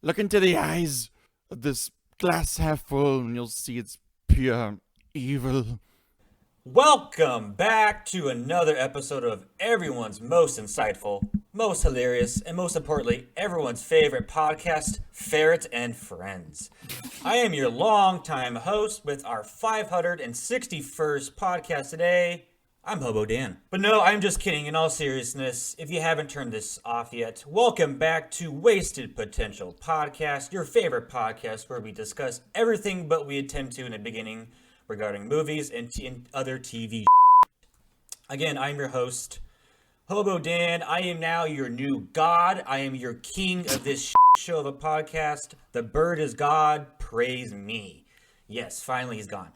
Look into the eyes of this glass half full and you'll see it's pure evil. Welcome back to another episode of everyone's most insightful, most hilarious, and most importantly, everyone's favorite podcast, Ferret and Friends. I am your longtime host with our 561st podcast today. I'm Hobo Dan. But no, I'm just kidding. In all seriousness, if you haven't turned this off yet, welcome back to Wasted Potential Podcast, your favorite podcast where we discuss everything but we attempt to in the beginning regarding movies and other TV. Again, I'm your host, Hobo Dan. I am now your new god. I am your king of this show of a podcast. The bird is God. Praise me. Yes, finally he's gone.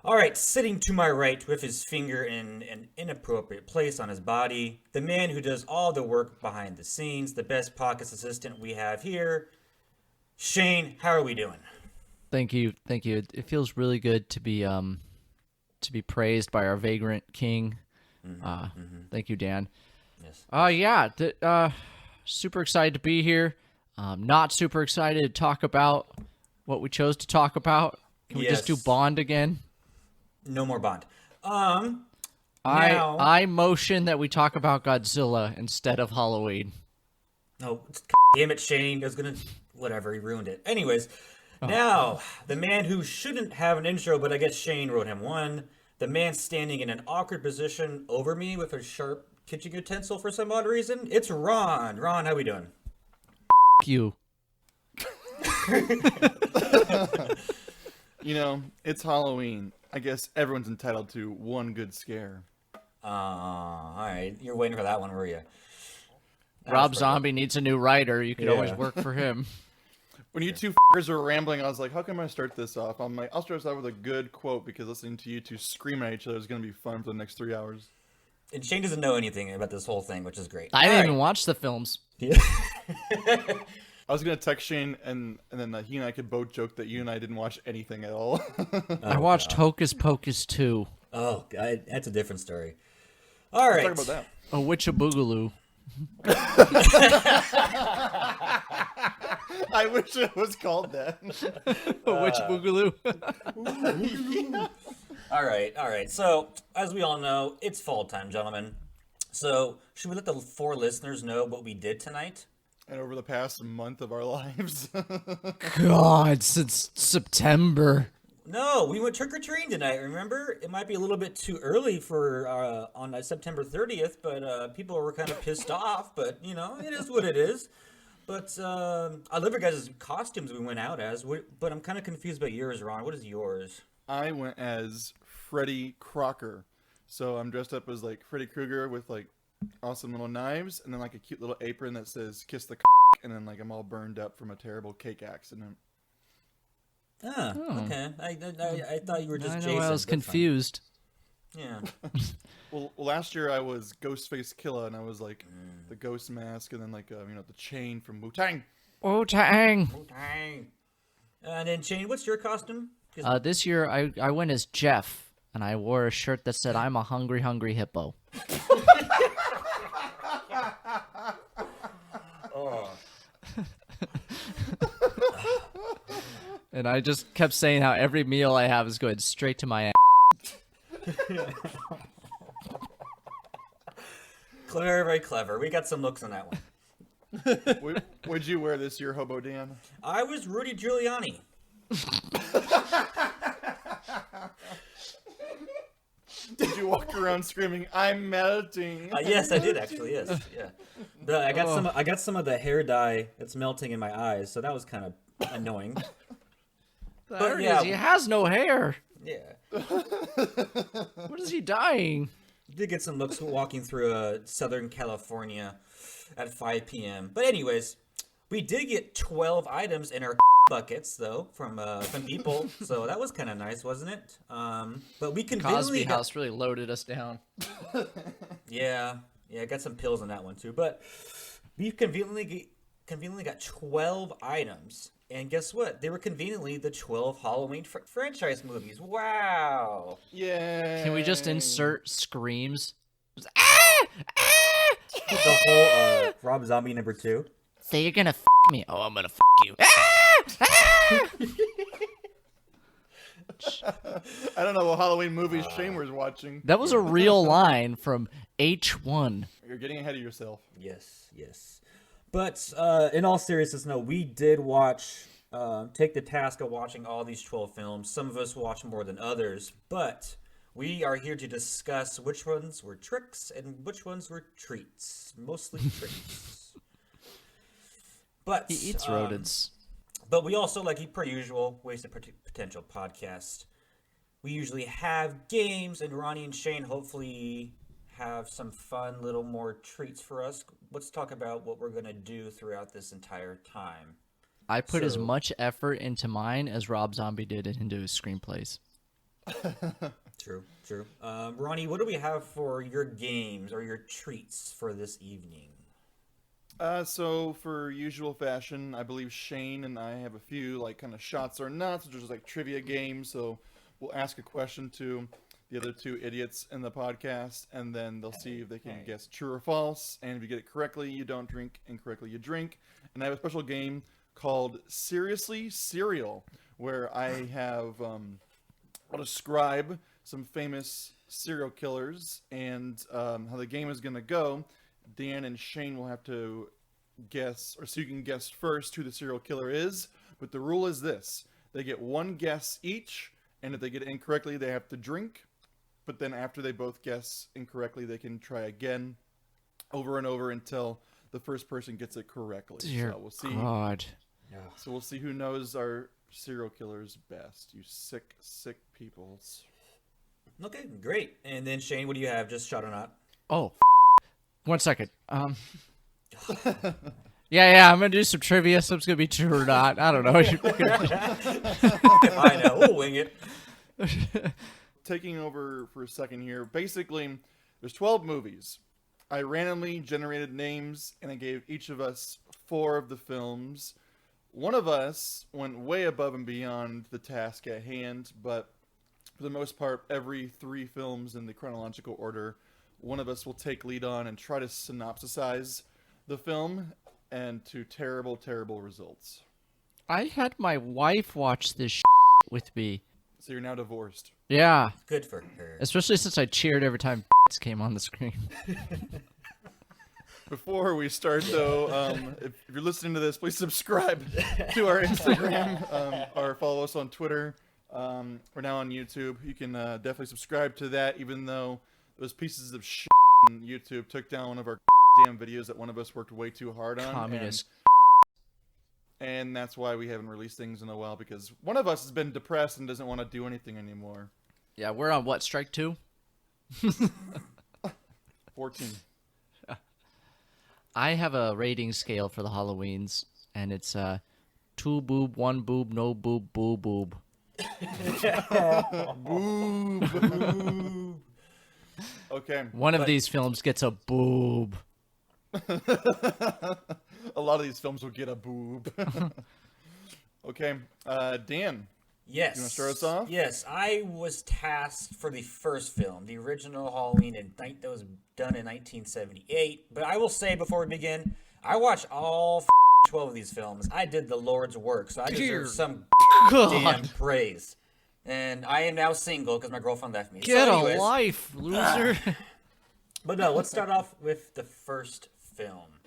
All right, sitting to my right with his finger in an inappropriate place on his body, the man who does all the work behind the scenes, the best podcast assistant we have here, Shane. How are we doing? Thank you. It feels really good to be praised by our vagrant king. Thank you, Dan. Yes. Super excited to be here. Not super excited to talk about what we chose to talk about. Can we just do Bond again? No more Bond. I motion that we talk about Godzilla instead of Halloween. Oh, damn it, Shane. I was gonna... Whatever, he ruined it. Anyways, now, the man who shouldn't have an intro, but I guess Shane wrote him one. The man standing in an awkward position over me with a sharp kitchen utensil for some odd reason. It's Ron. Ron, how we doing? You. You know, it's Halloween. I guess everyone's entitled to one good scare. Alright. You're waiting for that one, were you? Rob Zombie needs a new writer. You could always work for him. When you two f***ers were rambling, I was like, how can I start this off? I'm like, I'll start this off with a good quote because listening to you two scream at each other is going to be fun for the next 3 hours. And Shane doesn't know anything about this whole thing, which is great. I didn't even watch the films. Yeah. I was going to text Shane, and then he and I could both joke that you and I didn't watch anything at all. I watched Hocus Pocus 2. Oh, God, that's a different story. All right. Let's talk about that. A Witch of Boogaloo. I wish it was called that. A Witch of Boogaloo. Yeah. All right. So, as we all know, it's fall time, gentlemen. So, should we let the four listeners know what we did tonight? And over the past month of our lives. God, since September. No, we went trick-or-treating tonight, remember? It might be a little bit too early for on September 30th, but people were kind of pissed off, but, you know, it is what it is. But I love your guys' costumes we went out as, but I'm kind of confused about yours, Ron. What is yours? I went as Freddy Crocker. So I'm dressed up as, like, Freddy Krueger with, like, awesome little knives, and then, like, a cute little apron that says, kiss the and then, like, I'm all burned up from a terrible cake accident. Okay. I thought you were just Jason. I was confused. Yeah. Well, last year I was Ghostface Killer, and I was like the ghost mask, and then like the chain from Wu-Tang. Wu-Tang. Dang. And then Shane, what's your costume? This year I went as Jeff, and I wore a shirt that said, "I'm a hungry, hungry hippo." Oh. And I just kept saying how every meal I have is going straight to my ass. Clever, very clever. We got some looks on that one. What'd you wear this year, Hobo Dan? I was Rudy Giuliani. Did you walk around screaming, "I'm melting"? Yes, I did actually. Yes, yeah. I got some of the hair dye that's melting in my eyes, so that was kind of annoying. But yeah, he has no hair. Yeah. What is he dying? Did get some looks walking through Southern California at 5 p.m. But anyways, we did get 12 items in our buckets though from people, so that was kind of nice, wasn't it? But we conveniently Cosby House really loaded us down. Yeah, I got some pills on that one too. But we conveniently got 12 items. And guess what? They were conveniently the 12 Halloween franchise movies. Wow. Yeah. Can we just insert screams? The whole Rob Zombie #2. Say you're gonna f me. Oh, I'm gonna f you. I don't know what Halloween movies Shane was watching. That was a real line from H1. You're getting ahead of yourself. Yes. But in all seriousness, no, we did take the task of watching all these 12 films. Some of us watch more than others, but we are here to discuss which ones were tricks and which ones were treats. Mostly treats. But He eats rodents. But we also, like per usual, Wasted Potential podcast, we usually have games, and Ronnie and Shane hopefully have some fun little more treats for us. Let's talk about what we're going to do throughout this entire time. I put as much effort into mine as Rob Zombie did into his screenplays. True. Ronnie, what do we have for your games or your treats for this evening? So for usual fashion, I believe Shane and I have a few like kind of shots or nuts, which is like trivia games. So we'll ask a question to the other two idiots in the podcast, and then they'll see if they can guess true or false. And if you get it correctly, you don't drink. Incorrectly, you drink. And I have a special game called Seriously Cereal, where I have I'll describe some famous serial killers, and how the game is going to go. Dan and Shane will have to guess, or so you can guess first who the serial killer is. But the rule is this: they get one guess each, and if they get it incorrectly, they have to drink. But then after they both guess incorrectly, they can try again, over and over until the first person gets it correctly. Dear so we'll see. God. So we'll see who knows our serial killers best. You sick, sick peoples. Okay, great. And then Shane, what do you have? Just shot or not? Oh, 1 second. Yeah, I'm gonna do some trivia. Some's gonna be true or not. I don't know. I know. We'll wing it. Taking over for a second here. Basically, there's 12 movies. I randomly generated names, and I gave each of us 4 of the films. One of us went way above and beyond the task at hand, but for the most part, every 3 films in the chronological order, one of us will take lead on and try to synopsisize the film, and to terrible, terrible results. I had my wife watch this with me. So you're now divorced. Yeah. Good for her. Especially since I cheered every time came on the screen. Before we start, though, if you're listening to this, please subscribe to our Instagram or follow us on Twitter. We're now on YouTube. You can definitely subscribe to that, even though those pieces of shit on YouTube took down one of our damn videos that one of us worked way too hard on. Communist. And that's why we haven't released things in a while, because one of us has been depressed and doesn't want to do anything anymore. Yeah, we're on what, strike 2? 14. I have a rating scale for the Halloweens, and it's 2 boob, 1 boob, no boob, boo boob. Boob. Okay. One of these films gets a boob. A lot of these films will get a boob. Okay. Dan. Yes. You want to start us off? Yes, I was tasked for the first film, the original Halloween, that was done in 1978. But I will say before we begin, I watched all 12 of these films. I did the Lord's work, so I deserve some damn praise. And I am now single because my girlfriend left me. Get so a life, loser. But no, let's start off with the first film.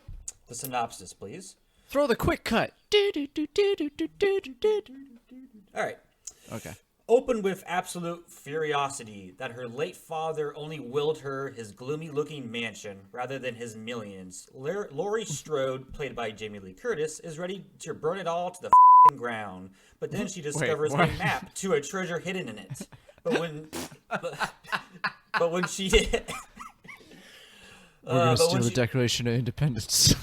The synopsis, please. Throw the quick cut. All right. Okay. Open with absolute furiosity that her late father only willed her his gloomy-looking mansion rather than his millions. Laurie Strode, played by Jamie Lee Curtis, is ready to burn it all to the ground. But then she discovers a map to a treasure hidden in it. But when she We're gonna steal the Declaration of Independence.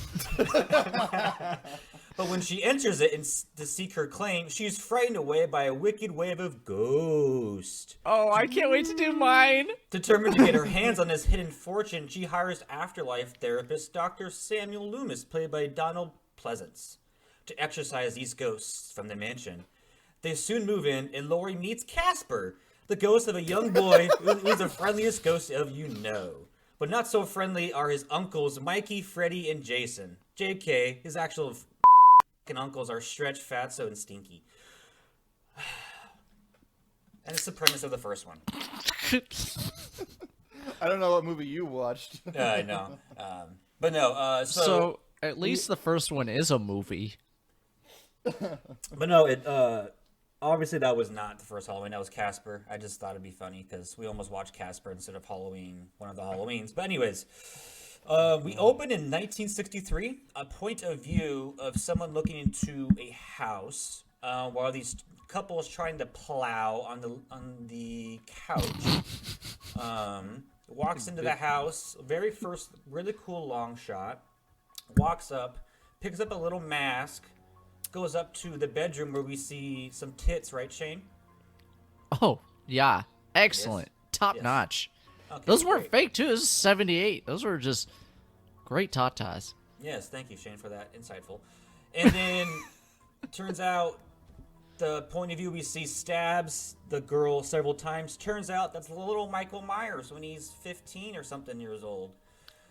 But when she enters it to seek her claim, she's frightened away by a wicked wave of ghosts. Oh, I can't wait to do mine. Determined to get her hands on this hidden fortune, she hires afterlife therapist Dr. Samuel Loomis, played by Donald Pleasance, to exorcise these ghosts from the mansion. They soon move in, and Laurie meets Casper, the ghost of a young boy who's the friendliest ghost of you know. But not so friendly are his uncles Mikey, Freddie, and Jason. JK, his actual uncles are stretched, fatso, and stinky. And it's the premise of the first one. I don't know what movie you watched. I know. But no, So at least the first one is a movie. But no, it obviously that was not the first Halloween. That was Casper. I just thought it'd be funny because we almost watched Casper instead of Halloween, one of the Halloweens. But anyways, we opened in 1963. A point of view of someone looking into a house while these couples trying to plow on the couch. Walks into the house. Very first, really cool long shot. Walks up, picks up a little mask. Goes up to the bedroom where we see some tits, right, Shane? Oh, yeah. Excellent. Yes. Top Yes. notch. Okay, Those weren't great. fake, too. This is 78. Those were just great tatas. Yes, thank you, Shane, for that. Insightful. And then, turns out, the point of view we see stabs the girl several times. Turns out that's little Michael Myers when he's 15 or something years old.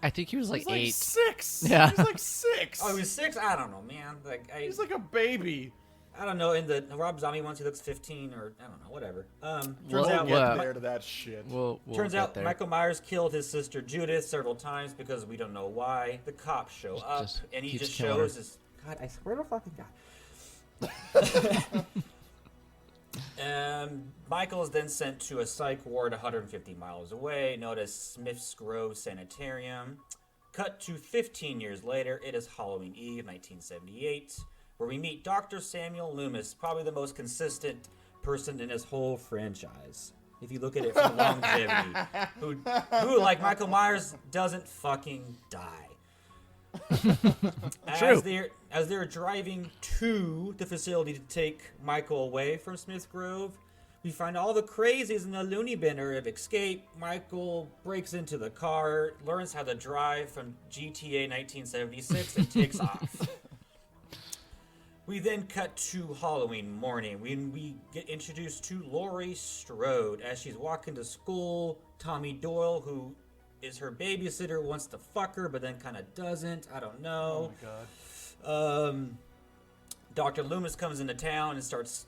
I think he was like He's like 8. 6. Yeah. He's like 6. Oh, he was 6? I don't know, man. He's like a baby. I don't know. In the Rob Zombie ones, he looks 15 or I don't know, whatever. Turns We'll out, get there to that shit. We'll Turns get out there. Michael Myers killed his sister Judith several times because we don't know why. The cops show up Just and he keeps just killing shows her. his. God, I swear to fucking God. Michael is then sent to a psych ward 150 miles away, known as Smith's Grove Sanitarium. Cut to 15 years later, it is Halloween Eve, 1978, where we meet Dr. Samuel Loomis, probably the most consistent person in his whole franchise. If you look at it from longevity, who like Michael Myers doesn't fucking die. True. As they're driving to the facility to take Michael away from Smith Grove, we find all the crazies in the loony bin have escaped. Michael breaks into the car, learns how to drive from GTA 1976, and takes off. We then cut to Halloween morning when we get introduced to Laurie Strode as she's walking to school. Tommy Doyle, who is her babysitter, wants to fuck her, but then kind of doesn't. I don't know. Oh my god. Dr. Loomis comes into town and starts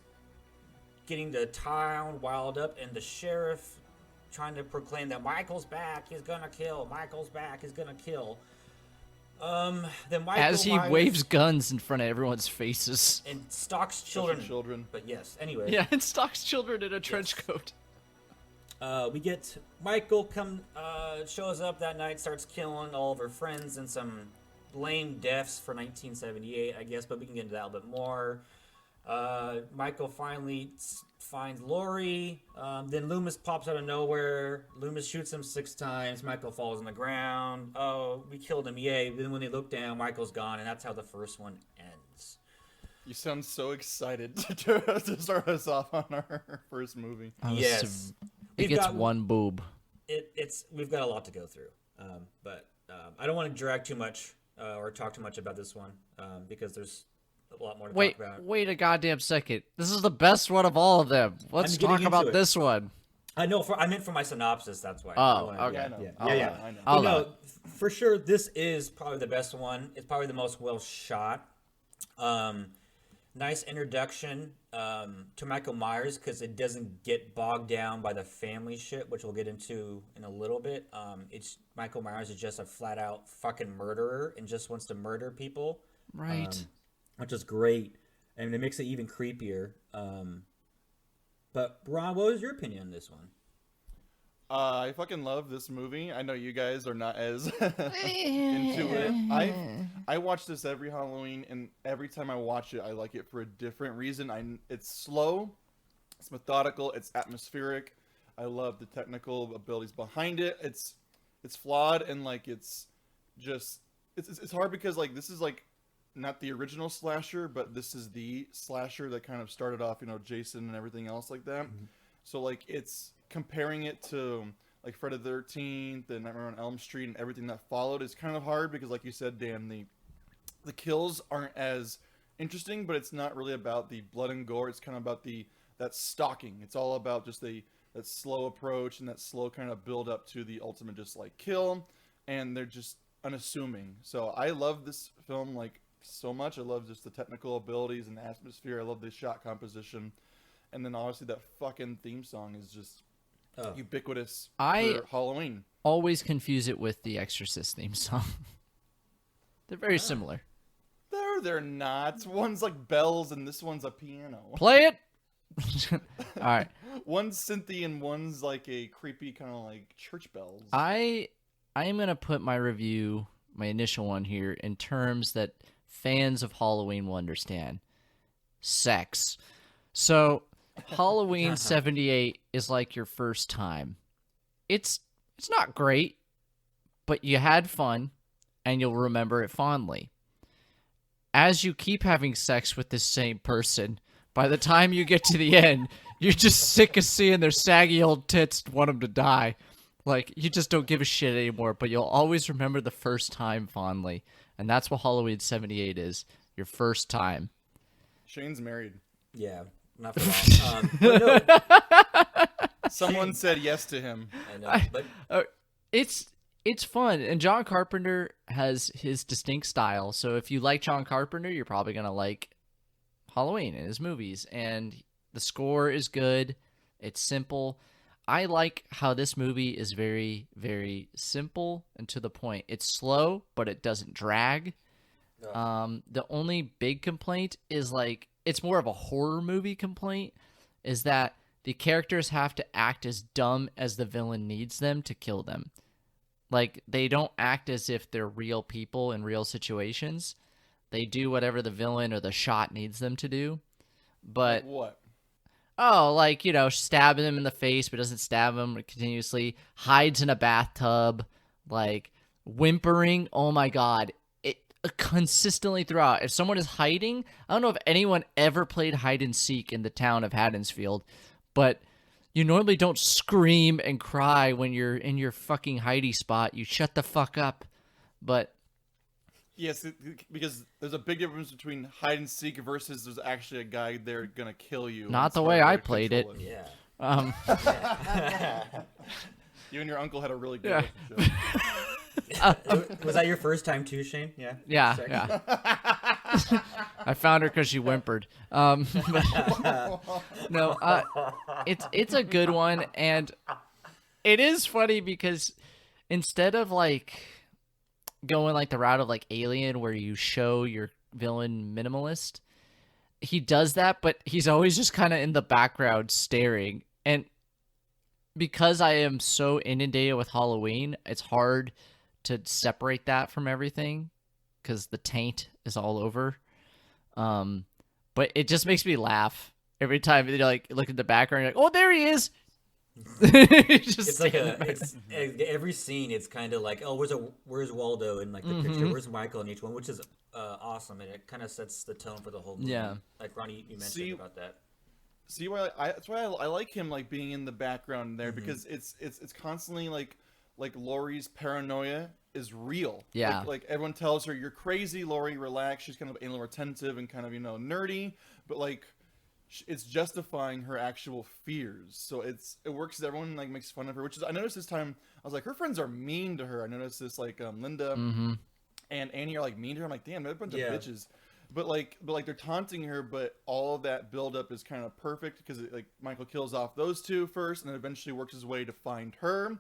getting the town wild up, and the sheriff trying to proclaim that Michael's back, he's gonna kill. Michael's back, he's gonna kill. Then Michael As he Myers waves guns in front of everyone's faces. and stalks children. Children. But yes, anyway. Yeah, and stalks children in a trench coat. We get Michael shows up that night, starts killing all of her friends and some lame deaths for 1978, I guess, but we can get into that a little bit more. Michael finally finds Laurie. Then Loomis pops out of nowhere. Loomis shoots him 6 times. Michael falls on the ground. Oh, we killed him, yay. Then when they look down, Michael's gone, and that's how the first one ends. You sound so excited to start us off on our first movie. Yes. It We've gets got- one boob. We've got a lot to go through, but I don't want to drag too much or talk too much about this one because there's a lot more to Wait, talk about. wait a goddamn second. This is the best one of all of them. Let's I'm getting talk into about it. this one. I know. I meant for my synopsis. That's why. Oh, I wanna- okay. Yeah, I know. yeah, I'll yeah, know, yeah. I know. I'll But know. no, for sure, this is probably the best one. It's probably the most well shot. Nice introduction to Michael Myers because it doesn't get bogged down by the family shit, which we'll get into in a little bit. It's Michael Myers is just a flat out fucking murderer and just wants to murder people, Right. which is great, and it makes it even creepier. But Ron, what was your opinion on this one? I fucking love this movie. I know you guys are not as into it. I watch this every Halloween, and every time I watch it, I like it for a different reason. It's slow, it's methodical, it's atmospheric. I love the technical abilities behind it. It's flawed, and like it's hard because like this is like not the original slasher, but this is the slasher that kind of started off, Jason and everything else like that. Mm-hmm. So like it's comparing it to like Friday the 13th and Nightmare on Elm Street and everything that followed is kind of hard because, like you said, Dan, the kills aren't as interesting, but it's not really about the blood and gore. It's kind of about that stalking. It's all about just that slow approach and that slow kind of build up to the ultimate just like kill. And unassuming. So I love this film like so much. I love just the technical abilities and the atmosphere. I love the shot composition, and then obviously that fucking theme song is just ubiquitous for Halloween. Always confuse it with the Exorcist theme song. They're very similar. They're not. One's like bells and this one's a piano. Play it. All right. One's synthy and one's like a creepy kind of like church bells. I am gonna put my review, my initial one here, in terms that fans of Halloween will understand. Sex. So Halloween 78 is like your first time. It's not great, but you had fun and you'll remember it fondly. As you keep having sex with this same person, by the time you get to the end, you're just sick of seeing their saggy old tits and want them to die. Like, you just don't give a shit anymore, but you'll always remember the first time fondly. And that's what Halloween 78 is. Your first time. Shane's married. Yeah, not for long. But no, Someone said yes to him. I know, but It's fun, and John Carpenter has his distinct style. So if you like John Carpenter, you're probably gonna like Halloween and his movies. And the score is good. It's simple. I like how this movie is very, very simple and to the point. It's slow, but it doesn't drag. The only big complaint is like it's more of a horror movie complaint. Is that the characters have to act as dumb as the villain needs them to kill them. Like, they don't act as if they're real people in real situations. They do whatever the villain or the shot needs them to do. But, Like what? oh, like, stabbing them in the face but doesn't stab them continuously. Hides in a bathtub. Like, whimpering. Oh, my God. It consistently throughout. If someone is hiding, I don't know if anyone ever played hide and seek in the town of Haddonsfield, but you normally don't scream and cry when you're in your fucking hidey spot. You shut the fuck up. But Yes, because there's a big difference between hide and seek versus there's actually a guy there gonna kill you. Not and the it's way hard I to played control it. yeah. You and your uncle had a really good Yeah. relationship. Was that your first time too, Shane? Yeah. yeah, Sex? yeah. I found her because she whimpered. No, it's a good one, and it is funny because instead of like going like the route of like Alien, where you show your villain minimalist, he does that, but he's always just kind of in the background staring. And because I am so inundated with Halloween, it's hard to separate that from everything because the taint is all over. But it just makes me laugh every time you like look at the background. You're like, oh, there he is. It's like every scene. It's kind of like, oh, where's Waldo in like the picture? Where's Michael in each one? Which is awesome, and it kind of sets the tone for the whole movie. Yeah. Like Ronnie, you mentioned about that. See why that's why I like him like being in the background there because it's constantly like Laurie's paranoia is real. Yeah. Like everyone tells her you're crazy, Laurie, relax. She's kind of anal retentive and kind of nerdy, but like it's justifying her actual fears. So it works. Everyone like makes fun of her, which is I noticed this time. I was like, her friends are mean to her. I noticed this like Linda and Annie are like mean to her. I'm like, damn, they're a bunch of bitches. But they're taunting her, but all of that buildup is kind of perfect because like Michael kills off those two first, and then eventually works his way to find her.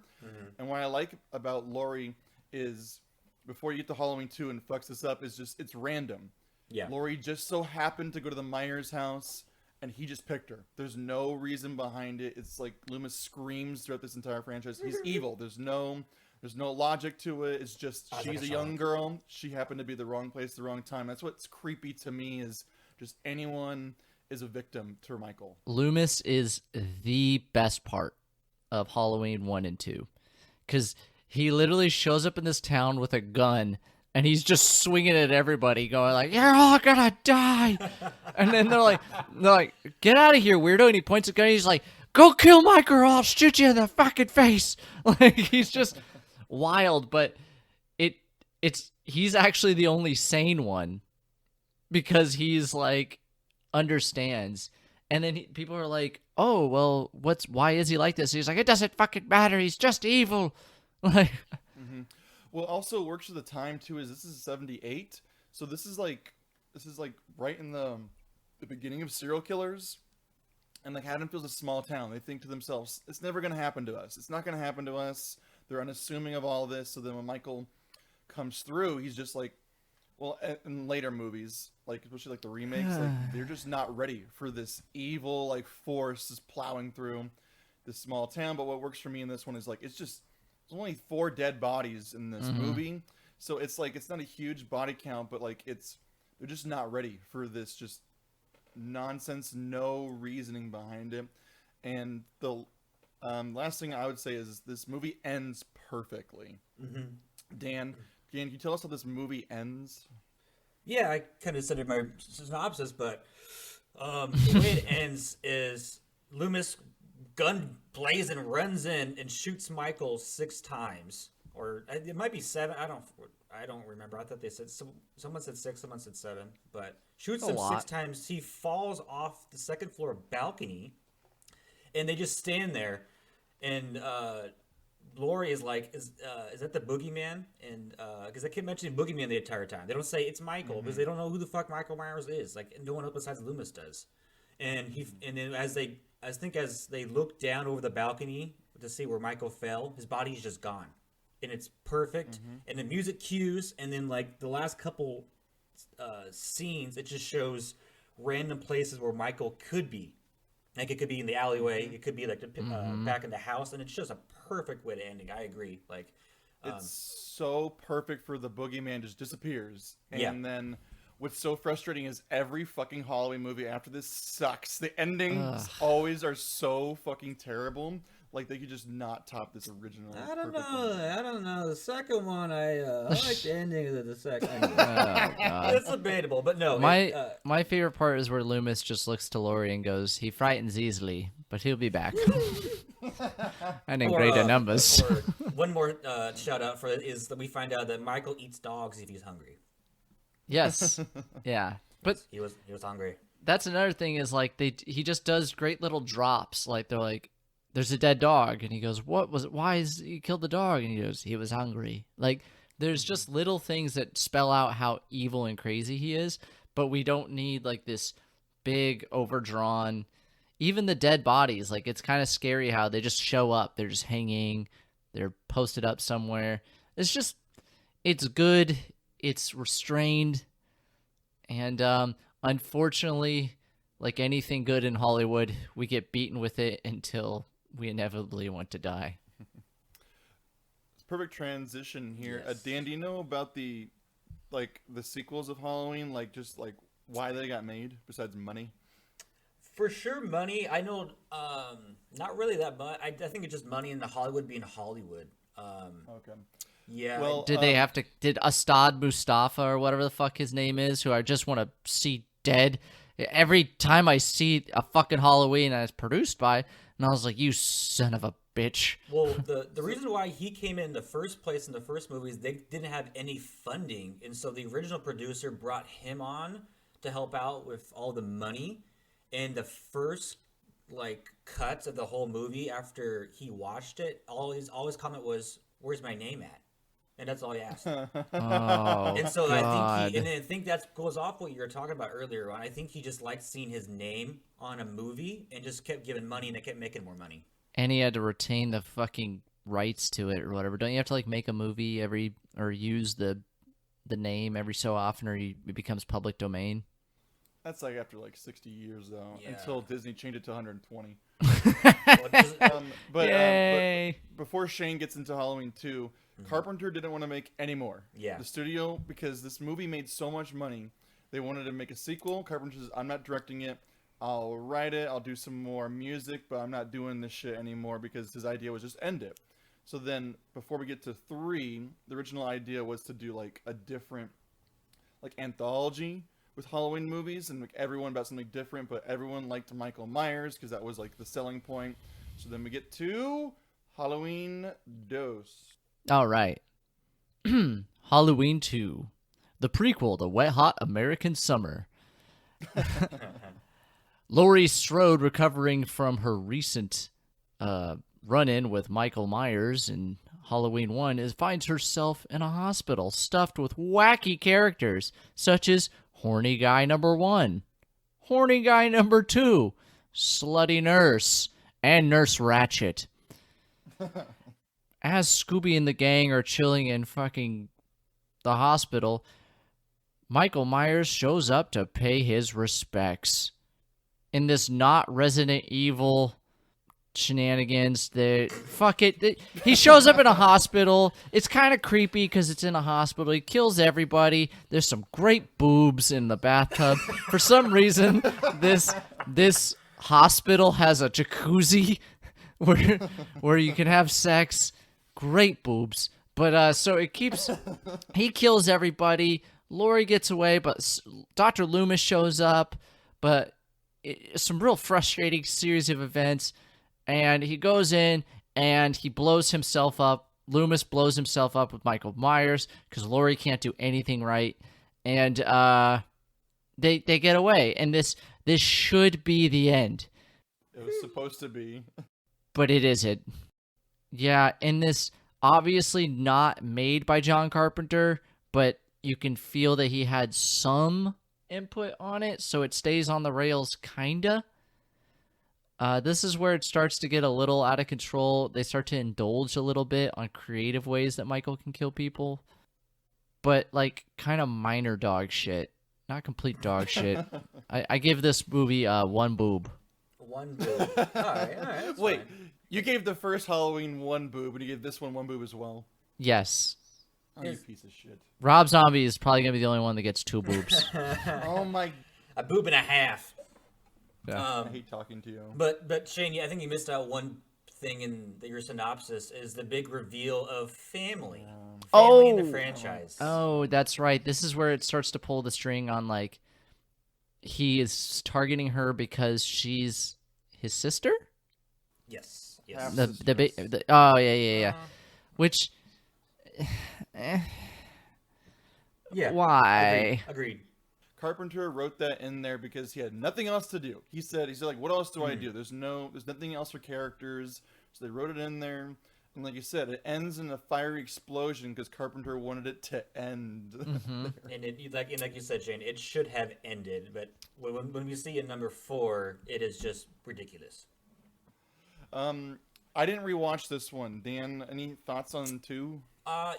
And what I like about Laurie is before you get to Halloween 2 and fucks this up is just it's random. Yeah, Laurie just so happened to go to the Myers house, and he just picked her. There's no reason behind it. It's like Loomis screams throughout this entire franchise. He's evil. There's no logic to it. It's just she's a young girl. She happened to be the wrong place, the wrong time. That's what's creepy to me is just anyone is a victim to Michael. Loomis is the best part of Halloween 1 and 2 because he literally shows up in this town with a gun and he's just swinging at everybody going like, you're all gonna die. And then they're like, get out of here, weirdo. And he points a gun and he's like, go kill my girl. I'll shoot you in the fucking face. Like he's just wild, but he's actually the only sane one because he's like understands. And then people are like, oh well, why is he like this? He's like, it doesn't fucking matter, he's just evil. Like What also works for the time too is this is 78, so this is like right in the beginning of serial killers, and like Haddonfield's a small town. They think to themselves, it's never gonna happen to us. It's not gonna happen to us. They're unassuming of all this. So then when Michael comes through, he's just like, well, in later movies, like especially like the remakes, like they're just not ready for this evil like force is plowing through this small town. But what works for me in this one is like there's only 4 dead bodies in this movie, so it's like it's not a huge body count, but like they're just not ready for this just nonsense, no reasoning behind it. And the last thing I would say is this movie ends perfectly. Dan, can you tell us how this movie ends? Yeah, I kind of said it in my synopsis, but the way it ends is Loomis, gun blazing, runs in and shoots Michael 6 times, or it might be 7. I don't remember. I thought they said someone said 6, someone said 7, but shoots him 6 times. He falls off the 2nd floor balcony, and they just stand there, and Lori is like, is that the boogeyman? And because they keep mentioning boogeyman the entire time. They don't say it's Michael because they don't know who the fuck Michael Myers is. Like no one else besides Loomis does. And then as they look down over the balcony to see where Michael fell, his body is just gone, and it's perfect. And the music cues, and then like the last couple scenes, it just shows random places where Michael could be. Like it could be in the alleyway, it could be like back in the house, and it's just a perfect way to ending. I agree. Like it's so perfect for the boogeyman just disappears, and then what's so frustrating is every fucking Halloween movie after this sucks. The endings always are so fucking terrible. Like they could just not top this original. I don't know. The second one, I like the ending of the second. It's debatable, but no. My favorite part is where Loomis just looks to Laurie and goes, "He frightens easily, but he'll be back." And in greater numbers. One more shout out for it is that we find out that Michael eats dogs if he's hungry. Yes. Yeah. But he was hungry. That's another thing is like he just does great little drops. Like they're like, there's a dead dog, and he goes, "What was it? Why is he killed the dog?" And he goes, "He was hungry." Like there's just little things that spell out how evil and crazy he is, but we don't need like this big overdrawn. Even the dead bodies, like it's kind of scary how they just show up. They're just hanging. They're posted up somewhere. It's good. It's restrained. And unfortunately, like anything good in Hollywood, we get beaten with it until we inevitably want to die. It's perfect transition here. Yes. Dan, do you know about the sequels of Halloween? Like just like why they got made besides money? For sure, money. I know, not really that much. I think it's just money in the Hollywood being Hollywood. Okay. Yeah. Well, did Ustad Mustafa or whatever the fuck his name is, who I just want to see dead every time I see a fucking Halloween and it's produced by, and I was like, you son of a bitch. Well, the reason why he came in the first place in the first movie is they didn't have any funding, and so the original producer brought him on to help out with all the money. And the first like cuts of the whole movie after he watched it, all his comment was, "Where's my name at?" And that's all he asked. Oh, and so God. I think that goes off what you were talking about earlier on. I think he just liked seeing his name on a movie and just kept giving money, and it kept making more money. And he had to retain the fucking rights to it or whatever. Don't you have to like make a movie or use the name every so often, or it becomes public domain? That's like after like 60 years though, Yeah. until Disney changed it to 120. Well, But before Shane gets into Halloween 2, Carpenter didn't want to make any more. Yeah. The studio, because this movie made so much money, they wanted to make a sequel. Carpenter says, "I'm not directing it. I'll write it. I'll do some more music, but I'm not doing this shit anymore," because his idea was just end it. So then, before we get to 3, the original idea was to do like a different, like anthology with Halloween movies, and like everyone about something different, but everyone liked Michael Myers because that was like the selling point. So then we get to Halloween Dos. All right. Halloween 2, the prequel to Wet Hot American Summer. Laurie Strode, recovering from her recent run-in with Michael Myers in Halloween 1 finds herself in a hospital stuffed with wacky characters such as Horny Guy Number 1, Horny Guy Number 2, Slutty Nurse, and Nurse Ratchet. As Scooby and the gang are chilling in fucking the hospital, Michael Myers shows up to pay his respects. In this not Resident Evil shenanigans, he shows up in a hospital. It's kind of creepy because it's in a hospital. He kills everybody. There's some great boobs in the bathtub. For some reason, this hospital has a jacuzzi where you can have sex. Great boobs. But so he kills everybody. Laurie gets away, but Dr. Loomis shows up. But some real frustrating series of events. And he goes in and he blows himself up. Loomis blows himself up with Michael Myers because Laurie can't do anything right. And they get away. And this should be the end. It was supposed to be. But it isn't. Yeah, and this obviously not made by John Carpenter, but you can feel that he had some input on it, so it stays on the rails, kinda. This is where it starts to get a little out of control. They start to indulge a little bit on creative ways that Michael can kill people. But, like, kind of minor dog shit. Not complete dog shit. I give this movie 1 boob. 1 boob. All right. That's Wait, fine. you gave the first Halloween 1 boob, and you gave this one 1 boob as well. Yes. Oh, you piece of shit. Rob Zombie is probably going to be the only one that gets 2 boobs. Oh my... A boob and a half. Yeah. I hate talking to you. But Shane, I think you missed out one thing in your synopsis is the big reveal of family. Family in the franchise. Oh, that's right. This is where it starts to pull the string on, like, he is targeting her because she's his sister? Yes. Oh, yeah. Which... Yeah. Why? Agreed. Carpenter wrote that in there because he had nothing else to do. He said like, what else do I do? There's nothing else for characters. So they wrote it in there. And like you said, it ends in a fiery explosion because Carpenter wanted it to end. Mm-hmm. And like you said, Shane, it should have ended. But when we see in number 4, it is just ridiculous. I didn't rewatch this one. Dan, any thoughts on 2? I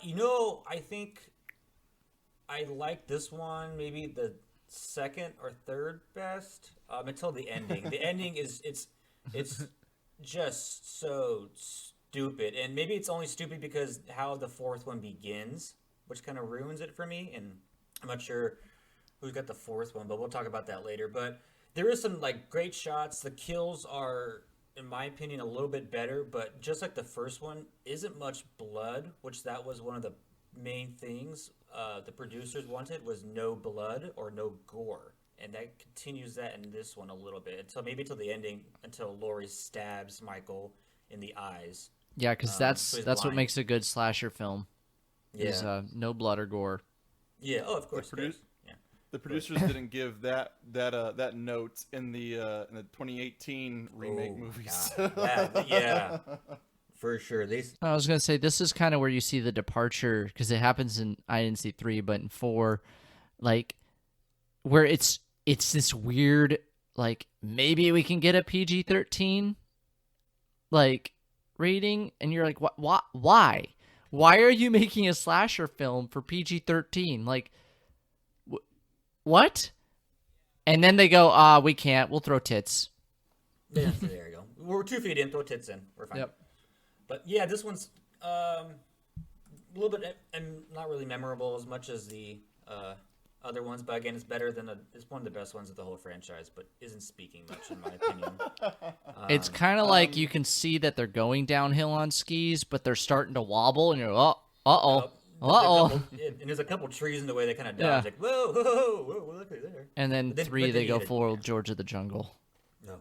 think I like this one maybe the second or third best until the ending. The ending is it's just so stupid, and maybe it's only stupid because how the 4th one begins, which kind of ruins it for me. And I'm not sure who's got the 4th one, but we'll talk about that later. But there is some like great shots. The kills are, in my opinion, a little bit better, but just like the first one, isn't much blood, which that was one of the main things the producers wanted, was no blood or no gore. And that continues that in this one a little bit, until the ending, until Laurie stabs Michael in the eyes. Yeah, because that's what blind. makes a good slasher film. Yeah. Is no blood or gore. Yeah, of course. The producers didn't give that note in the 2018 remake movies. Yeah, for sure. I was gonna say this is kind of where you see the departure, because it happens in, I didn't see 3, but in 4, like where it's this weird, like, maybe we can get a PG-13 like rating, and you're like, why are you making a slasher film for PG-13? Like, what? And then they go, we can't. We'll throw tits. Yeah, there you go. We're 2 feet in. Throw tits in. We're fine. Yep. But yeah, this one's a little bit and not really memorable as much as the other ones. But again, it's better than it's one of the best ones of the whole franchise. But isn't speaking much in my opinion. It's kind of like you can see that they're going downhill on skis, but they're starting to wobble, and you're uh-oh. And there's a couple trees in the way they kind of dodge. Like, whoa, look at there. And then 3, they go for George of the Jungle. Oh,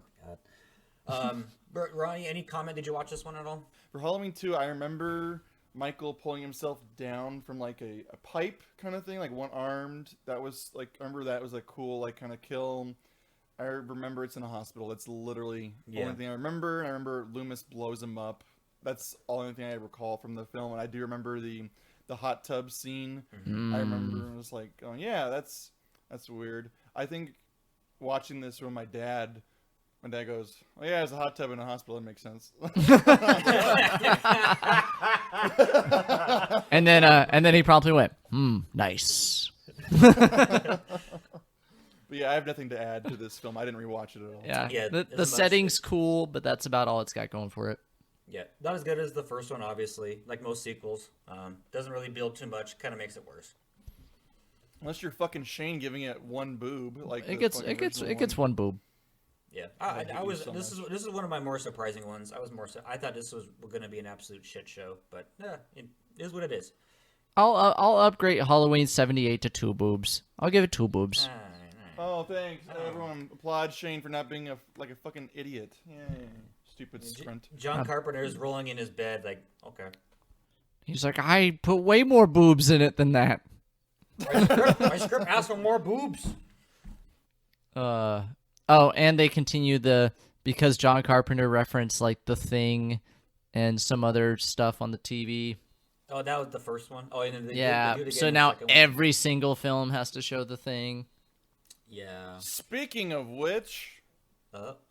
God. Ronnie, any comment? Did you watch this one at all? For Halloween 2, I remember Michael pulling himself down from like a pipe kind of thing, like one-armed. That was like, I remember that was a cool like kind of kill. I remember it's in a hospital. That's literally the only thing I remember. And I remember Loomis blows him up. That's the only thing I recall from the film, and I do remember the hot tub scene. Mm. I remember it was like, oh yeah, that's weird. I think watching this with my dad goes, oh yeah, there's a hot tub in a hospital. It makes sense. And then he promptly went, nice. But yeah, I have nothing to add to this film. I didn't rewatch it at all. Yeah, Yeah, the isn't much setting's cool, but that's about all it's got going for it. Yeah, not as good as the first one, obviously. Like most sequels, doesn't really build too much. Kind of makes it worse. Unless you're fucking Shane giving it one boob, like It the fucking gets original one boob. Yeah, hate I you was. so This is one of my more surprising ones. I thought this was going to be an absolute shit show, but yeah, it is what it is. I'll upgrade Halloween 78 to 2 boobs. I'll give it 2 boobs. Oh, thanks. Everyone applaud Shane for not being a fucking idiot. Yay. Stupid scrunt. John Carpenter is rolling in his bed, like, okay. He's like, I put way more boobs in it than that. My script asks for more boobs. Oh, and they continue because John Carpenter referenced like The Thing and some other stuff on the TV. Oh, that was the first one. Oh, and then they do it again so in the now second one. every single film has to show The Thing. Yeah. Speaking of which,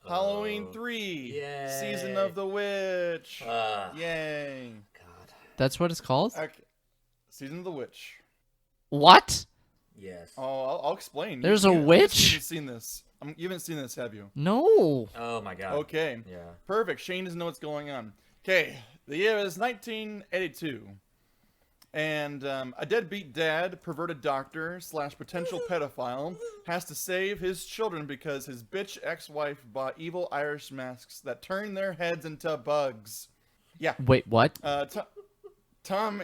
Halloween 3, Yay. Season of the Witch. Yay. God. That's what it's called? Okay. Season of the Witch. What? Yes. Oh, I'll explain. There's a witch? You haven't seen this. You haven't seen this, have you? No. Oh my God. Okay. Yeah. Perfect. Shane doesn't know what's going on. Okay. The year is 1982. And a deadbeat dad, perverted doctor / potential pedophile has to save his children because his bitch ex-wife bought evil Irish masks that turn their heads into bugs. Yeah. Wait, what? Tom,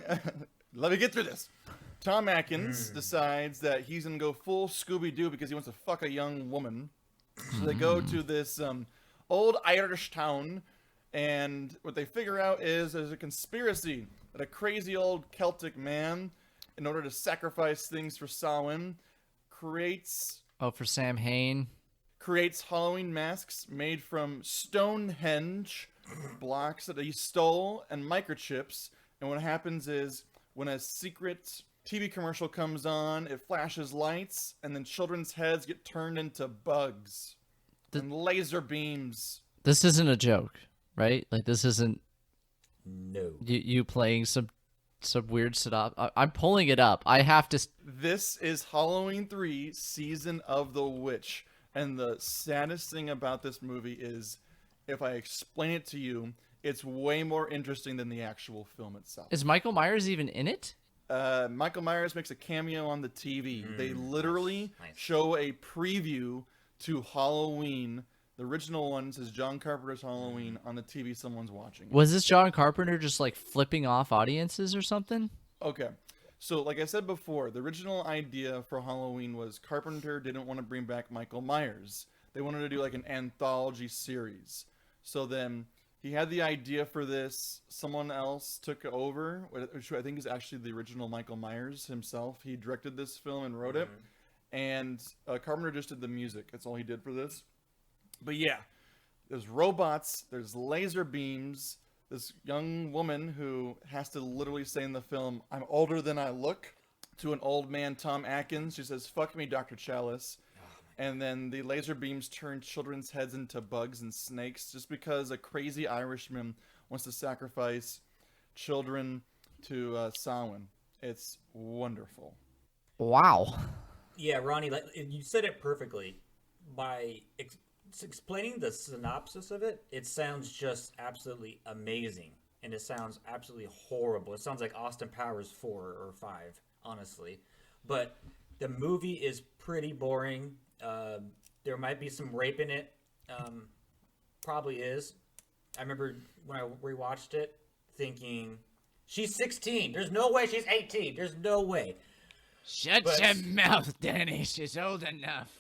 let me get through this. Tom Atkins decides that he's going to go full Scooby-Doo because he wants to fuck a young woman. So they go to this old Irish town, and what they figure out is there's a conspiracy that a crazy old Celtic man, in order to sacrifice things for Samhain, creates For Sam Hain. Halloween masks made from Stonehenge blocks that he stole and microchips. And what happens is when a secret TV commercial comes on, it flashes lights, and then children's heads get turned into bugs and laser beams. This isn't a joke, right? Like this isn't No. you playing some weird setup. I'm pulling it up. I have to. This is Halloween 3, Season of the Witch. And the saddest thing about this movie is, if I explain it to you, it's way more interesting than the actual film itself. Is Michael Myers even in it? Michael Myers makes a cameo on the TV. They literally nice. show a preview to Halloween. The original one says John Carpenter's Halloween on the TV someone's watching. Was this John Carpenter just like flipping off audiences or something? Okay. So, like I said before, the original idea for Halloween was Carpenter didn't want to bring back Michael Myers. They wanted to do like an anthology series. So then he had the idea for this. Someone else took over, which I think is actually the original Michael Myers himself. He directed this film and wrote it. And Carpenter just did the music. That's all he did for this. But yeah, there's robots, there's laser beams, this young woman who has to literally say in the film, I'm older than I look, to an old man, Tom Atkins. She says, fuck me, Dr. Chalice. And then the laser beams turn children's heads into bugs and snakes just because a crazy Irishman wants to sacrifice children to Samhain. It's wonderful. Wow. Yeah, Ronnie, like you said it perfectly. By explaining the synopsis of it, it sounds just absolutely amazing, and it sounds absolutely horrible. It sounds like Austin Powers 4 or 5, honestly. But the movie is pretty boring. There might be some rape in it. Probably is. I remember when I rewatched it thinking, she's 16. There's no way she's 18. There's no way. Shut your mouth, Danny. She's old enough.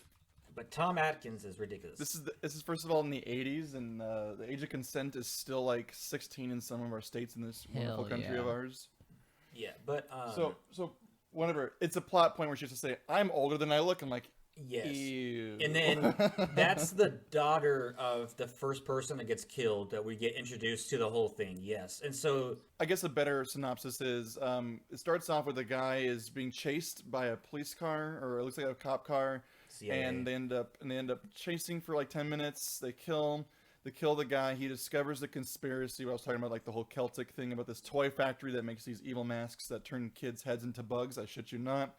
But Tom Atkins is ridiculous. This is first of all in the 80s, and the age of consent is still like 16 in some of our states in this wonderful country of ours. Yeah, but So whenever it's a plot point where she has to say, "I'm older than I look," I'm like, Yes. Ew. And then that's the daughter of the first person that gets killed that we get introduced to the whole thing. Yes. And so I guess a better synopsis is it starts off with a guy is being chased by a police car, or it looks like a cop car, CIA. and they end up chasing for like 10 minutes. They kill the guy. He discovers the conspiracy. What I was talking about, like the whole Celtic thing about this toy factory that makes these evil masks that turn kids' heads into bugs. I shit you not.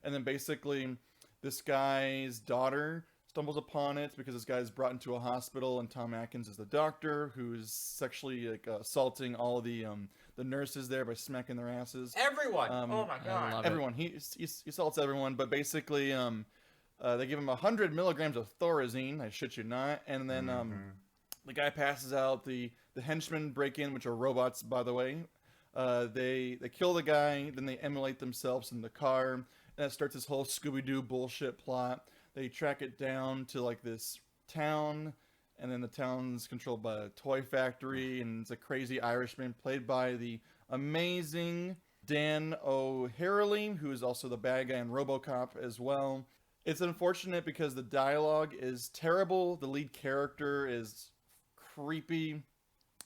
And then basically, this guy's daughter stumbles upon it because this guy is brought into a hospital, and Tom Atkins is the doctor who's sexually like assaulting all of the nurses there by smacking their asses. Everyone. Oh my god. love Everyone. He assaults everyone, but basically they give him 100 milligrams of Thorazine. I shit you not. And then the guy passes out. The henchmen break in, which are robots, by the way. They kill the guy. Then they emulate themselves in the car. And that starts this whole Scooby-Doo bullshit plot. They track it down to like this town, and then the town's controlled by a toy factory, and it's a crazy Irishman played by the amazing Dan O'Harely, who is also the bad guy in RoboCop as well. It's unfortunate because the dialogue is terrible. The lead character is creepy.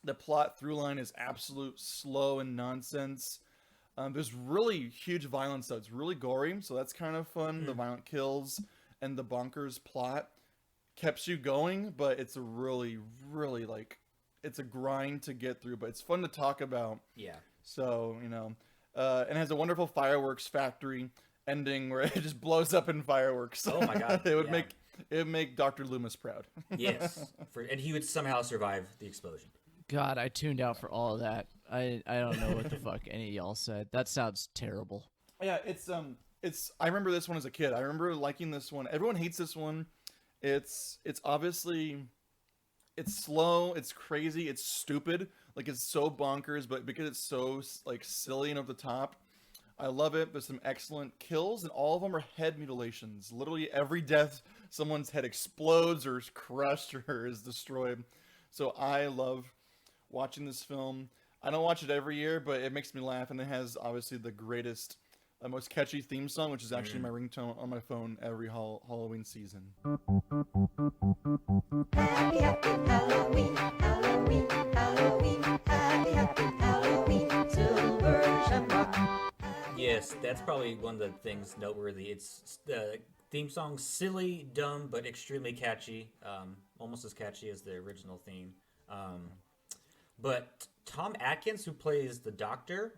The plot through line is absolute slow and nonsense. There's really huge violence, though. It's really gory, so that's kind of fun. The violent kills and the bonkers plot keeps you going, but it's a really, really, like, it's a grind to get through, but it's fun to talk about. Yeah. So, and it has a wonderful fireworks factory ending where it just blows up in fireworks. Oh my god. It would make Dr. Loomis proud. Yes. And he would somehow survive the explosion. God, I tuned out for all of that. I don't know what the fuck any of y'all said. That sounds terrible. Yeah, I remember this one as a kid. I remember liking this one. Everyone hates this one. It's obviously, it's slow, it's crazy, it's stupid. Like, it's so bonkers, but because it's so like silly and over the top, I love it. There's some excellent kills, and all of them are head mutilations. Literally every death, someone's head explodes or is crushed or is destroyed. So I love watching this film. I don't watch it every year, but it makes me laugh, and it has obviously the greatest, most catchy theme song, which is actually my ringtone on my phone every Halloween season. Happy, happy Halloween, Halloween, Halloween, happy, happy Halloween, silver shamrock. Yes, that's probably one of the things noteworthy. It's the theme song, silly, dumb, but extremely catchy. Almost as catchy as the original theme. But Tom Atkins, who plays the Doctor,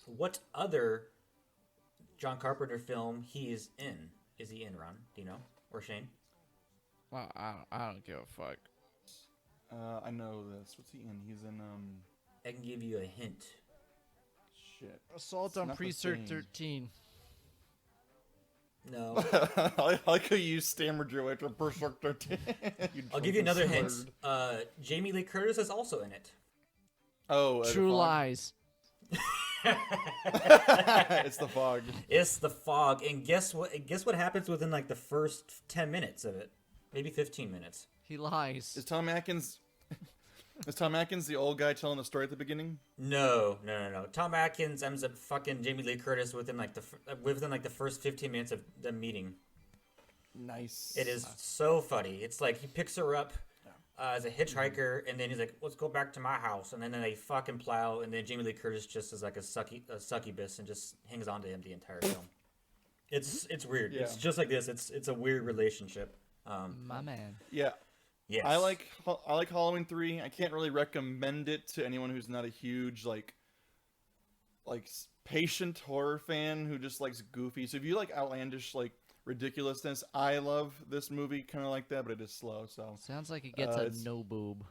what other John Carpenter film he is in? Is he in, Ron? Do you know? Or Shane? Well, I don't give a fuck. I know this. What's he in? He's in, I can give you a hint. shit. Assault It's on not the Precinct thing. 13. No. I like how you stammered your way to Precinct 13. I'll give you another hint. Jamie Lee Curtis is also in it. Oh, True the Fog. Lies. It's the Fog. It's the Fog, and guess what happens within like the first 10 minutes of it? Maybe 15 minutes. He lies. Is Tom Atkins the old guy telling the story at the beginning? No. Tom Atkins ends up fucking Jamie Lee Curtis within like the first 15 minutes of the meeting. Nice. It is so funny. It's like he picks her up as a hitchhiker, and then he's like, "Let's go back to my house," and then they fucking plow, and then Jamie Lee Curtis just is like a succubus and just hangs on to him the entire film. It's weird. Yeah. It's just like this. It's a weird relationship. My man. Yeah. Yes. I like Halloween 3. I can't really recommend it to anyone who's not a huge like patient horror fan who just likes goofy. So if you like outlandish like ridiculousness, I love this movie kind of like that, but it is slow. So Sounds like it gets it's- no boob.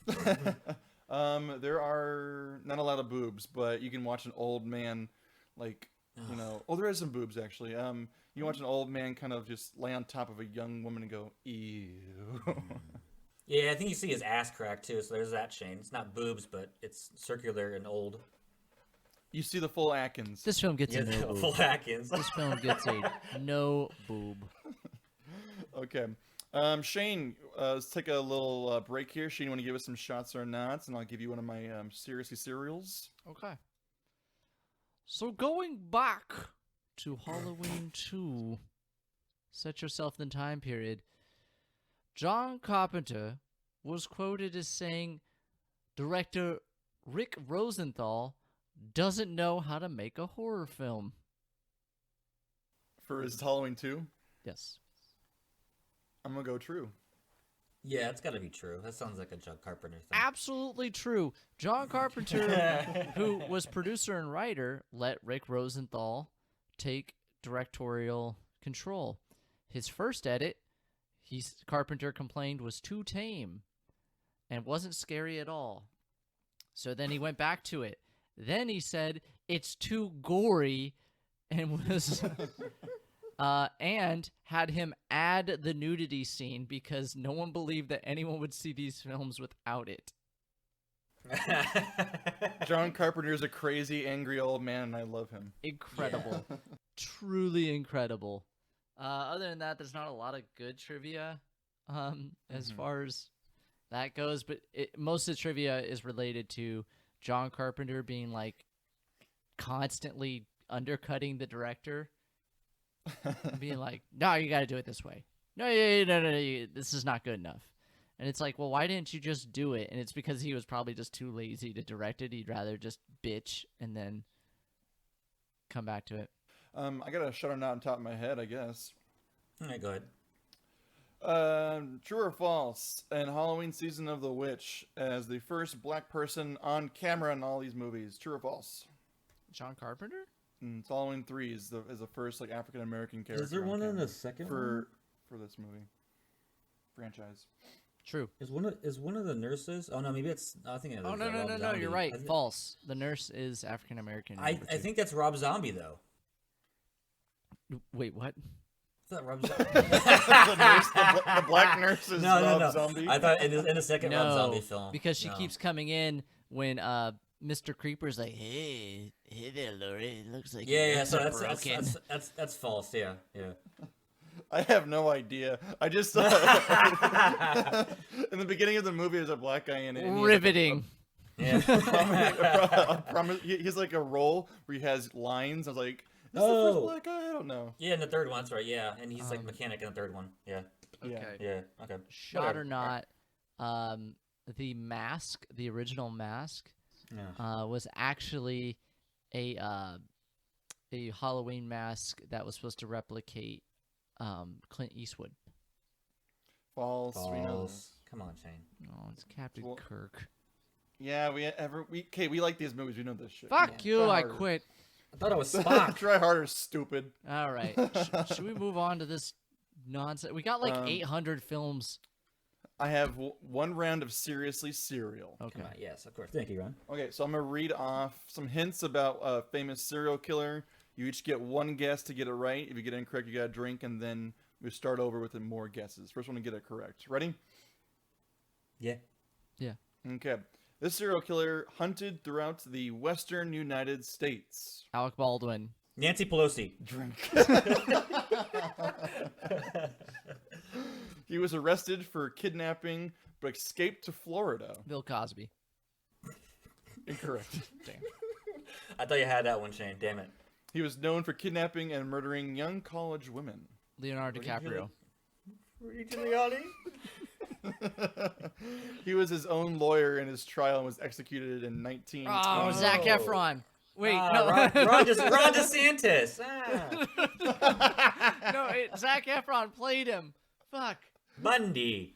there are not a lot of boobs, but you can watch an old man like there is some boobs actually. You watch an old man kind of just lay on top of a young woman and go, ew. Yeah, I think you see his ass crack too. So there's that, Shane. It's not boobs, but it's circular and old. You see the full Atkins. This film gets Yeah, a no boob. full Atkins. This film gets a no boob. Okay. Shane, let's take a little break here. Shane, you want to give us some shots or nots, and I'll give you one of my seriously cereals. Okay. So going back to Halloween 2, Set yourself in the time period. John Carpenter was quoted as saying, director Rick Rosenthal doesn't know how to make a horror film. For his Halloween 2, Yes. I'm gonna go true. Yeah, it's got to be true. That sounds like a John Carpenter thing. Absolutely true. John Carpenter, who was producer and writer, let Rick Rosenthal take directorial control. His first edit, Carpenter complained, was too tame and wasn't scary at all. So then he went back to it. Then he said it's too gory and was and had him add the nudity scene because no one believed that anyone would see these films without it. John Carpenter is a crazy, angry old man, and I love him. Incredible. Truly incredible. Other than that, there's not a lot of good trivia as far as that goes, but most of the trivia is related to John Carpenter being like constantly undercutting the director, being like, no, you got to do it this way. No, this is not good enough. And it's like, well, why didn't you just do it? And it's because he was probably just too lazy to direct it. He'd rather just bitch and then come back to it. I got a shut or not on top of my head, I guess. All right, go ahead. True or false? In Halloween Season of the Witch, as the first black person on camera in all these movies. True or false? John Carpenter? It's Halloween 3 is the first like African American character. Is there on one in camera the second for this movie franchise? True. Is one of the nurses? Oh no, maybe it's. I think it is. Oh, no, Rob Zombie. you're right. False. The nurse is African American. I think that's Rob Zombie though. Wait, what? I thought Rob Zombie. the black nurse is Rob Zombie. I thought in the second Rob No, Zombie film because she No. keeps coming in when Mr. Creeper's like, hey there, Lori. It looks like Yeah, your yeah. legs So are broken." that's false. Yeah, yeah. I have no idea. I just in the beginning of the movie, there's a black guy in it. and he has Riveting. Yeah. I promise. He's like a role where he has lines. I was like, is this the first Oh. black guy? I don't know. Yeah, in the third one, that's right. Yeah, and he's like mechanic in the third one. Yeah, Yeah. Okay. yeah. Okay. Shot Whatever. or not, the mask, the original mask, Yeah. was actually a Halloween mask that was supposed to replicate Clint Eastwood. False. We know this. False. Come on, Shane. Oh, it's Captain Well- Kirk. Yeah, we like these movies. We know this shit. Fuck you! Try I harder. quit. I thought it was Spock. Try harder, stupid. All right. Should we move on to this nonsense? We got like 800 films. I have one round of seriously serial. Okay. Come on, yes, of course. Thank you, Ron. Okay, so I'm gonna read off some hints about a famous serial killer. You each get one guess to get it right. If you get it incorrect, you got a drink, and then we start over with more guesses. First one to get it correct. Ready? Yeah. Yeah. Okay. This serial killer hunted throughout the western United States. Alec Baldwin. Nancy Pelosi. Drink. He was arrested for kidnapping, but escaped to Florida. Bill Cosby. Incorrect. Damn. I thought you had that one, Shane. Damn it. He was known for kidnapping and murdering young college women. Leonardo DiCaprio. Rudy Giuliani. He was his own lawyer in his trial and was executed in 19. Oh, Zac Efron. Wait, no. Ron DeSantis. No, Zac Efron played him. Fuck. Bundy.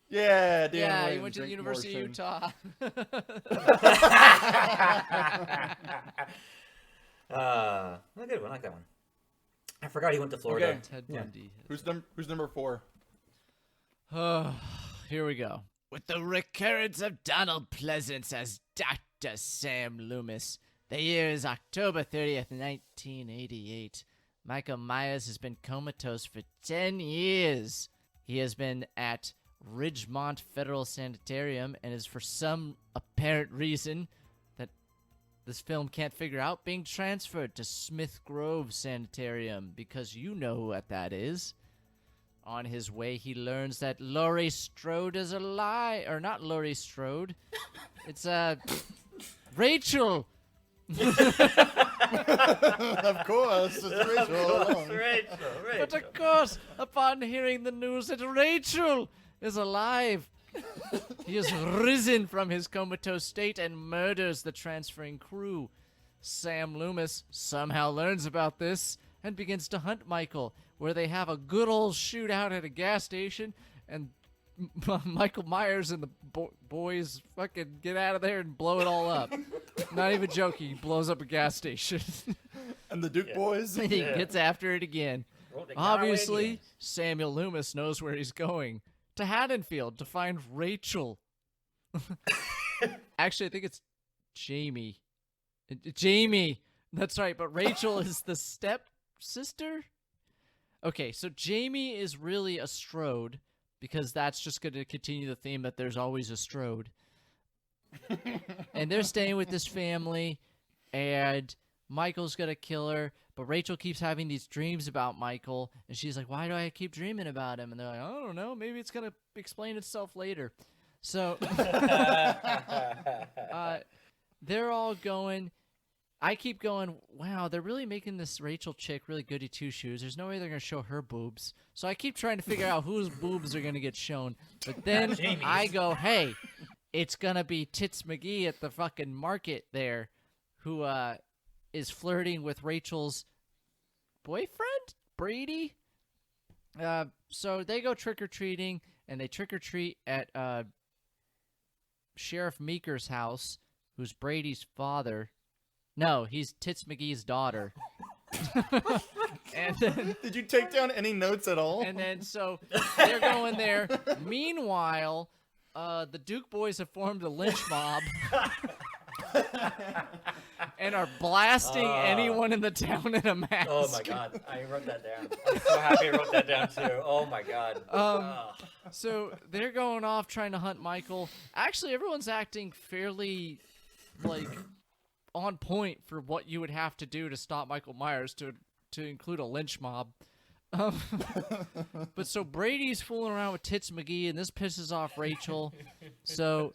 Yeah, Dan Yeah, he Williams, went to the drink University of more, Shane. Utah. Well, good one. I like that one. I forgot he went to Florida. Okay. Ted Yeah. Bundy. Who's number 4? Oh, here we go. With the recurrence of Donald Pleasance as Dr. Sam Loomis, the year is October 30th, 1988. Michael Myers has been comatose for 10 years. He has been at Ridgemont Federal Sanitarium and is, for some apparent reason that this film can't figure out, being transferred to Smith Grove Sanitarium, because you know what that is. On his way, he learns that Laurie Strode is a lie. Or not Laurie Strode. It's Rachel Of course, it's Rachel all along. Rachel. But of course, upon hearing the news that Rachel is alive, he has risen from his comatose state and murders the transferring crew. Sam Loomis somehow learns about this and begins to hunt Michael, where they have a good old shootout at a gas station, and Michael Myers and the boys fucking get out of there and blow it all up. Not even joking, he blows up a gas station. And the Duke boys. He gets after it again. Obviously, Samuel Loomis knows where he's going. To Haddonfield to find Rachel. Actually, I think it's Jamie. Jamie. That's right, but Rachel is the step-sister? Okay, so Jamie is really a Strode, because that's just going to continue the theme that there's always a Strode. And they're staying with this family, and Michael's going to kill her, but Rachel keeps having these dreams about Michael, and she's like, why do I keep dreaming about him? And they're like, I don't know, maybe it's going to explain itself later. So they're all going. I keep going, wow, they're really making this Rachel chick really goody two-shoes. There's no way they're going to show her boobs. So I keep trying to figure out whose boobs are going to get shown. But then I go, hey, it's going to be Tits McGee at the fucking market there, who is flirting with Rachel's boyfriend, Brady. So they go trick-or-treating, and they trick-or-treat at Sheriff Meeker's house, who's Brady's father. No, he's Tits McGee's daughter. And then, did you take down any notes at all? and then so they're going there. Meanwhile, the Duke boys have formed a lynch mob and are blasting anyone in the town in a mask. Oh my god, I wrote that down. I'm so happy I wrote that down too. Oh my god. So they're going off trying to hunt Michael. Actually, everyone's acting fairly, like, on point for what you would have to do to stop Michael Myers, to include a lynch mob. But so Brady's fooling around with Tits McGee, and this pisses off Rachel. So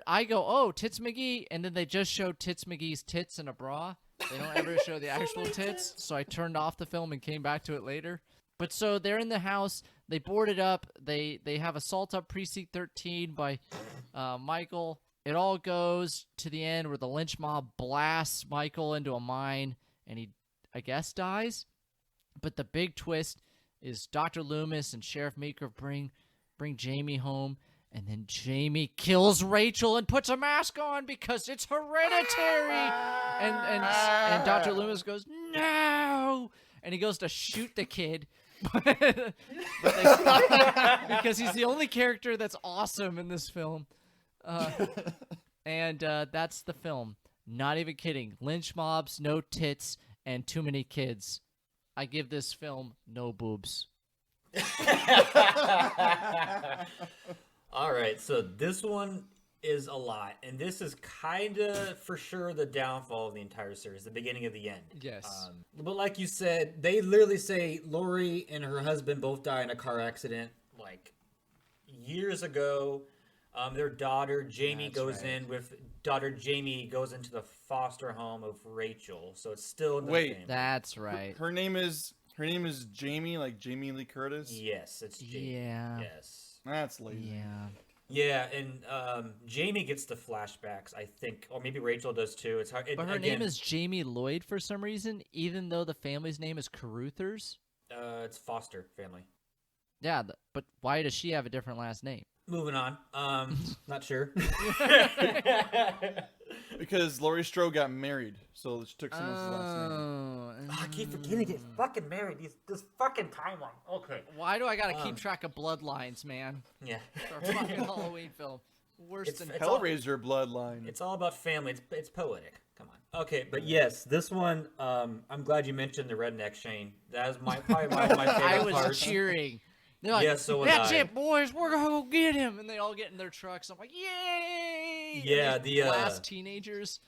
I go, oh, Tits McGee, and then they just show Tits McGee's tits in a bra. They don't ever show the actual tits, so I turned off the film and came back to it later. But so they're in the house, they board it up, they have Assault up Precinct 13 by Michael. It all goes to the end where the lynch mob blasts Michael into a mine, and he, I guess, dies. But the big twist is Dr. Loomis and Sheriff Meeker bring Jamie home, and then Jamie kills Rachel and puts a mask on because it's hereditary. And Dr. Loomis goes, no! And he goes to shoot the kid. Because he's the only character that's awesome in this film. And that's the film. Not even kidding. Lynch mobs, no tits, and too many kids. I give this film no boobs. All right, so this one is a lot, and this is kind of for sure the downfall of the entire series, the beginning of the end. Yes. But like you said, they literally say Lori and her husband both die in a car accident like years ago. Their daughter Jamie goes into the foster home of Rachel, so it's still in the Wait. family. That's right. Her name is Jamie, like Jamie Lee Curtis. Yes, it's Jamie. Yeah. Yes. That's lazy. Yeah. Yeah, and Jamie gets the flashbacks, I think, or maybe Rachel does too. It's hard. But her name is Jamie Lloyd for some reason, even though the family's name is Caruthers. It's Foster family. Yeah, but why does she have a different last name? Moving on. Not sure. Because Laurie Strode got married, so she took someone else's last name. I keep forgetting he's fucking married. This fucking timeline. Okay. Why do I gotta keep track of bloodlines, man? Yeah. It's our fucking Halloween film. Worse than it's all- Hellraiser bloodline. It's all about family. It's poetic. Come on. Okay, but yes, this one. I'm glad you mentioned the redneck Shane. That is probably one of my favorite I was parts. cheering. They're like, Yeah, so was that's I. it, boys. We're gonna go get him, and they all get in their trucks. I'm like, yay! Yeah, and the, last teenagers.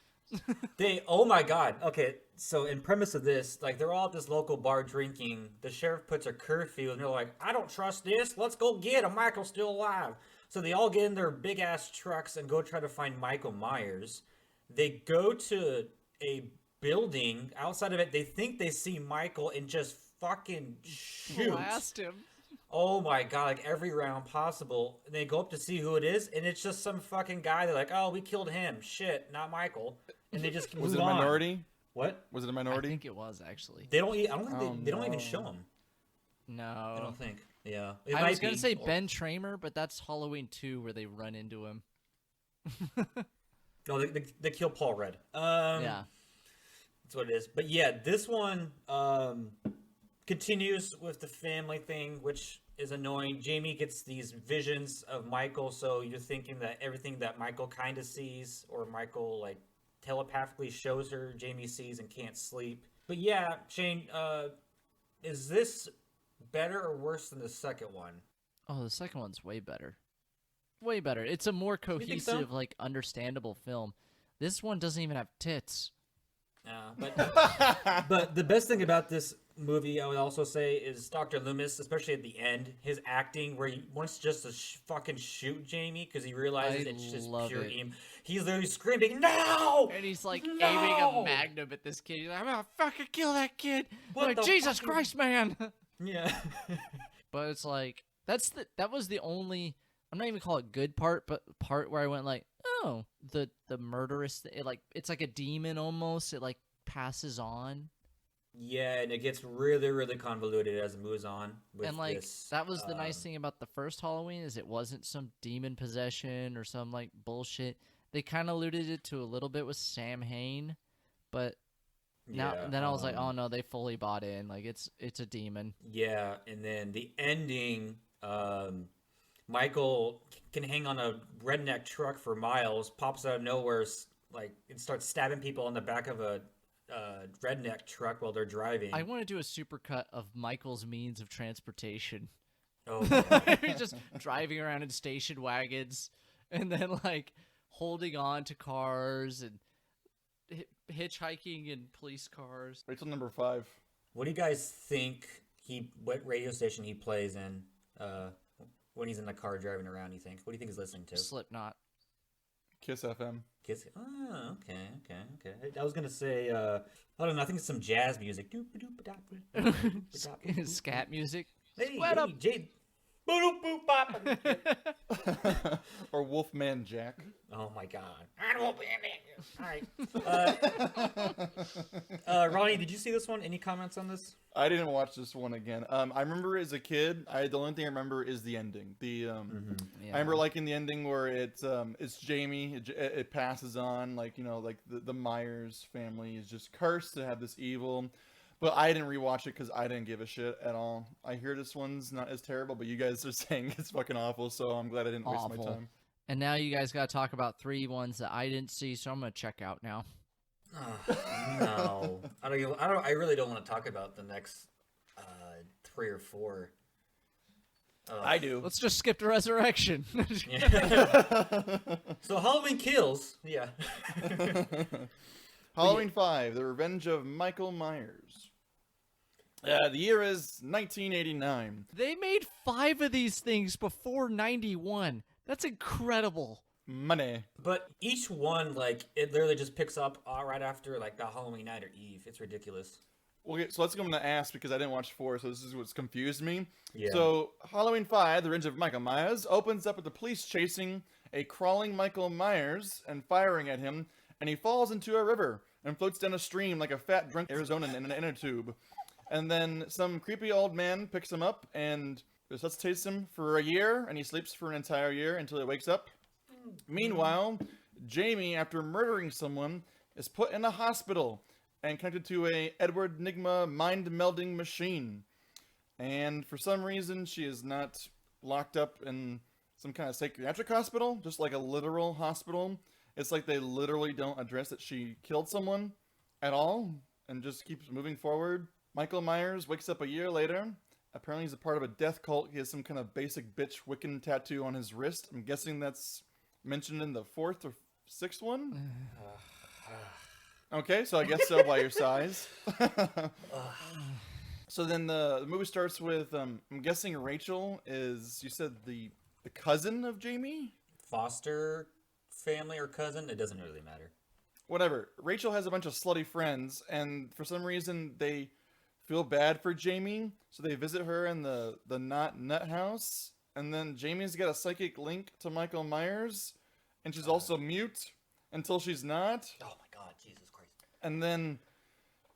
Oh my god. Okay, so in premise of this, like they're all at this local bar drinking. The sheriff puts a curfew, and they're like, I don't trust this. Let's go get him. Michael's still alive. So they all get in their big ass trucks and go try to find Michael Myers. They go to a building. Outside of it, they think they see Michael and just fucking shoot. Blast him. Oh my god, like every round possible. And they go up to see who it is, and it's just some fucking guy. They're like, oh, we killed him. Shit, not Michael. And they just Was move it a on. minority? What? Was it a I minority? think it was actually. They don't. I don't think Oh, they don't even no. show him. No. I don't think. Yeah. It I might was gonna be. say Or- Ben Tramer, but that's Halloween 2 where they run into him. No, they kill Paul Rudd. Yeah. That's what it is. But yeah, this one continues with the family thing, which is annoying. Jamie gets these visions of Michael, so you're thinking that everything that Michael kind of sees, or Michael like telepathically shows her, Jamie sees and can't sleep. But yeah, Shane, is this better or worse than the second one? Oh, the second one's way better. Way better. It's a more think so? cohesive, like understandable film. This one doesn't even have tits. But the best thing about this movie, I would also say, is Dr. Loomis, especially at the end, his acting, where he wants just to fucking shoot Jamie because he realizes I it's just love pure it. aim. He's literally screaming, "No!" And he's like No! aiming a magnum at this kid. He's like, I'm gonna fucking kill that kid. What Like, the Jesus fucking- Christ, man. Yeah. But it's like that was the only, I'm not even call it good part, but part where I went like, oh, the murderous, it's like a demon almost. It like passes on. Yeah, and it gets really, really convoluted as it moves on. With And like this, that was the nice thing about the first Halloween, is it wasn't some demon possession or some like bullshit. They kind of alluded it to a little bit with Sam Hain, but now yeah, then I was like, oh no, they fully bought in. Like it's a demon. Yeah, and then the ending, Michael can hang on a redneck truck for miles, pops out of nowhere, like, and starts stabbing people on the back of a redneck truck while they're driving. I want to do a supercut of Michael's means of transportation. Oh, my God. He's just driving around in station wagons and then like holding on to cars and hitchhiking in police cars. Wait till number 5. What do you guys think what radio station he plays in when he's in the car driving around, you think? What do you think he's listening to? Slipknot. Kiss FM. Kiss? Oh, okay. I was going to say, I don't know, I think it's some jazz music. Scat music. Hey, Sweat up. Jade. Or Wolfman Jack. Oh my god. Alright. Ronnie, did you see this one? Any comments on this? I didn't watch this one again. I remember as a kid. The only thing I remember is the ending. Yeah. I remember liking the ending where it's Jamie. It passes on, like, you know, like the Myers family is just cursed to have this evil. But I didn't rewatch it because I didn't give a shit at all. I hear this one's not as terrible, but you guys are saying it's fucking awful, so I'm glad I didn't waste my Awful. time. And now you guys got to talk about 3 ones that I didn't see, so I'm gonna check out now. No. I really don't want to talk about the next 3 or 4. I do. Let's just skip to Resurrection. So Halloween Kills. Yeah. Halloween 5, The Revenge of Michael Myers. The year is 1989. They made 5 of these things before 91. That's incredible. Money. But each one, like, it literally just picks up right after, like, the Halloween night or Eve. It's ridiculous. Okay, so let's go into ask because I didn't watch 4, so this is what's confused me. Yeah. So, Halloween 5, The Revenge of Michael Myers, opens up with the police chasing a crawling Michael Myers and firing at him, and he falls into a river and floats down a stream like a fat drunk Arizonan in an inner tube. And then some creepy old man picks him up and resuscitates him for a year, and he sleeps for an entire year until he wakes up. Meanwhile, Jamie, after murdering someone, is put in a hospital and connected to a Edward Nygma mind-melding machine. And for some reason, she is not locked up in some kind of psychiatric hospital, just like a literal hospital. It's like they literally don't address that she killed someone at all and just keeps moving forward. Michael Myers wakes up a year later. Apparently he's a part of a death cult. He has some kind of basic bitch Wiccan tattoo on his wrist. I'm guessing that's mentioned in the 4th or 6th one? Okay, so I guess so by your size. So then the movie starts with, I'm guessing Rachel is, you said the cousin of Jamie? Foster family or cousin, it doesn't really matter. whatever. Rachel has a bunch of slutty friends, and for some reason they feel bad for Jamie, so they visit her in the not nut house, and then Jamie's got a psychic link to Michael Myers, and she's also mute until she's not. Oh my God, Jesus Christ! And then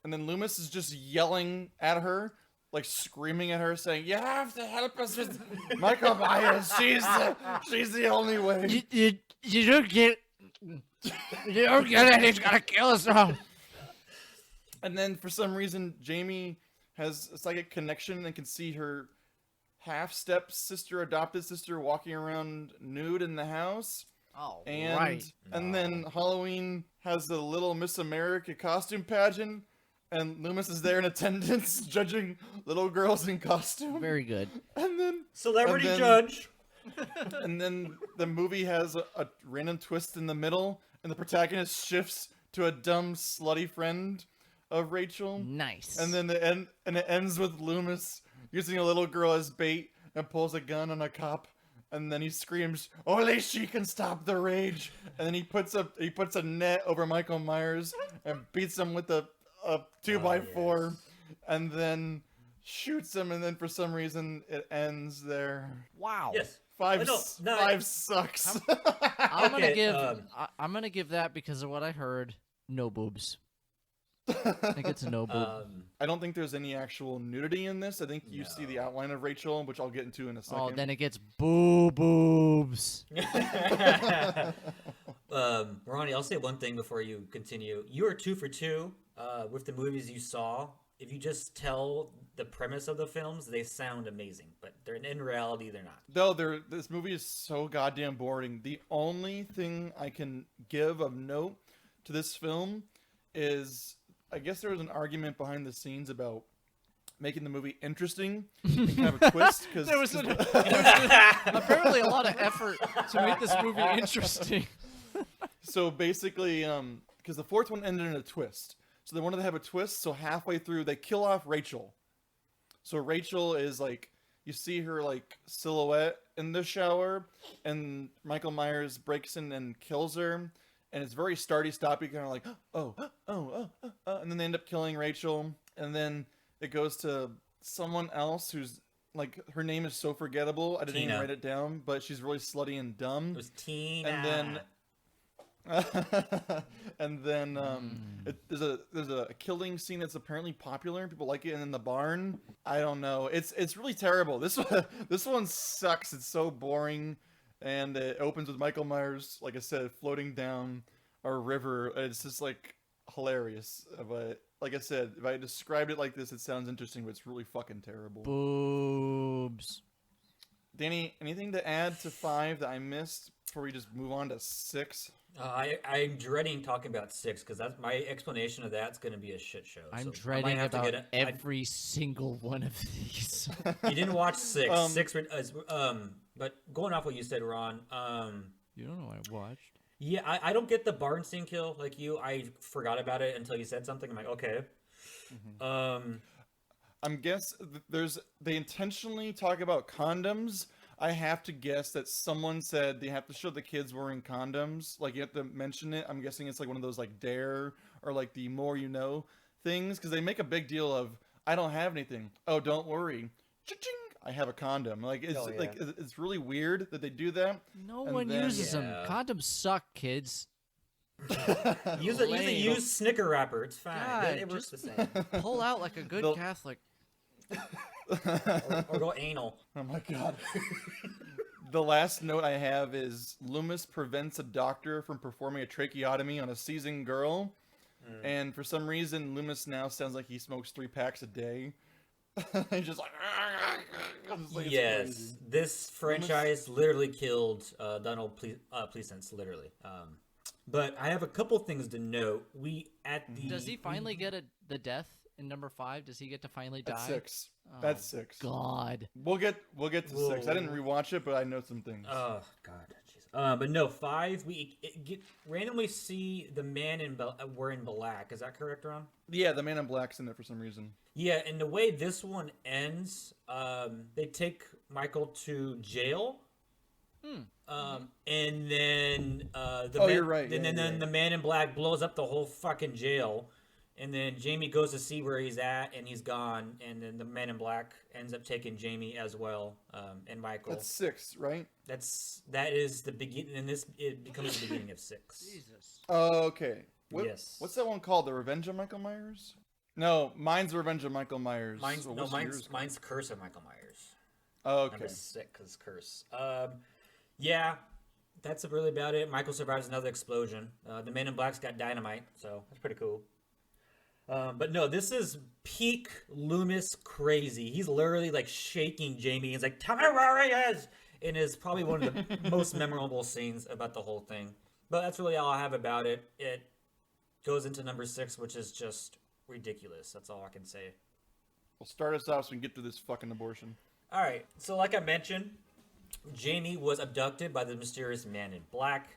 Loomis is just yelling at her, like screaming at her, saying, "You have to help us with Michael Myers. She's the only way." You don't get it. He's gonna kill us all. And then for some reason, Jamie has a psychic connection and can see her adopted sister, walking around nude in the house. Oh, And right. and then Halloween has a little Miss America costume pageant, and Loomis is there in attendance, judging little girls in costume. Very good. And then Celebrity and then- judge. And then the movie has a random twist in the middle, and the protagonist shifts to a dumb, slutty friend of Rachel. Nice. And then it ends with Loomis using a little girl as bait and pulls a gun on a cop, and then he screams, "Only she can stop the rage!" And then he puts a net over Michael Myers and beats him with a 2x4, and then shoots him, and then for some reason it ends there. wow. Yes. Five No, sucks. I'm gonna Okay, give. I'm gonna give that because of what I heard. No boobs. I think it's a no boob. I don't think there's any actual nudity in this. I think you see the outline of Rachel, which I'll get into in a second. Oh, then it gets boobs. Ronnie, I'll say one thing before you continue. You are 2 for 2 with the movies you saw. If you just tell the premise of the films, they sound amazing, but in reality, they're not. No, this movie is so goddamn boring. The only thing I can give of note to this film is, I guess there was an argument behind the scenes about making the movie interesting and kind of a twist. Because There was apparently a lot of effort to make this movie interesting. So basically, because the fourth one ended in a twist, so they wanted to have a twist. So halfway through, they kill off Rachel. So Rachel is like, you see her like silhouette in the shower, and Michael Myers breaks in and kills her, and it's very starty-stoppy, kind of like, and then they end up killing Rachel, and then it goes to someone else who's like, her name is so forgettable, I didn't Tina. even write it down, but she's really slutty and dumb. It was Tina. And then and then there's a killing scene that's apparently popular. People like it. And in the barn, I don't know. It's really terrible. This one sucks. It's so boring, and it opens with Michael Myers, like I said, floating down a river. It's just like hilarious. But like I said, if I described it like this, it sounds interesting, but it's really fucking terrible. Boobs. Danny, anything to add to 5 that I missed before we just move on to 6? I'm dreading talking about 6 because that's my explanation of that's going to be a shit show. I'm so I might dreading have to about get every single one of these. You didn't watch 6. 6. But going off what you said, Ron. You don't know what I watched. Yeah, I don't get the barn scene kill like you. I forgot about it until you said something. I'm like, okay. I'm they intentionally talk about condoms. I have to guess that someone said they have to show the kids wearing condoms. Like, you have to mention it. I'm guessing it's like one of those like Dare or like the More You Know things, because they make a big deal of, I don't have anything. Oh, don't worry. Cha-ching! I have a condom. Like, it's really weird that they do that. No And one then- uses them. Yeah. Condoms suck, kids. Use a Lame. used Snicker wrapper. It's fine. God, it works the same. Pull out like a good They'll- Catholic. Or go anal. Oh my god. The last note I have is Loomis prevents a doctor from performing a tracheotomy on a seasoned girl. And for some reason, Loomis now sounds like he smokes 3 packs a day. He's just like... it's like, it's Yes, crazy. this franchise literally killed Donald Pleasance, literally. But I have a couple things to note. Does he finally get the death in number 5? Does he get to finally die? That's 6. Oh, That's 6. God. We'll get to 6. I didn't rewatch it, but I know some things. Oh God, jeez. But no, 5. We randomly see the man wearing black. Is that correct, Ron? Yeah, the Man in Black's in it for some reason. Yeah, and the way this one ends, they take Michael to jail, And then you're right. Then the Man in Black blows up the whole fucking jail. And then Jamie goes to see where he's at, and he's gone. And then the Man in Black ends up taking Jamie as well, and Michael. That's 6, right? That is the beginning. And it becomes the beginning of 6. Jesus. Okay. Yes. What's that one called? The Revenge of Michael Myers? No, mine's Revenge of Michael Myers. Mine's So what's yours? mine's Curse of Michael Myers. Oh, okay. Number 6 is Curse. Yeah, that's really about it. Michael survives another explosion. The Man in Black's got dynamite, so that's pretty cool. But no, this is peak Loomis crazy. He's literally like shaking Jamie. He's like, "Tell me where he is!" And it's probably one of the most memorable scenes about the whole thing. But that's really all I have about it. It goes into number 6, which is just ridiculous. That's all I can say. Well, start us off so we can get through this fucking abortion. All right. So like I mentioned, Jamie was abducted by the mysterious Man in Black.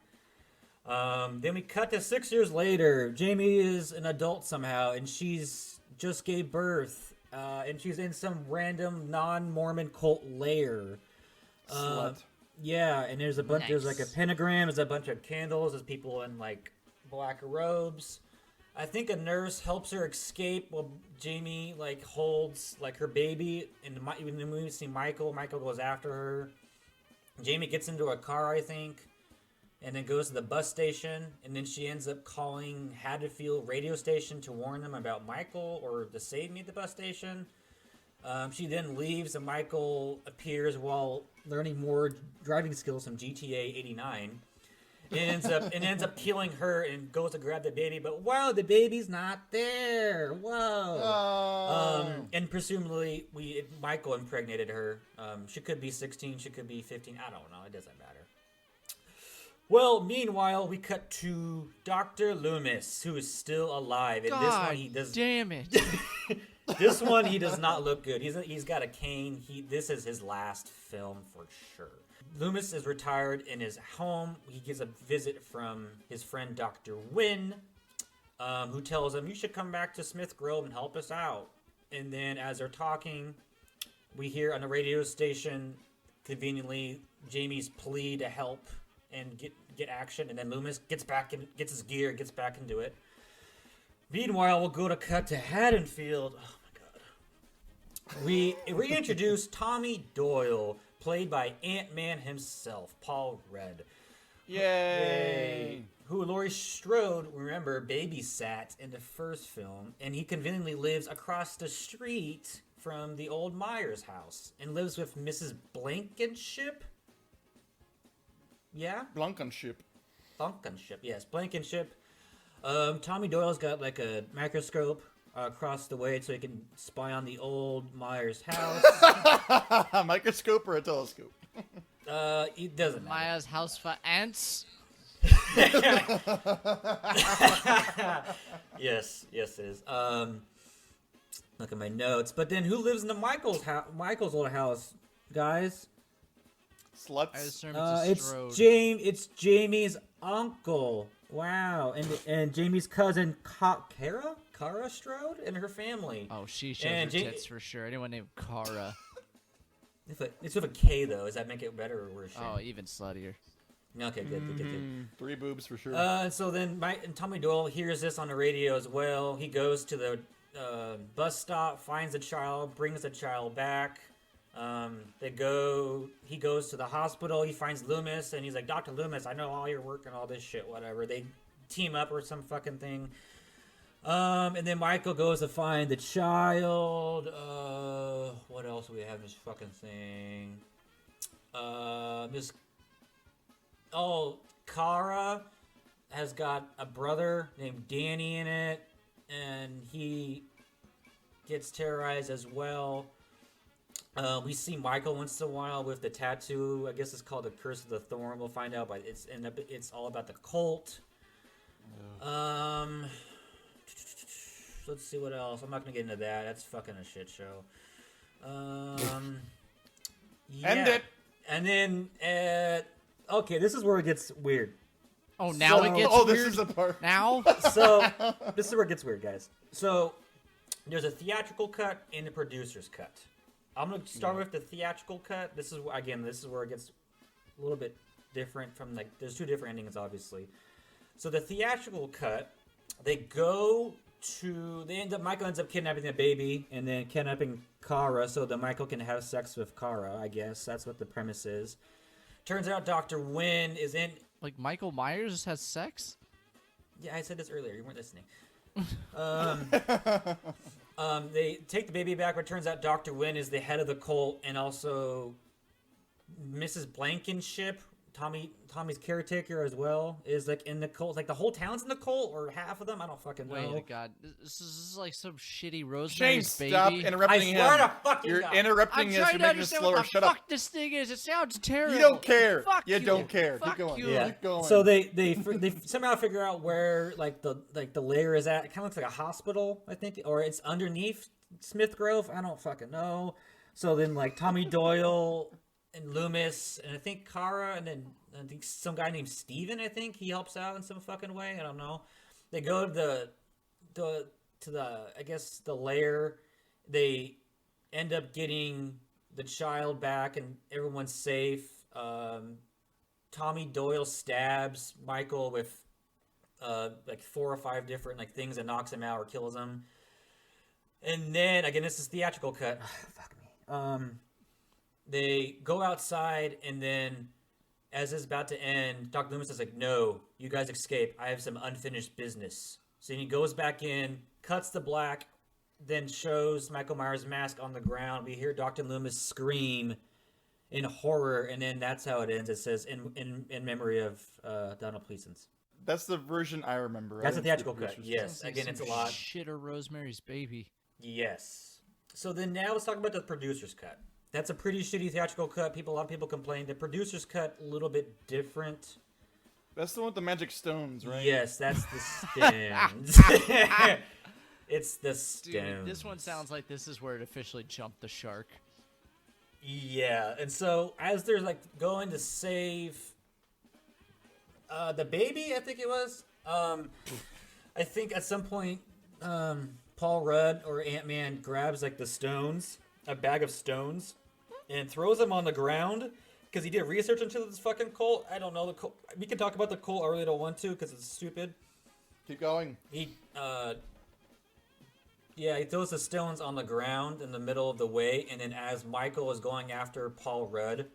Then we cut to 6 years later. Jamie is an adult somehow, and she's just gave birth. And she's in some random non-Mormon cult lair. Slut. Yeah, and there's a bunch. Nice. There's like a pentagram. There's a bunch of candles. There's people in like black robes. I think a nurse helps her escape while Jamie like holds like her baby. And in the movie, we see Michael. Michael goes after her. Jamie gets into a car, I think, and then goes to the bus station. And then she ends up calling Haddonfield radio station to warn them about Michael or to save me at the bus station. She then leaves, and Michael appears while learning more driving skills from GTA 89. It ends up killing her and goes to grab the baby, but wow, the baby's not there. Whoa. Oh. And presumably Michael impregnated her. She could be 16, she could be 15. I don't know. It doesn't matter. Well, meanwhile, we cut to Dr. Loomis, who is still alive. And this one he does. Damn it. This one he does not look good. He's got a cane. This is his last film for sure. Loomis is retired in his home. He gets a visit from his friend Dr. Wynn, who tells him, "You should come back to Smith Grove and help us out." And then as they're talking, we hear on the radio station, conveniently, Jamie's plea to help and get action. And then Loomis gets his gear, gets back into it. Meanwhile, we'll go to cut to Haddonfield. Oh my god. We reintroduce Tommy Doyle, played by Ant-Man himself, Paul Rudd. Yay! Who Laurie Strode, remember, babysat in the first film, and he conveniently lives across the street from the old Myers house and lives with Mrs. Blankenship. Yeah? Blankenship. Blankenship, yes, Blankenship. Tommy Doyle's got like a microscope across the way so he can spy on the old Myers house. A microscope or a telescope? It doesn't matter. Maya's house for ants. Yes, it is. Look at my notes. But then who lives in the Michael's old house, guys? Sluts. I assume it's a Strode. It's Jamie's uncle. Wow, and Jamie's cousin Cara Strode and her family. Oh, she shows And her tits for sure. Anyone named Kara. It's with a K though. Does that make it better or worse? Oh, even sluttier. Okay, good. 3 boobs for sure. So then Tommy Doyle hears this on the radio as well. He goes to the bus stop, finds the child, brings the child back. He goes to the hospital. He finds Loomis, and he's like, "Dr. Loomis, I know all your work and all this shit, whatever." They team up or some fucking thing. And then Michael goes to find the child. What else do we have in this fucking thing? Kara has got a brother named Danny in it, and he gets terrorized as well. We see Michael once in a while with the tattoo. I guess it's called the Curse of the Thorn. We'll find out, but it's all about the cult. Let's see what else. I'm not gonna get into that. That's fucking a shit show. Yeah. End it. And then, okay, this is where it gets weird. Oh, now it gets Oh, weird. this is the part. Now? So this is where it gets weird, guys. So there's a theatrical cut and a producer's cut. I'm gonna start with the theatrical cut. This is where it gets a little bit different from like. There's two different endings, obviously. So the theatrical cut, Michael ends up kidnapping the baby and then kidnapping Kara so that Michael can have sex with Kara. I guess that's what the premise is. Turns out Dr. Wynn is in. Like Michael Myers has sex? Yeah, I said this earlier. You weren't listening. They take the baby back, but turns out Dr. Wynn is the head of the cult, and also Mrs. Blankenship, Tommy's caretaker as well, is like in the cult. Like the whole town's in the cult, or half of them. I don't fucking know. Wait, God, this is like some shitty Shane, Rosemary's Baby. stop interrupting him. I swear to fucking You're God. interrupting I'm us. trying You're to making it understand slower. what the Shut fuck up. this thing is. It sounds terrible. You don't care. Fuck You you. don't care. Fuck Keep going. you. Yeah. Keep going. So they somehow figure out where like the layer is at. It kind of looks like a hospital, I think, or it's underneath Smith Grove. I don't fucking know. So then like Tommy Doyle and Loomis and I think Kara and then I think some guy named Steven, I think he helps out in some fucking way. I don't know. They go to the I guess the lair. They end up getting the child back and everyone's safe. Tommy Doyle stabs Michael with like 4 or 5 different like things that knocks him out or kills him. And then again, this is theatrical cut. Fuck me. They go outside, and then as it's about to end, Dr. Loomis is like, "No, you guys escape. I have some unfinished business." So he goes back in, cuts the black, then shows Michael Myers' mask on the ground. We hear Dr. Loomis scream in horror, and then that's how it ends. It says, "In memory of Donald Pleasence." That's the version I remember. That's I a didn't see theatrical the cut. producers' Yes, Like again, it's a some lot. Shit or Rosemary's Baby. Yes. So then now let's talk about the producer's cut. That's a pretty shitty theatrical cut. A lot of people complain. The producer's cut a little bit different. That's the one with the magic stones, right? Yes, that's the stones. It's the stones. Dude, this one sounds like this is where it officially jumped the shark. Yeah, and so as they're like going to save the baby, I think it was. I think at some point Paul Rudd or Ant-Man grabs like the stones, a bag of stones, and throws them on the ground because he did research into this fucking cult. I don't know the cult. We can talk about the cult. I really don't want to because it's stupid. Keep going. He throws the stones on the ground in the middle of the way, and then as Michael is going after Paul Rudd,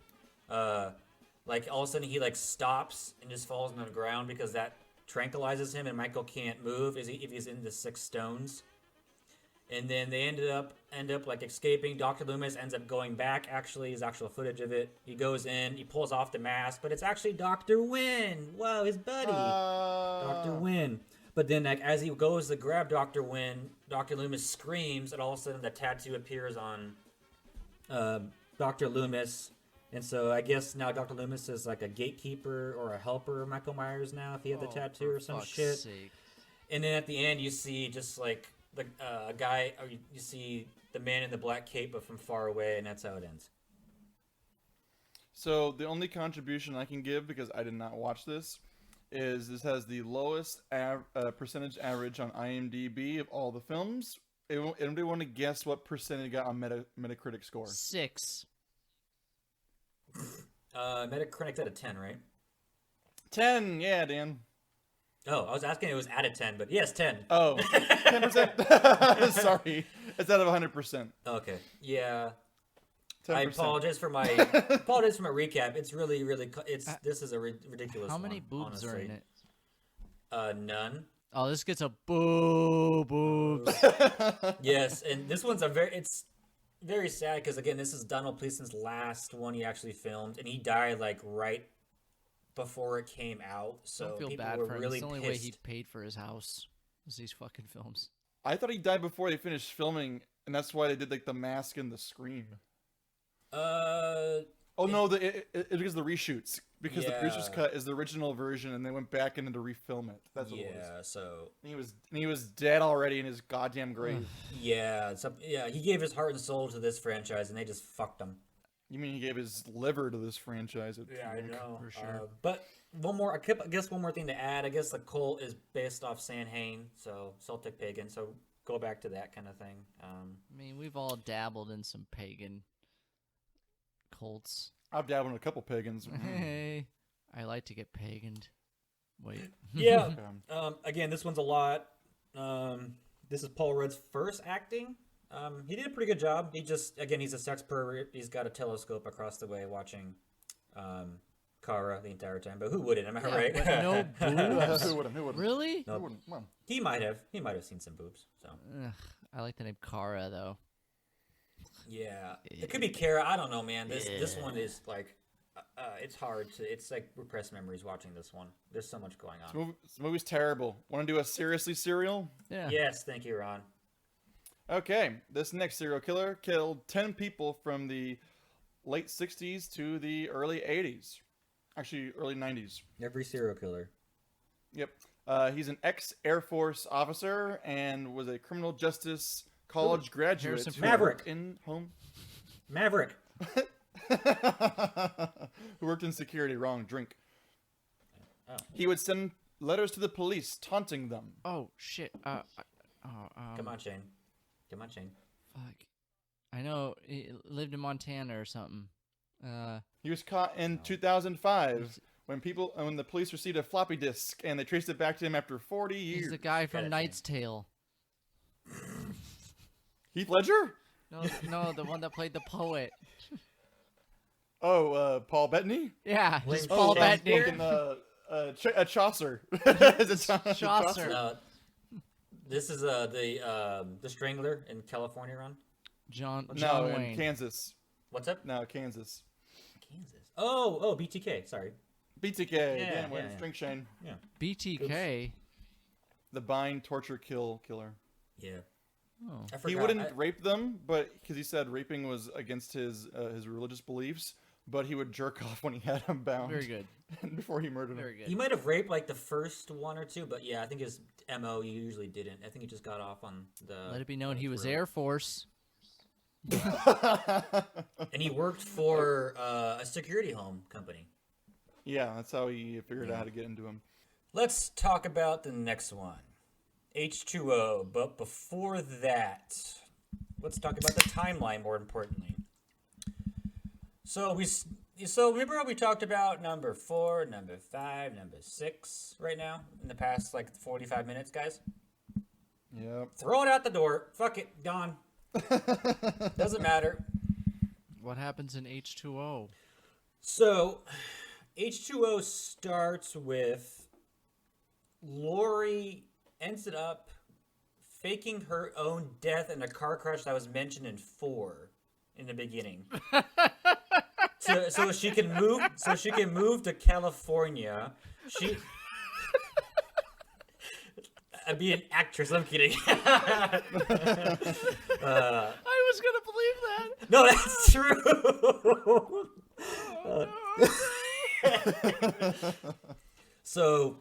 like all of a sudden he like stops and just falls on the ground because that tranquilizes him, and Michael can't move if he's in the 6 stones. And then they end up like escaping. Dr. Loomis ends up going back. Actually, his actual footage of it. He goes in, he pulls off the mask, but it's actually Dr. Wynn. Whoa, his buddy, Dr. Wynn. But then, like as he goes to grab Dr. Wynn, Dr. Loomis screams, and all of a sudden the tattoo appears on Dr. Loomis. And so I guess now Dr. Loomis is like a gatekeeper or a helper of Michael Myers now if he had the tattoo or some shit. Sake. And then at the end you see just like the guy, or you see the man in the black cape but from far away, and that's how it ends. So the only contribution I can give, because I did not watch this, is this has the lowest percentage average on IMDb of all the films. Anybody want to guess what percentage it got on Metacritic score? 6. Metacritic's out of 10, right? 10, yeah, Dan. Oh, I was asking if it was out of 10, but yes, 10. Oh, 10%. Sorry. It's out of 100%. Okay, yeah. 10%. I apologize for my recap. It's really, this is a ridiculous. How many one, boobs are honestly. in it? None. Oh, this gets a boobs. Yes, and this one's it's very sad because again, this is Donald Pleasence's last one he actually filmed, and he died like right before it came out. So Don't feel people bad were for him. really It's the only pissed. way he paid for his house was these fucking films. I thought he died before they finished filming, and that's why they did like the mask and the scream. Oh no, it was the reshoots, because the producer's Yeah. cut is the original version, and they went back in to refilm it. That's what it was. Yeah, so He was dead already in his goddamn grave. yeah, he gave his heart and soul to this franchise, and they just fucked him. You mean he gave his liver to this franchise? I know. for sure. But one more, I guess one more thing to add. I guess the cult is based off Samhain, so Celtic pagan. So go back to that kind of thing. I mean, we've all dabbled in some pagan cults. I've dabbled in a couple pagans. Hey, I like to get paganed. Wait. Yeah. Okay. Again, this one's a lot. This is Paul Rudd's first acting. He did a pretty good job. He's a sex pervert. He's got a telescope across the way watching Kara the entire time. But who wouldn't? Am I right? But no boobs. Who wouldn't? Really? Who wouldn't? Well, He might have seen some boobs. So Ugh, I like the name Kara though. yeah, it could be Kara. I don't know, man. This one is like, it's hard to. It's like repressed memories watching this one. There's so much going on. this movie's terrible. Want to do a seriously serial? Yeah. Yes, thank you, Ron. Okay, this next serial killer killed 10 people from the late 60s to the early 80s. Actually, early 90s. Every serial killer. Yep. He's an ex-Air Force officer and was a criminal justice college graduate. Harrison who Maverick. worked in home. Maverick. Who worked in security. Wrong. Drink. Oh. He would send letters to the police taunting them. Oh shit. Come on, Shane. Come on, Shane. Fuck. I know. He lived in Montana or something. He was caught in 2005 when the police received a floppy disk and they traced it back to him after 40 years. He's the guy Got from it, Knight's Tale. Heath Ledger? No, the one that played the poet. Oh, Paul Bettany? Yeah, William just Paul Shakespeare? Bettany. Chaucer. Is it Chaucer. This is the Strangler in California, Ron. John No, in Wayne. Kansas. What's up? No, Kansas. Kansas. Oh, BTK. Sorry. BTK. Yeah, Dan yeah. Drink Shane. Yeah. BTK. The bind, torture, kill killer. Yeah. Oh. I forgot. He wouldn't rape them, but because he said raping was against his religious beliefs, but he would jerk off when he had them bound. Very good. Before he murdered Very him. good. He might have raped like the first one or two, but yeah, I think his MO he usually didn't. I think he just got off on the. Let it be known he was throat. Air Force. And he worked for a security home company. Yeah, that's how he figured out how to get into him. Let's talk about the next one, H2O. But before that, let's talk about the timeline. More importantly, so remember how we talked about number 4, number 5, number 6 right now in the past like 45 minutes, guys. Yep. Throw it out the door. Fuck it, gone. Doesn't matter. What happens in H2O? So, H2O starts with Lori ended up faking her own death in a car crash that was mentioned in 4 in the beginning. so she can move to California. I'd be an actress. I'm kidding. I was gonna believe that. No, that's true. So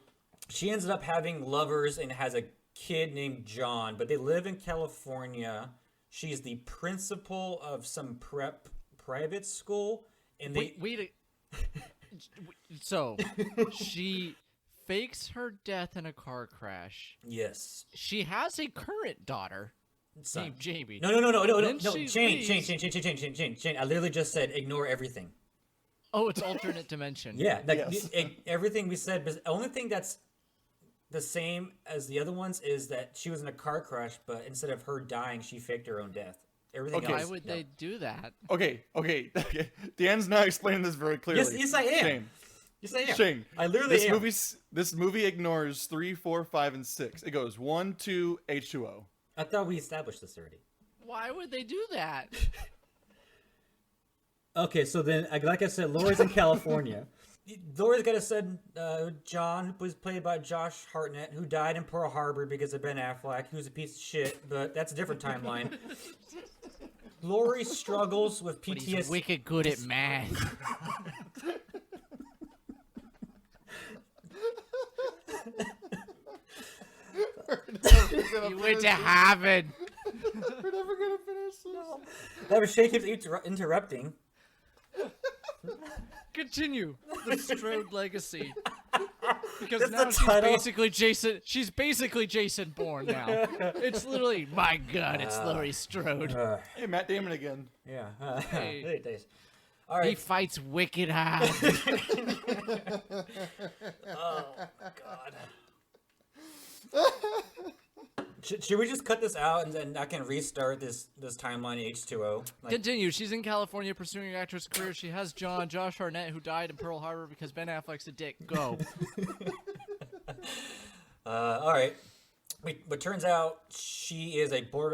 she ends up having lovers and has a kid named John, but they live in California. She's the principal of some private school, and they So she fakes her death in a car crash. yes. She has a current daughter Son. named Jamie. No. Then she Change. leaves. I literally just said ignore everything. Oh, it's alternate dimension. Yeah, like Yes. everything we said. But the only thing that's the same as the other ones is that she was in a car crash, but instead of her dying, she faked her own death. Everything Okay. else. Why would they do that? Okay. Dan's now explaining this very clearly. Yes, I am. Shane. Yes, I am. Shane. I literally am. This movie ignores 3, 4, 5, and 6. It goes 1, 2, H2O. I thought we established this already. Why would they do that? Okay, so then, like I said, Lori's in California. Lori's got a son, John, who was played by Josh Hartnett, who died in Pearl Harbor because of Ben Affleck, who's a piece of shit, but that's a different timeline. Lori struggles with But he's PTSD. wicked good at math. He went to Harvard. We're never gonna finish this. That was Shay keeps interrupting. Continue the Strode legacy. Because That's now the she's title. basically Jason. She's basically Jason Bourne now. It's literally, my God, it's Laurie Strode. Hey, Matt Damon again. Yeah. Hey. Hey, days. All He right. fights wicked hard. Oh God. Should we just cut this out and then I can restart this timeline H2O? Like, Continue. She's in California pursuing an actress career. She has Josh Hartnett, who died in Pearl Harbor because Ben Affleck's a dick. Go. all right. But turns out she is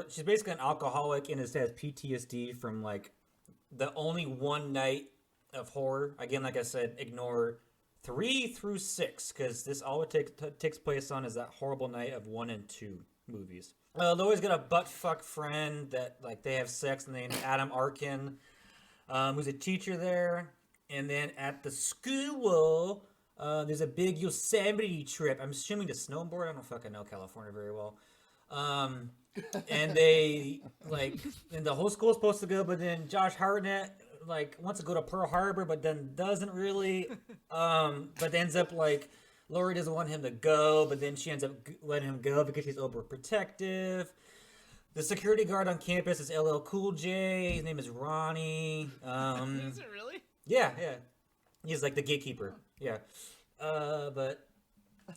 she's basically an alcoholic and has PTSD from like the only one night of horror. Again, like I said, ignore 3 through 6 because this all it takes place on is that horrible night of 1 and 2 movies. Laurie's got a butt fuck friend that like they have sex named Adam Arkin, who's a teacher there. And then at the school, there's a big Yosemite trip. I'm assuming to snowboard. I don't fucking know California very well. And they like, and the whole school's supposed to go, but then Josh Hartnett like wants to go to Pearl Harbor, but then doesn't really. But ends up like Laurie doesn't want him to go, but then she ends up letting him go because she's overprotective. The security guard on campus is LL Cool J. His name is Ronnie. Is it really? Yeah. He's like the gatekeeper. Yeah. But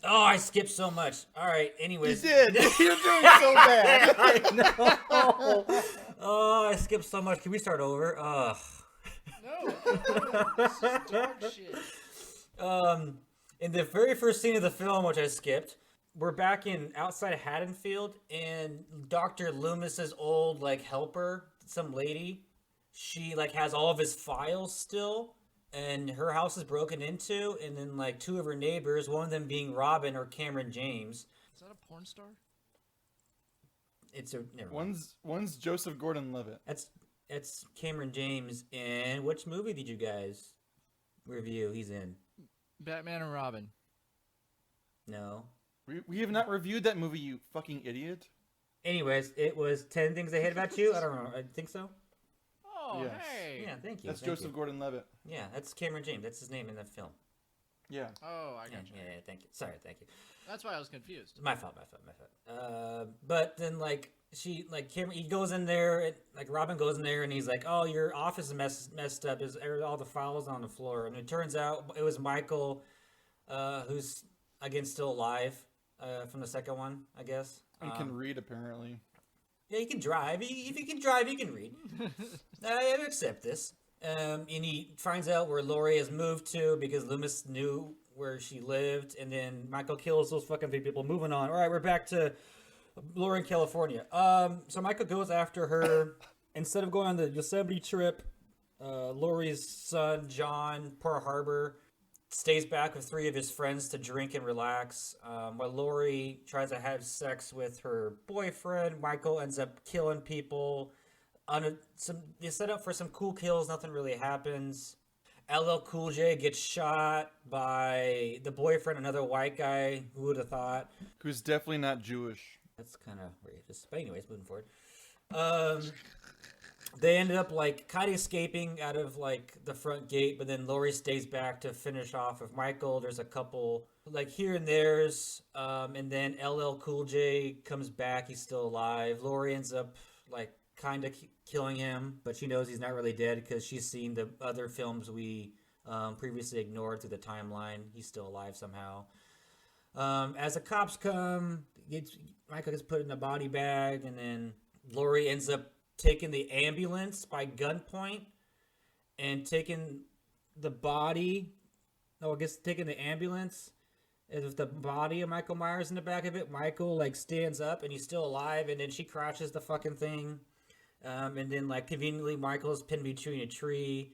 I skipped so much. All right. Anyways. You did. You're doing so bad. I know. I skipped so much. Can we start over? No. This is dog shit. In the very first scene of the film, which I skipped, we're back in outside of Haddonfield, and Dr. Loomis's old like helper, some lady, she like has all of his files still, and her house is broken into, and then like 2 of her neighbors, one of them being Robin or Cameron James. Is that a porn star? It's a never mind. One's Joseph Gordon-Levitt. That's Cameron James. And which movie did you guys review? He's in. Batman and Robin. No. We have not reviewed that movie, you fucking idiot. Anyways, it was 10 Things I Hate About You. I don't know. I think so. Oh, Yes. hey. Yeah, thank you. That's thank Joseph you. Gordon-Levitt. Yeah, that's Cameron James. That's his name in the film. Yeah. Oh, I Yeah, got you. yeah, thank you. Sorry, thank you. That's why I was confused. My fault. But then like Cameron, he goes in there, and, like Robin goes in there, and he's like, "Oh, your office is messed up. Is all the files on the floor?" And it turns out it was Michael, who's again still alive, from the second one, I guess. And can read, apparently. Yeah, he can drive. If he can drive, he can read. I accept this. And he finds out where Laurie has moved to because Loomis knew where she lived, and then Michael kills those fucking people. Moving on. All right, we're back to Laurie in California. So Michael goes after her. Instead of going on the Yosemite trip, Laurie's son, John, Pearl Harbor, stays back with 3 of his friends to drink and relax. While Laurie tries to have sex with her boyfriend, Michael ends up killing people. They set up for some cool kills. Nothing really happens. LL Cool J gets shot by the boyfriend, another white guy. Who would have thought? Who's definitely not Jewish. That's kind of racist. But anyways, moving forward. They ended up like kind of escaping out of like the front gate, but then Laurie stays back to finish off with Michael. There's a couple like here and there's, and then LL Cool J comes back. He's still alive. Laurie ends up like kind of killing him, but she knows he's not really dead because she's seen the other films we previously ignored through the timeline. He's still alive somehow. As the cops come, Michael gets put in a body bag, and then Laurie ends up taking the ambulance by gunpoint and taking the body. No, I guess taking the ambulance. And with the body of Michael Myers in the back of it, Michael like stands up and he's still alive, and then she crashes the fucking thing. And then like conveniently, Michael's pinned between a tree.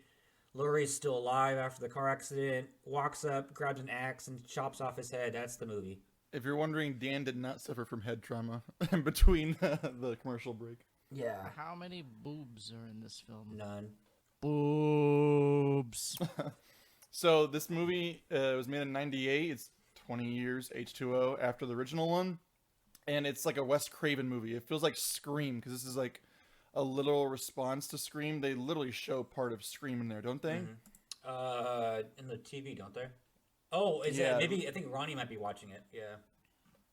Laurie's still alive after the car accident. Walks up, grabs an axe, and chops off his head. That's the movie. If you're wondering, Dan did not suffer from head trauma in between the commercial break. Yeah. How many boobs are in this film? None. Boobs. So this movie was made in '98. It's 20 years H2O after the original one, and it's like a Wes Craven movie. It feels like Scream because this is like a literal response to Scream. They literally show part of Scream in there, don't they? Mm-hmm. In the TV, don't they? Oh, is Yeah. that maybe? I think Ronnie might be watching it. Yeah.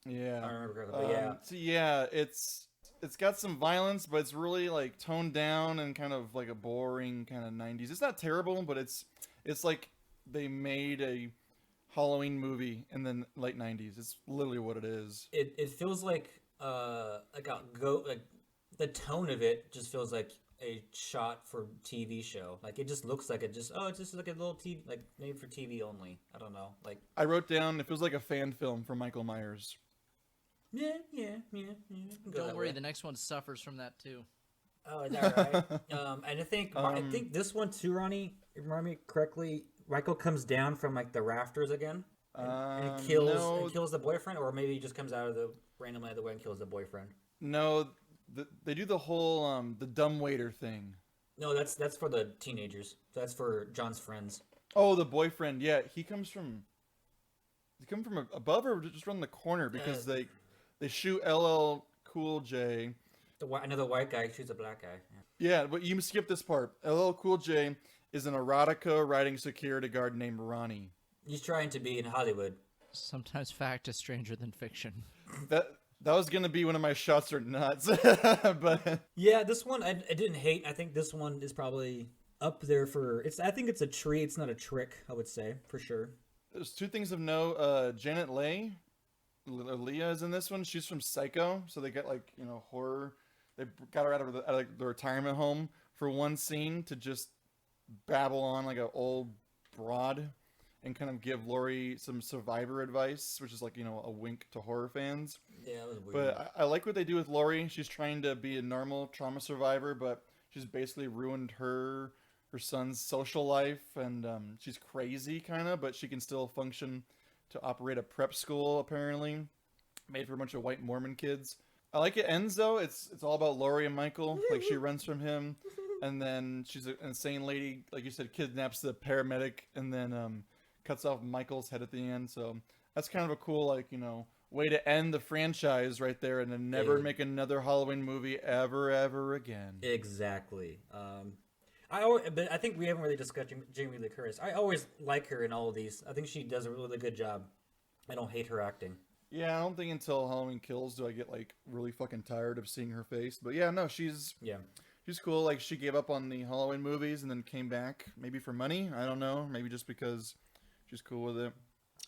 Yeah. I remember correctly. But yeah. So yeah, it's it's got some violence, but it's really like toned down and kind of like a boring kind of 90s. It's not terrible, but it's like they made a Halloween movie in the late 90s. It's literally what it is. It feels like the tone of it just feels like a shot for TV show. Like it just looks like it's just like a little TV, like made for TV only. I don't know. Like I wrote down it feels like a fan film for Michael Myers. yeah. Don't worry, the next one suffers from that too. Oh, is that right? And I think this one too, Ronnie. If you remember me correctly, Michael comes down from like the rafters again and kills the boyfriend, or maybe he just comes out of the randomly out of the way and kills the boyfriend. No, they do the whole the dumbwaiter thing. No, that's for the teenagers. That's for John's friends. Oh, the boyfriend. Yeah, he comes from. They come from above or just around the corner because they shoot LL Cool J. Another white guy shoots a black guy. Yeah, but you skip this part. LL Cool J is an erotica writing security guard named Ronnie. He's trying to be in Hollywood. Sometimes fact is stranger than fiction. That was gonna be one of my shots or nuts, but Yeah, this one I didn't hate. I think this one is probably up there for it's. I think it's a treat. It's not a trick. I would say for sure. there's two things of note. Janet Leigh is in this one. She's from Psycho, so they get like horror. They got her out of the retirement home for one scene to just babble on like an old broad and kind of give Laurie some survivor advice, which is like a wink to horror fans. Yeah, that was weird. But I like what they do with Laurie. She's trying to be a normal trauma survivor, but she's basically ruined her son's social life, and she's crazy kind of, but she can still function to operate a prep school apparently, made for a bunch of white Mormon kids. I like it ends though. It's all about Laurie and Michael. Like she runs from him, and then she's an insane lady, like you said, kidnaps the paramedic, and then cuts off Michael's head at the end. So that's kind of a cool way to end the franchise right there, and then never make another Halloween movie ever again. Exactly. But I think we haven't really discussed Jamie Lee Curtis. I always like her in all of these. I think she does a really good job. I don't hate her acting. Yeah, I don't think until Halloween Kills do I get like really fucking tired of seeing her face. But yeah, no, she's cool. Like she gave up on the Halloween movies and then came back, maybe for money. I don't know. Maybe just because she's cool with it.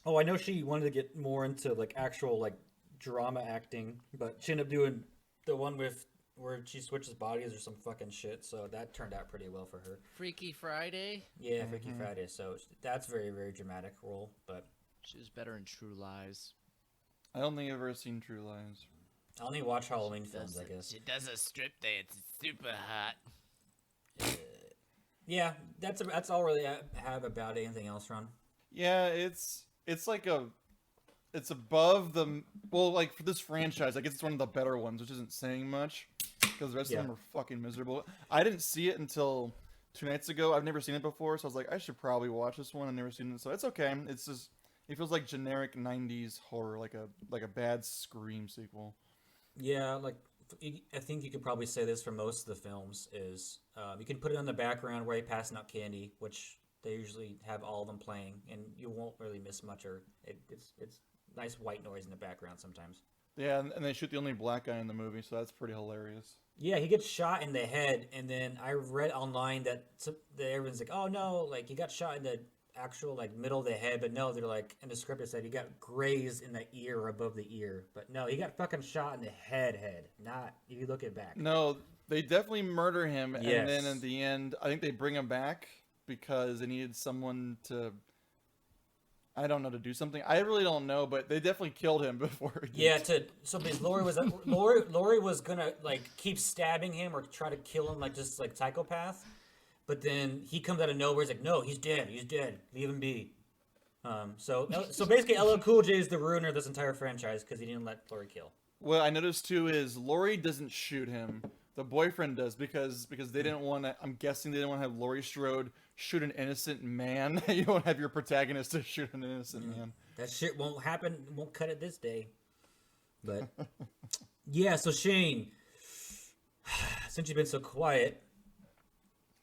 Oh, I know she wanted to get more into like actual like drama acting, but she ended up doing the one with where she switches bodies or some fucking shit. So that turned out pretty well for her. Freaky Friday. Yeah, Freaky Friday. So that's very dramatic role, but She was better in True Lies. I don't think I've ever seen True Lies. I only watch Halloween films, I guess. She does a strip dance. It's super hot. Yeah, that's all really I have about it. Anything else, Ron? Yeah, it's like it's above the like for this franchise. I guess it's one of the better ones, which isn't saying much because the rest of them are fucking miserable. I didn't see it until 2 nights ago. I've never seen it before, so I was like, I should probably watch this one. I've never seen it, so it's okay. It's just it feels like generic 90s horror, like a bad Scream sequel. Yeah, like I think you could probably say this for most of the films is you can put it on the background where you're passing out candy, which they usually have all of them playing, and you won't really miss much, or it's nice white noise in the background sometimes. Yeah, and they shoot the only black guy in the movie, so that's pretty hilarious. Yeah, he gets shot in the head, and then I read online that everyone's like, oh no, like he got shot in the actual like middle of the head, but no, they're like in the script it said he got grazed in the ear or above the ear, but no, he got fucking shot in the head, not if you look it back. No, they definitely murder him, Yes. and then at the end, I think they bring him back because they needed someone to, I don't know, to do something. I really don't know, but they definitely killed him before. Because Lori was gonna like keep stabbing him or try to kill him like just like psychopath. But then he comes out of nowhere. He's like, "No, he's dead. He's dead. Leave him be." So basically, LL Cool J is the ruiner of this entire franchise because he didn't let Laurie kill. What I noticed too is Laurie doesn't shoot him. The boyfriend does because they didn't want to. I'm guessing they didn't want to have Laurie Strode shoot an innocent man. You don't have your protagonist to shoot an innocent man. That shit won't happen. Won't cut it this day. But yeah. So Shane, since you've been so quiet.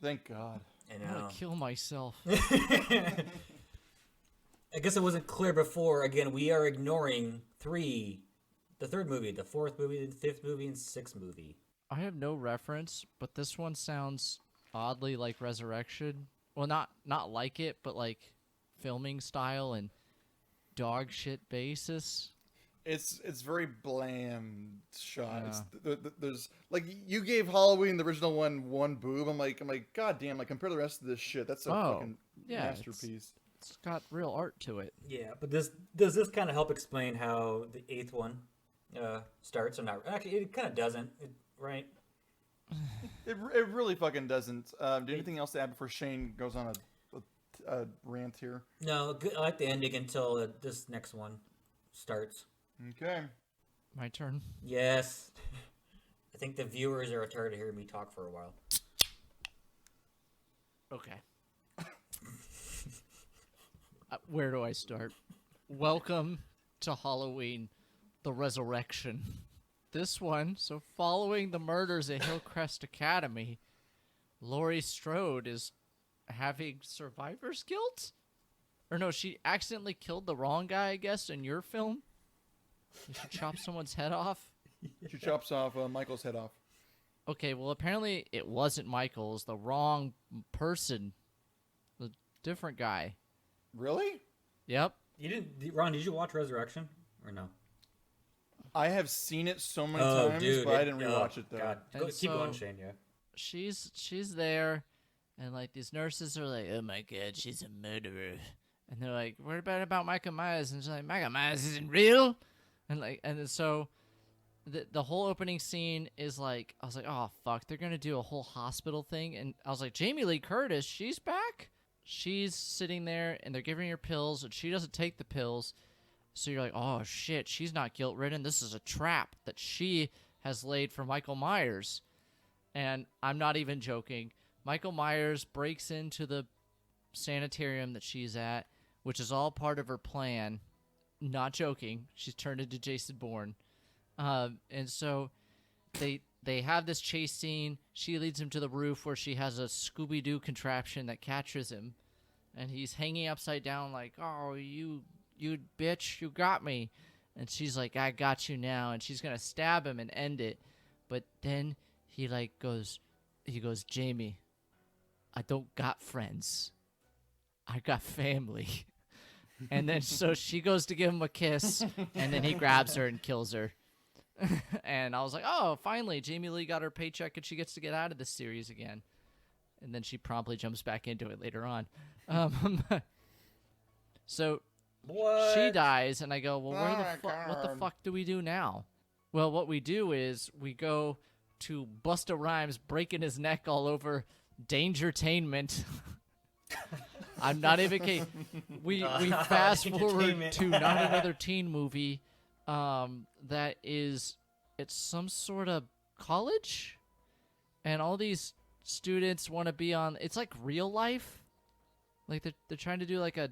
Thank God. I'm gonna kill myself. I guess it wasn't clear before. Again, we are ignoring 3 The third movie, the fourth movie, the fifth movie, and sixth movie. I have no reference, but this one sounds oddly like Resurrection. Well, not like it, but like filming style and dog shit basis. It's very bland shot. There's like you gave Halloween the original one boob. I'm like god damn, like compare the rest of this shit. That's a fucking masterpiece. It's got real art to it. Yeah, but does this kind of help explain how the eighth one starts or not? Actually, it kind of doesn't, right? It really fucking doesn't. Do you have anything else to add before Shane goes on a rant here? No, I like the ending until this next one starts. Okay. My turn. Yes. I think the viewers are tired of hearing me talk for a while. Okay. Where do I start? Welcome to Halloween, the Resurrection. This one, so following the murders at Hillcrest Academy, Laurie Strode is having survivor's guilt? Or no, she accidentally killed the wrong guy, I guess, in your film? She chopped someone's head off? She chops off Michael's head off. Okay, well, apparently it wasn't Michael's, the wrong person. The different guy. Really? Yep. Ron, did you watch Resurrection or no? I have seen it so many times, but I didn't rewatch it though. God. Keep going, Shane. Yeah. She's there, and like these nurses are like, "Oh my god, she's a murderer," and they're like, "What about Michael Myers?" And she's like, "Michael Myers isn't real," and then so the whole opening scene is like, I was like, "Oh fuck, they're gonna do a whole hospital thing," and I was like, "Jamie Lee Curtis, she's back." She's sitting there, and they're giving her pills, and she doesn't take the pills. So you're like, oh shit, she's not guilt-ridden. This is a trap that she has laid for Michael Myers. And I'm not even joking. Michael Myers breaks into the sanitarium that she's at, which is all part of her plan. Not joking. She's turned into Jason Bourne. And so they have this chase scene. She leads him to the roof where she has a Scooby-Doo contraption that catches him. And he's hanging upside down like, oh, you bitch, you got me. And she's like, I got you now. And she's going to stab him and end it. But then he goes, Jamie, I don't got friends. I got family. And then so she goes to give him a kiss. And then he grabs her and kills her. And I was like, oh, finally, Jamie Lee got her paycheck and she gets to get out of this series again. And then she promptly jumps back into it later on. So What? she dies, and I go, well, what the fuck do we do now? Well, what we do is we go to Busta Rhymes breaking his neck all over Dangertainment. I'm not even kidding. We fast forward to not another teen movie that is, it's some sort of college, and all these students want to be on, it's like real life. Like they're trying to do like a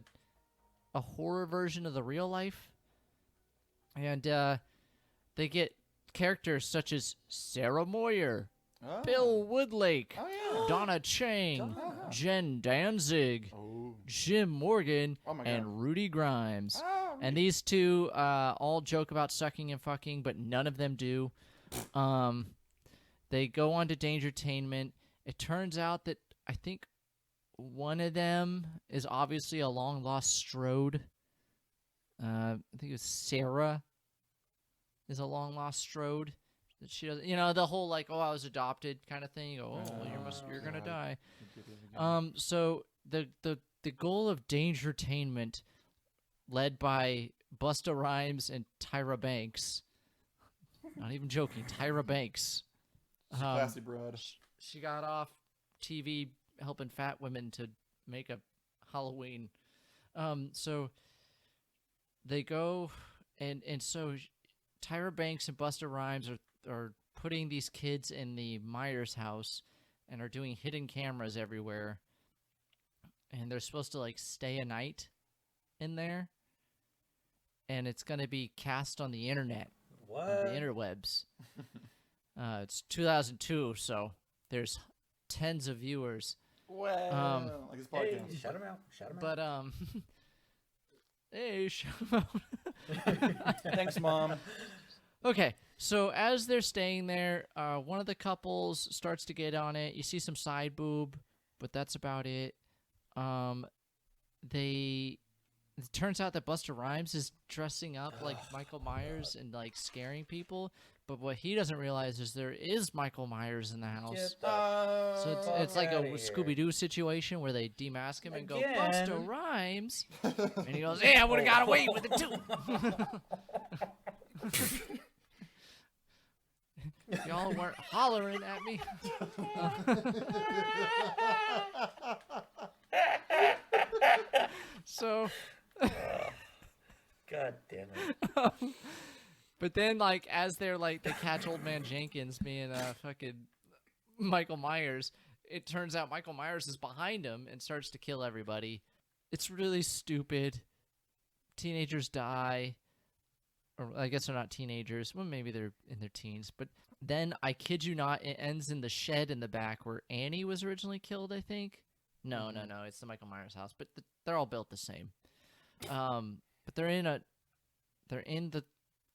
horror version of the real life. And they get characters such as Sarah Moyer, Bill Woodlake, Donna Chang, Jen Danzig, Jim Morgan, and Rudy Grimes. And these two all joke about sucking and fucking, but none of them do. They go on to Dangertainment. It turns out that I think one of them is obviously a long-lost Strode. I think it was Sarah is a long-lost Strode. That she doesn't, the whole like, oh, I was adopted kind of thing. Oh, you're gonna die. So the goal of Dangertainment, led by Busta Rhymes and Tyra Banks. Not even joking, Tyra Banks. Classy broad. She got off TV helping fat women to make a Halloween. So they go and so Tyra Banks and Busta Rhymes are putting these kids in the Myers house and are doing hidden cameras everywhere. And they're supposed to like stay a night in there. And it's going to be cast on the internet. What? On the interwebs. It's 2002, so there's tens of viewers. Well, like this podcast. Hey, shut him out. But hey, shut him out. Thanks, Mom. Okay, so as they're staying there, one of the couples starts to get on it. You see some side boob, but that's about it. It turns out that Busta Rhymes is dressing up like Michael Myers and like scaring people. But what he doesn't realize is there is Michael Myers in the house. So it's like a Scooby Doo situation where they demask him and go, Busta Rhymes. And he goes, hey, I would have got away with it too. Y'all weren't hollering at me. So... God damn it. But then, like, as they're like, they catch Old Man Jenkins being fucking Michael Myers, it turns out Michael Myers is behind him and starts to kill everybody. It's really stupid. Teenagers die. Or I guess they're not teenagers. Well, maybe they're in their teens. But then, I kid you not, it ends in the shed in the back where Annie was originally killed, I think. No. It's the Michael Myers house. But they're all built the same. But they're in the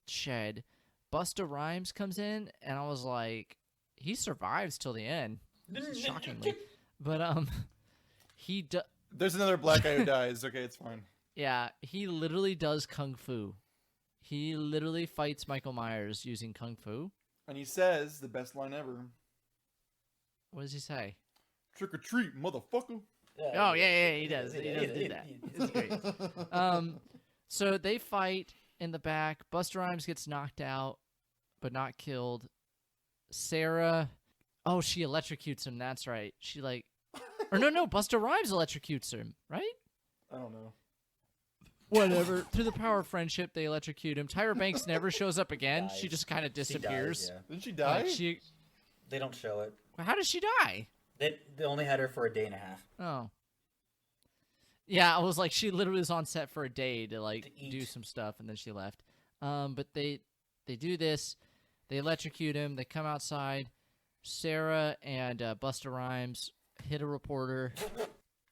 shed. Busta Rhymes comes in, and I was like, he survives till the end, shockingly. But There's another black guy who dies. Okay, it's fine. Yeah, he literally does kung fu. He literally fights Michael Myers using kung fu. And he says the best line ever. What does he say? Trick or treat, motherfucker. Oh yeah, he does. He does do that. It's great. So they fight in the back. Busta Rhymes gets knocked out, but not killed. Sarah, she electrocutes him. That's right. She or no, Busta Rhymes electrocutes him, right? I don't know. Whatever. Through the power of friendship, they electrocute him. Tyra Banks never shows up again. She just kind of disappears. She dies, Didn't she die? They don't show it. How does she die? They only had her for a day and a half. Oh. Yeah, I was like, she literally was on set for a day to do some stuff, and then she left. But they do this. They electrocute him. They come outside. Sarah and Busta Rhymes hit a reporter,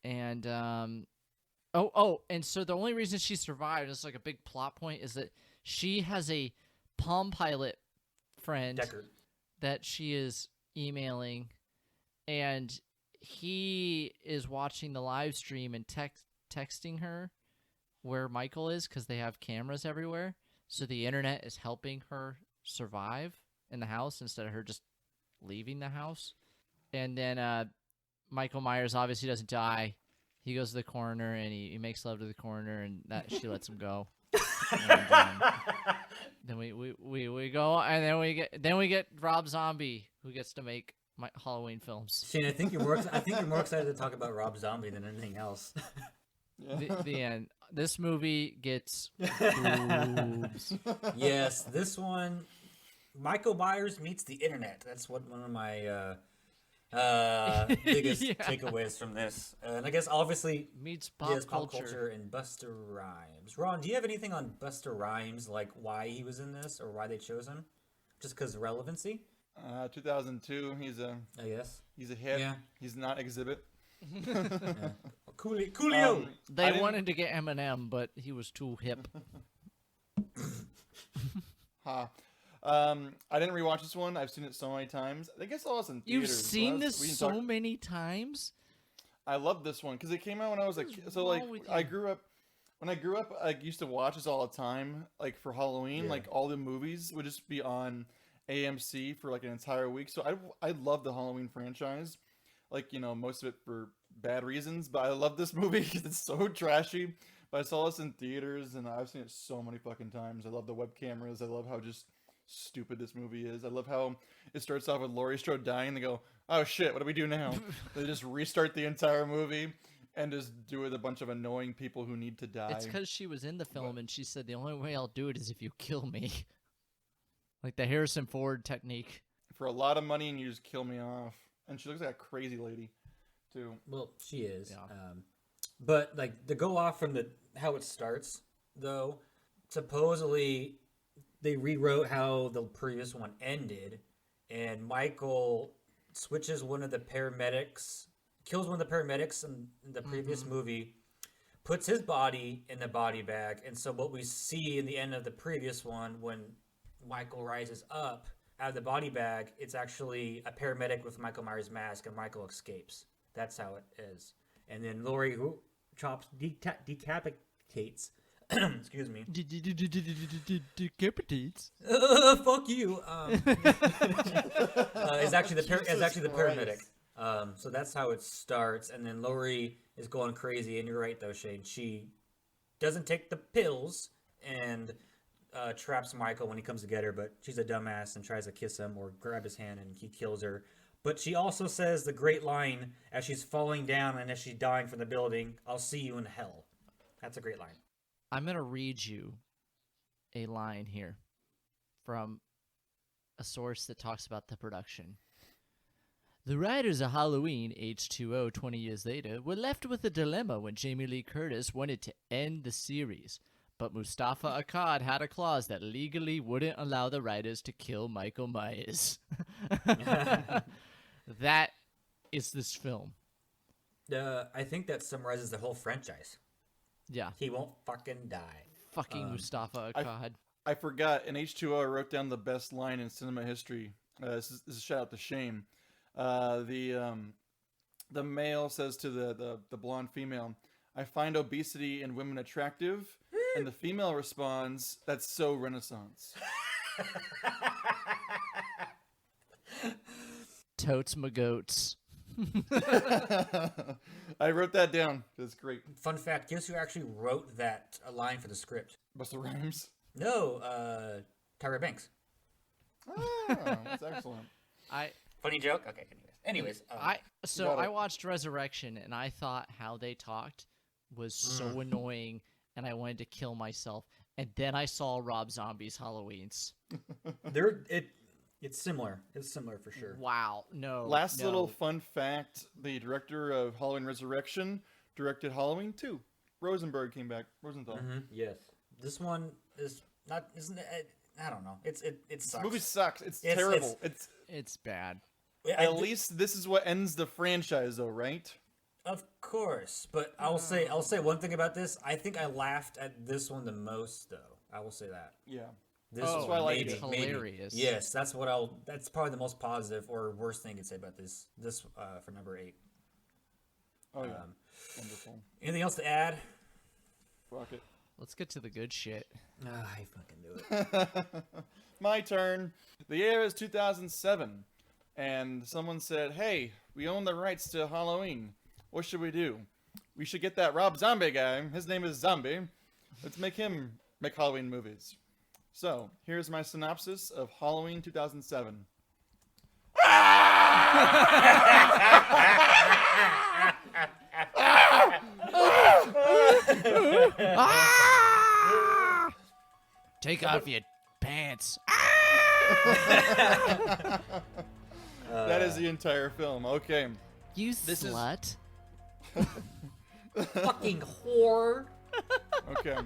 and and so the only reason she survived, it's like a big plot point, is that she has a Palm Pilot friend that she is emailing, and he is watching the live stream and texting her where Michael is because they have cameras everywhere. So the internet is helping her survive in the house instead of her just leaving the house. And then Michael Myers obviously doesn't die. He goes to the coroner and he makes love to the coroner, and that she lets him go. And, then we go, and then we get Rob Zombie, who gets to make Halloween films. Shane, I think you're more excited to talk about Rob Zombie than anything else. The end. This movie gets boobs. Yes, this one, Michael Myers meets the internet. That's what one of my biggest takeaways from this. And I guess obviously meets pop culture and Busta Rhymes. Ron, do you have anything on Busta Rhymes, like why he was in this or why they chose him? Just because relevancy? 2002. He's a hit. Yeah. He's not Exhibit. Yeah. Coolio. They wanted to get Eminem, but he was too hip. I didn't rewatch this one. I've seen it so many times. I guess I saw this in theaters. You've seen this so many times? I love this one because it came out when I was I grew up. When I grew up, I used to watch this all the time, like for Halloween. Yeah. Like all the movies would just be on AMC for like an entire week. So I love the Halloween franchise. Like, most of it for bad reasons, but I love this movie because it's so trashy. But I saw this in theaters and I've seen it so many fucking times. I love the web cameras. I love how just stupid this movie is. I love how it starts off with Laurie Strode dying. They go, oh shit, what do we do now? They just restart the entire movie and just do it with a bunch of annoying people who need to die. It's because she was in the film and she said, the only way I'll do it is if you kill me. Like the Harrison Ford technique. For a lot of money and you just kill me off. And she looks like a crazy lady, too. Well, she is. Yeah. But like to go off from how it starts, though, supposedly they rewrote how the previous one ended, and Michael switches one of the paramedics, kills one of the paramedics in the previous movie, puts his body in the body bag, and so what we see in the end of the previous one when Michael rises up out of the body bag, it's actually a paramedic with Michael Myers' mask, and Michael escapes. That's how it is. And then Laurie decapitates. Excuse me. Decapitates. Fuck you. Is actually the paramedic. So that's how it starts, and then Laurie is going crazy. And you're right, though, Shane. She doesn't take the pills and traps Michael when he comes to get her, but she's a dumbass and tries to kiss him or grab his hand, and he kills her. But she also says the great line as she's falling down and as she's dying from the building, "I'll see you in hell." That's a great line. I'm going to read you a line here from a source that talks about the production. The writers of Halloween, H2O 20 years later, were left with a dilemma when Jamie Lee Curtis wanted to end the series, but Mustafa Akkad had a clause that legally wouldn't allow the writers to kill Michael Myers. That is this film. I think that summarizes the whole franchise. Yeah. He won't fucking die. Fucking Mustafa Akkad. I forgot. In H2O, I wrote down the best line in cinema history. This is a shout out to Shame. The male says to the blonde female, "I find obesity in women attractive," and the female responds, "That's so Renaissance." Totes my goats. I wrote that down. That's great. Fun fact, guess who actually wrote that line for the script? Busta Rhymes. No, Tyra Banks. Ah, that's excellent. Funny joke? Okay, anyways. I got it. watched Resurrection and I thought how they talked was so annoying and I wanted to kill myself. And then I saw Rob Zombie's Halloweens. It's similar. It's similar for sure. Wow, no. Last no. little fun fact: the director of Halloween Resurrection directed Halloween 2. Rosenthal came back. Rosenthal. Yes. This one is not. Isn't it? I don't know. It sucks. The movie sucks. It's terrible. It's bad. At least this is what ends the franchise, though, right? Of course, but I'll say one thing about this. I think I laughed at this one the most, though. I will say that. Yeah. This is why I like it's it. hilarious. Yes, that's probably the most positive or worst thing I could say about this for number 8. Oh yeah. Wonderful. Anything else to add? Fuck it. Let's get to the good shit. I fucking do it. My turn. The year is 2007, and someone said, "Hey, we own the rights to Halloween. What should we do? We should get that Rob Zombie guy. His name is Zombie. Let's make him make Halloween movies." So, here's my synopsis of Halloween 2007. Take off your pants. That is the entire film. Okay. You This is- slut. Fucking whore. Okay.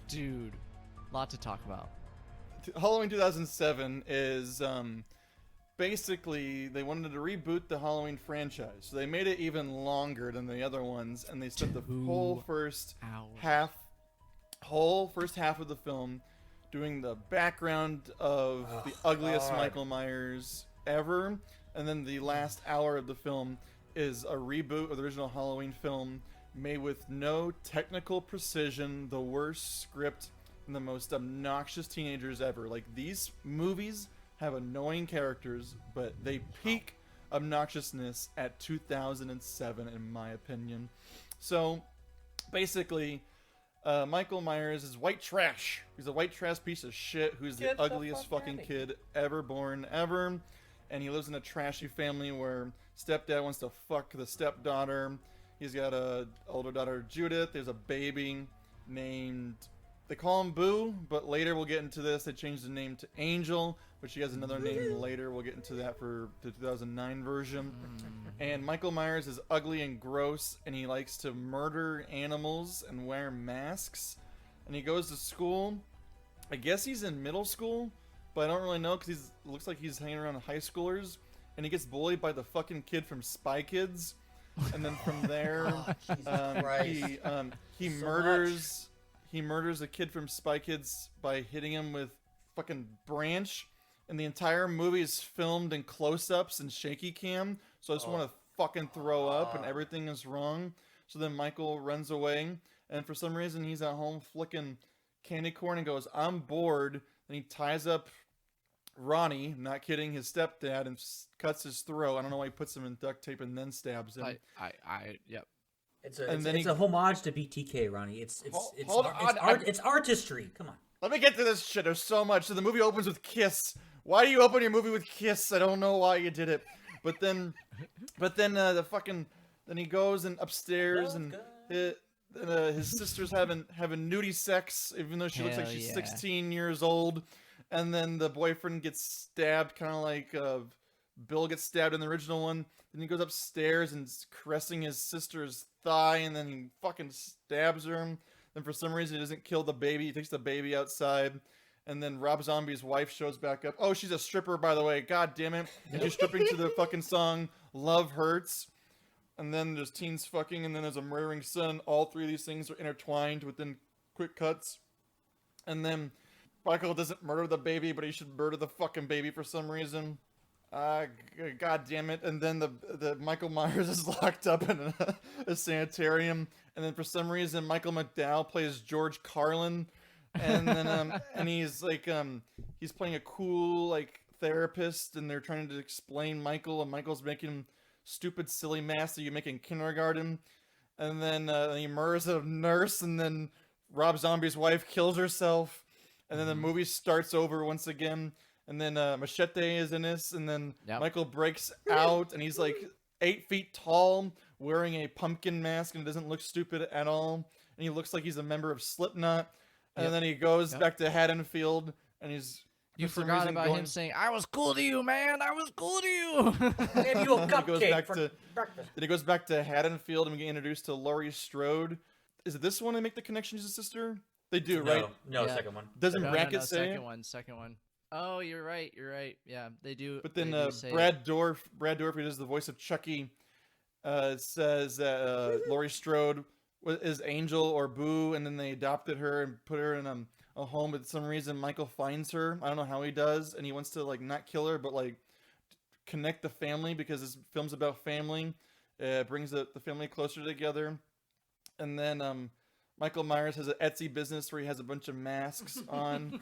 Dude, lot to talk about. Halloween 2007 is basically they wanted to reboot the Halloween franchise, so they made it even longer than the other ones, and they spent the whole first half of the film doing the background of the ugliest God. Michael Myers ever, and then the last hour of the film is a reboot of the original Halloween film made with no technical precision, the worst script, and the most obnoxious teenagers ever. Like, these movies have annoying characters, but they peak obnoxiousness at 2007, in my opinion. So, basically, Michael Myers is white trash. He's a white trash piece of shit who's the ugliest fucking kid ever born, ever. And he lives in a trashy family where stepdad wants to fuck the stepdaughter. He's got a older daughter, Judith. There's a baby named... They call him Boo, but later we'll get into this. They changed the name to Angel, but she has another name later. We'll get into that for the 2009 version. And Michael Myers is ugly and gross, and he likes to murder animals and wear masks. And he goes to school. I guess he's in middle school, but I don't really know because he looks like he's hanging around high schoolers. And he gets bullied by the fucking kid from Spy Kids. And then from there, he murders a kid from Spy Kids by hitting him with fucking branch, and the entire movie is filmed in close-ups and shaky cam. So I just want to fucking throw up, and everything is wrong. So then Michael runs away, and for some reason he's at home flicking candy corn and goes, "I'm bored." And he ties up Ronnie, not kidding, his stepdad, and cuts his throat. I don't know why he puts him in duct tape and then stabs him. Yep. It's And a then it's he- a homage to BTK, Ronnie. It's Hold on, it's artistry. Come on. Let me get to this shit. There's so much. So the movie opens with Kiss. Why do you open your movie with Kiss? I don't know why you did it. But then then he goes and upstairs and his sister's having nudie sex, even though she looks like Hell she's yeah. 16 years old. And then the boyfriend gets stabbed, kind of like Bill gets stabbed in the original one. Then he goes upstairs and is caressing his sister's thigh, and then he fucking stabs her. Then for some reason he doesn't kill the baby. He takes the baby outside. And then Rob Zombie's wife shows back up. Oh, she's a stripper, by the way. God damn it. And she's stripping to the fucking song Love Hurts. And then there's teens fucking, and then there's a murdering son. All three of these things are intertwined within quick cuts. And then Michael doesn't murder the baby, but he should murder the fucking baby for some reason. God damn it. And then the Michael Myers is locked up in a sanitarium. And then for some reason, Michael McDowell plays George Carlin. And then and he's like he's playing a cool like therapist, and they're trying to explain Michael, and Michael's making stupid silly masks that you make in kindergarten. And then he murders a nurse, and then Rob Zombie's wife kills herself, and then the movie starts over once again. And then Machete is in this, and then Michael breaks out, and he's like 8 feet tall, wearing a pumpkin mask, and doesn't look stupid at all. And he looks like he's a member of Slipknot. And then he goes back to Haddonfield, and he's... You for some forgot reason about him saying, "I was cool to you, man. I was cool to you." Gave you a Then he goes cupcake back for to breakfast. then he goes back to Haddonfield, and we get introduced to Laurie Strode. Is it this one they make the connection to his sister? They do, right? No, Yeah. second one. Doesn't No, Racket no, say? second one. Oh, you're right. Yeah, they do. But then they do say Brad Dourif, who does the voice of Chucky, says that Laurie Strode is Angel or Boo, and then they adopted her and put her in a home. But for some reason, Michael finds her. I don't know how he does, and he wants to like not kill her, but like connect the family, because this film's about family. It brings the family closer together. And then Michael Myers has an Etsy business where he has a bunch of masks on.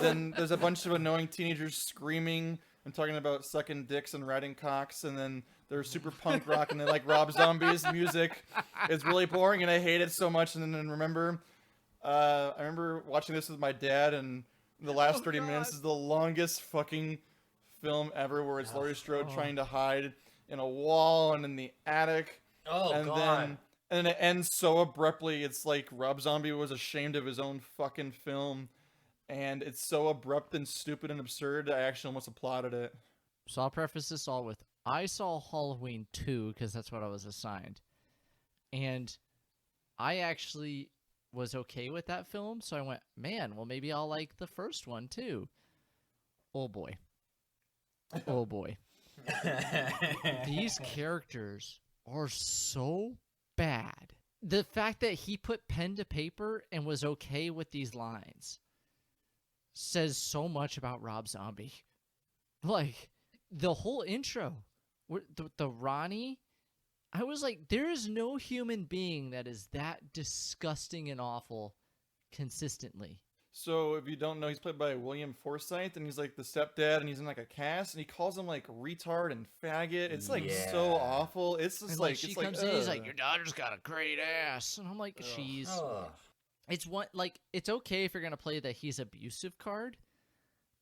Then there's a bunch of annoying teenagers screaming and talking about sucking dicks and riding cocks. And then they're super punk rock, and they like Rob Zombie's music. It's really boring, and I hate it so much. And then I remember watching this with my dad, and the last 30 minutes is the longest fucking film ever, where it's Laurie Strode trying to hide in a wall and in the attic. Oh, and God. then it ends so abruptly. It's like Rob Zombie was ashamed of his own fucking film, and it's so abrupt and stupid and absurd, I actually almost applauded it. So I'll preface this all with, I saw Halloween 2 because that's what I was assigned. And I actually was okay with that film, so I went, man, well, maybe I'll like the first one too. Oh boy. Oh boy. These characters are so bad. The fact that he put pen to paper and was okay with these lines says so much about Rob Zombie. Like, the whole intro, the Ronnie, I was like, there is no human being that is that disgusting and awful consistently. So if you don't know, he's played by William Forsythe, and he's like the stepdad, and he's in like a cast, and he calls him like retard and faggot. It's like so Yeah. awful. It's just And like she it's comes like, in, he's ugh. like, your daughter's got a great ass. And I'm like, she's... Ugh. It's one, like, it's okay if you're going to play the he's abusive card,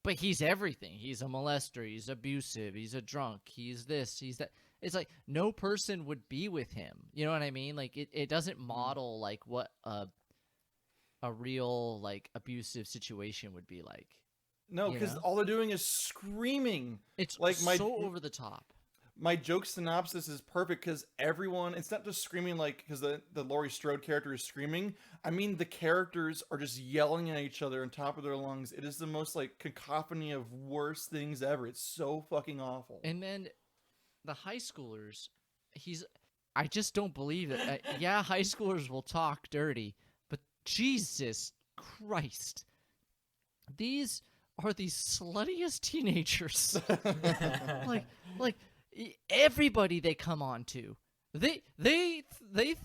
but he's everything. He's a molester, he's abusive, he's a drunk, he's this, he's that. It's like, no person would be with him. You know what I mean? Like, it doesn't model, like, what a real, like, abusive situation would be like. No, you because know? all they're doing is screaming. It's like so over the top. My joke synopsis is perfect, because everyone, it's not just screaming like because the Laurie Strode character is screaming. I mean, the characters are just yelling at each other on top of their lungs. It is the most like cacophony of worst things ever. It's so fucking awful. And then the high schoolers, I just don't believe it. Yeah, high schoolers will talk dirty, but Jesus Christ. these are the sluttiest teenagers. like everybody they come on to. They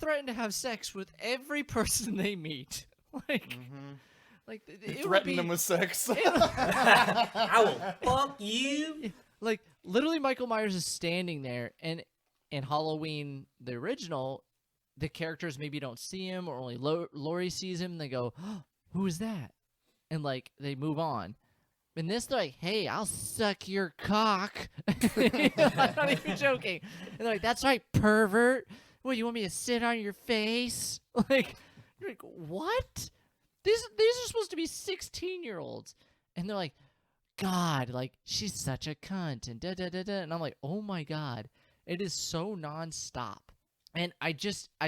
threaten to have sex with every person they meet. Like it Threaten them with sex. I will fuck you. Like literally Michael Myers is standing there, and in Halloween the original, the characters maybe don't see him, or only Laurie sees him, and they go, oh, who is that? And like they move on. In this, they're like, hey, I'll suck your cock. I'm not even joking. And they're like, that's right, pervert. What, you want me to sit on your face? Like, you're like, what? These are supposed to be 16-year-olds. And they're like, God, like, she's such a cunt. And da-da-da-da. And I'm like, oh, my God. It is so nonstop. And I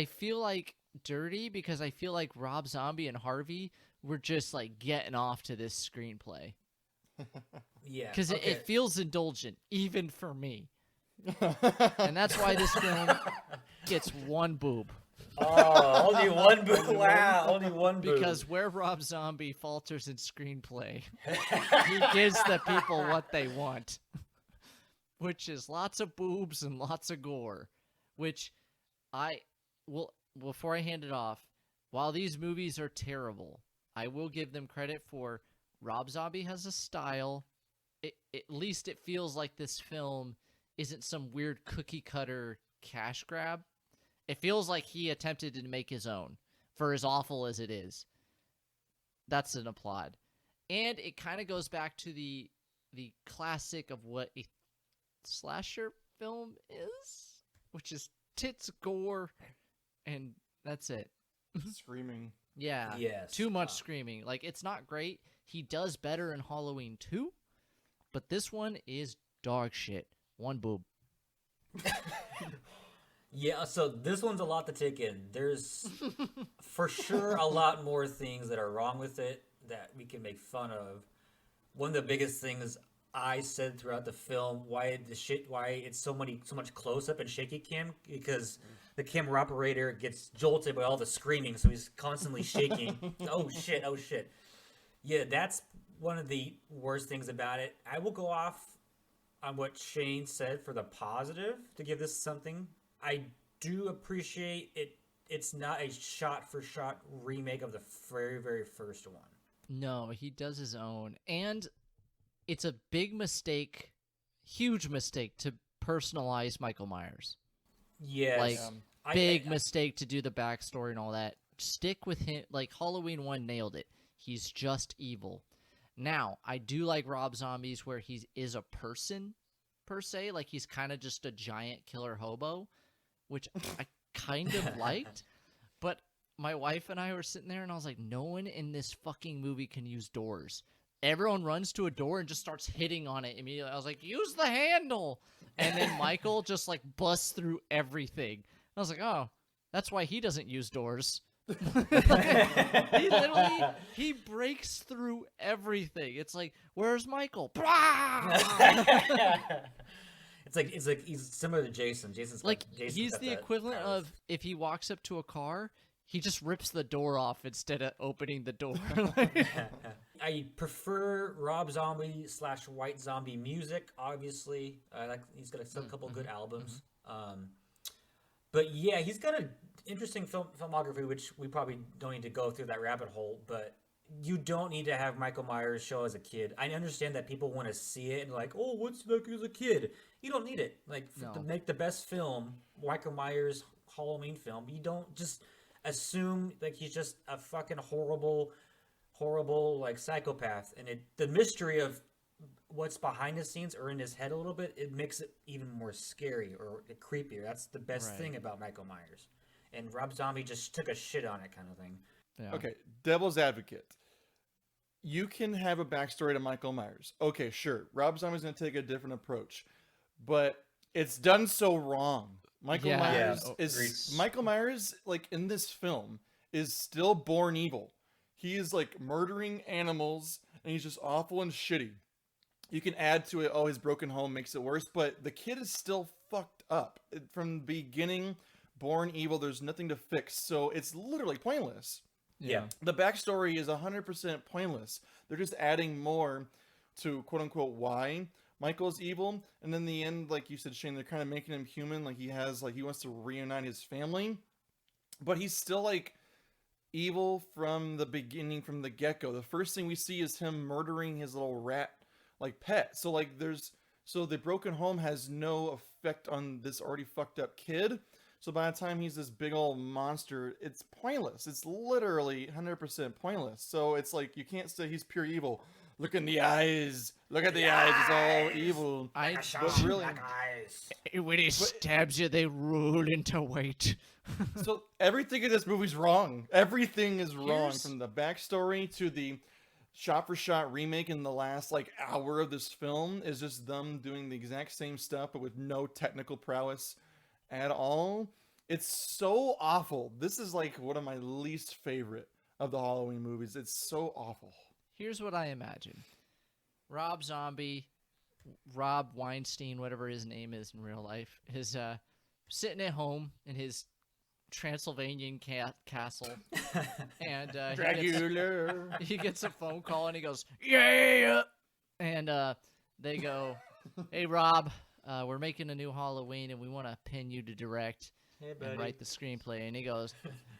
feel like dirty because I feel like Rob Zombie and Harvey were just, like, getting off to this screenplay. Yeah, Because okay. it feels indulgent, even for me. And that's why this film gets one boob. Oh, only one boob. Wow, only one boob. Because where Rob Zombie falters in screenplay, he gives the people what they want. Which is lots of boobs and lots of gore. Which I will, before I hand it off, while these movies are terrible, I will give them credit for Rob Zombie has a style. At least it feels like this film isn't some weird cookie cutter cash grab. It feels like he attempted to make his own, for as awful as it is. That's an applaud. And it kind of goes back to the classic of what a slasher film is, which is tits, gore, and that's it. Screaming. Yeah. Yes. Too much screaming. Like, it's not great. He does better in Halloween 2, but this one is dog shit. One boob. Yeah, so this one's a lot to take in. There's for sure a lot more things that are wrong with it that we can make fun of. One of the biggest things I said throughout the film, why it's so much close up and shaky cam, because the camera operator gets jolted by all the screaming, so he's constantly shaking. Oh shit. Yeah, that's one of the worst things about it. I will go off on what Shane said for the positive to give this something. I do appreciate it. It's not a shot-for-shot remake of the very, very first one. No, he does his own. And it's a big mistake, huge mistake, to personalize Michael Myers. Yes. Like, big mistake to do the backstory and all that. Stick with him. Like, Halloween 1 nailed it. He's just evil. Now, I do like Rob Zombie's where he is a person, per se. Like, he's kind of just a giant killer hobo, which I kind of liked. But my wife and I were sitting there, and I was like, no one in this fucking movie can use doors. Everyone runs to a door and just starts hitting on it immediately. I was like, use the handle. And then Michael just, like, busts through everything. I was like, oh, that's why he doesn't use doors. He breaks through everything. It's like, where's Michael? It's like he's similar to Jason. Jason's he's the equivalent of if he walks up to a car, he just rips the door off instead of opening the door. I prefer Rob Zombie / White Zombie music. Obviously, he's got a couple good albums. But yeah, he's got an interesting filmography, which we probably don't need to go through that rabbit hole. But you don't need to have Michael Myers show as a kid. I understand that people want to see it and like, oh, what's like as a kid? You don't need it. Like to make the best film, Michael Myers Halloween film, you don't just assume like he's just a fucking horrible like psychopath. And the mystery of what's behind the scenes or in his head a little bit, it makes it even more scary or creepier. That's the best thing about Michael Myers. And Rob Zombie just took a shit on it kind of thing. Yeah. Okay, devil's advocate. You can have a backstory to Michael Myers. Okay, sure. Rob Zombie's going to take a different approach. But it's done so wrong. Michael Myers, like, in this film, is still born evil. He is, like, murdering animals, and he's just awful and shitty. You can add to it, his broken home makes it worse, but the kid is still fucked up. From the beginning, born evil, there's nothing to fix, so it's literally pointless. Yeah. The backstory is 100% pointless. They're just adding more to quote unquote why Michael's evil, and in the end, like you said, Shane, they're kind of making him human. Like he wants to reunite his family, but he's still like evil from the beginning, from the get-go. The first thing we see is him murdering his little rat like pet. So like so the broken home has no effect on this already fucked up kid. So by the time he's this big old monster, it's pointless. It's literally 100% pointless. So it's like you can't say he's pure evil. Look in the eyes. Look at the eyes. It's all evil. But really, when he stabs you, they roll into white. so everything in this movie's wrong. Everything is wrong, Here's- from the backstory to the shot-for-shot remake in the last like hour of this film is just them doing the exact same stuff, but with no technical prowess at all. It's so awful. This is like one of my least favorite of the Halloween movies. It's so awful. Here's what I imagine. Rob Zombie, Rob Weinstein, whatever his name is in real life, is sitting at home in his Transylvanian castle, and Dracula. he gets a phone call, and he goes, yeah! And they go, hey, Rob, we're making a new Halloween, and we want to pin you to direct and write the screenplay. And he goes,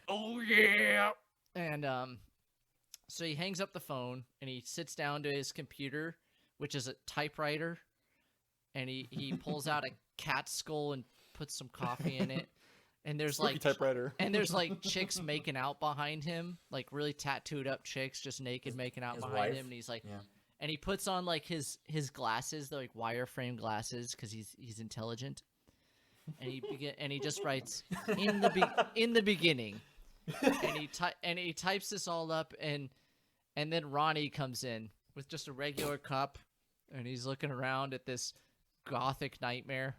oh, yeah! And so he hangs up the phone, and he sits down to his computer, which is a typewriter, and he pulls out a cat skull and puts some coffee in it. And there's Spooky like typewriter. and there's like chicks making out behind him, like really tattooed up chicks just naked making out his behind wife? him, and he's like Yeah. and he puts on like his glasses, they're like wireframe glasses cuz he's intelligent. And he just writes in the beginning. And he types this all up, and then Ronnie comes in with just a regular cup, and he's looking around at this gothic nightmare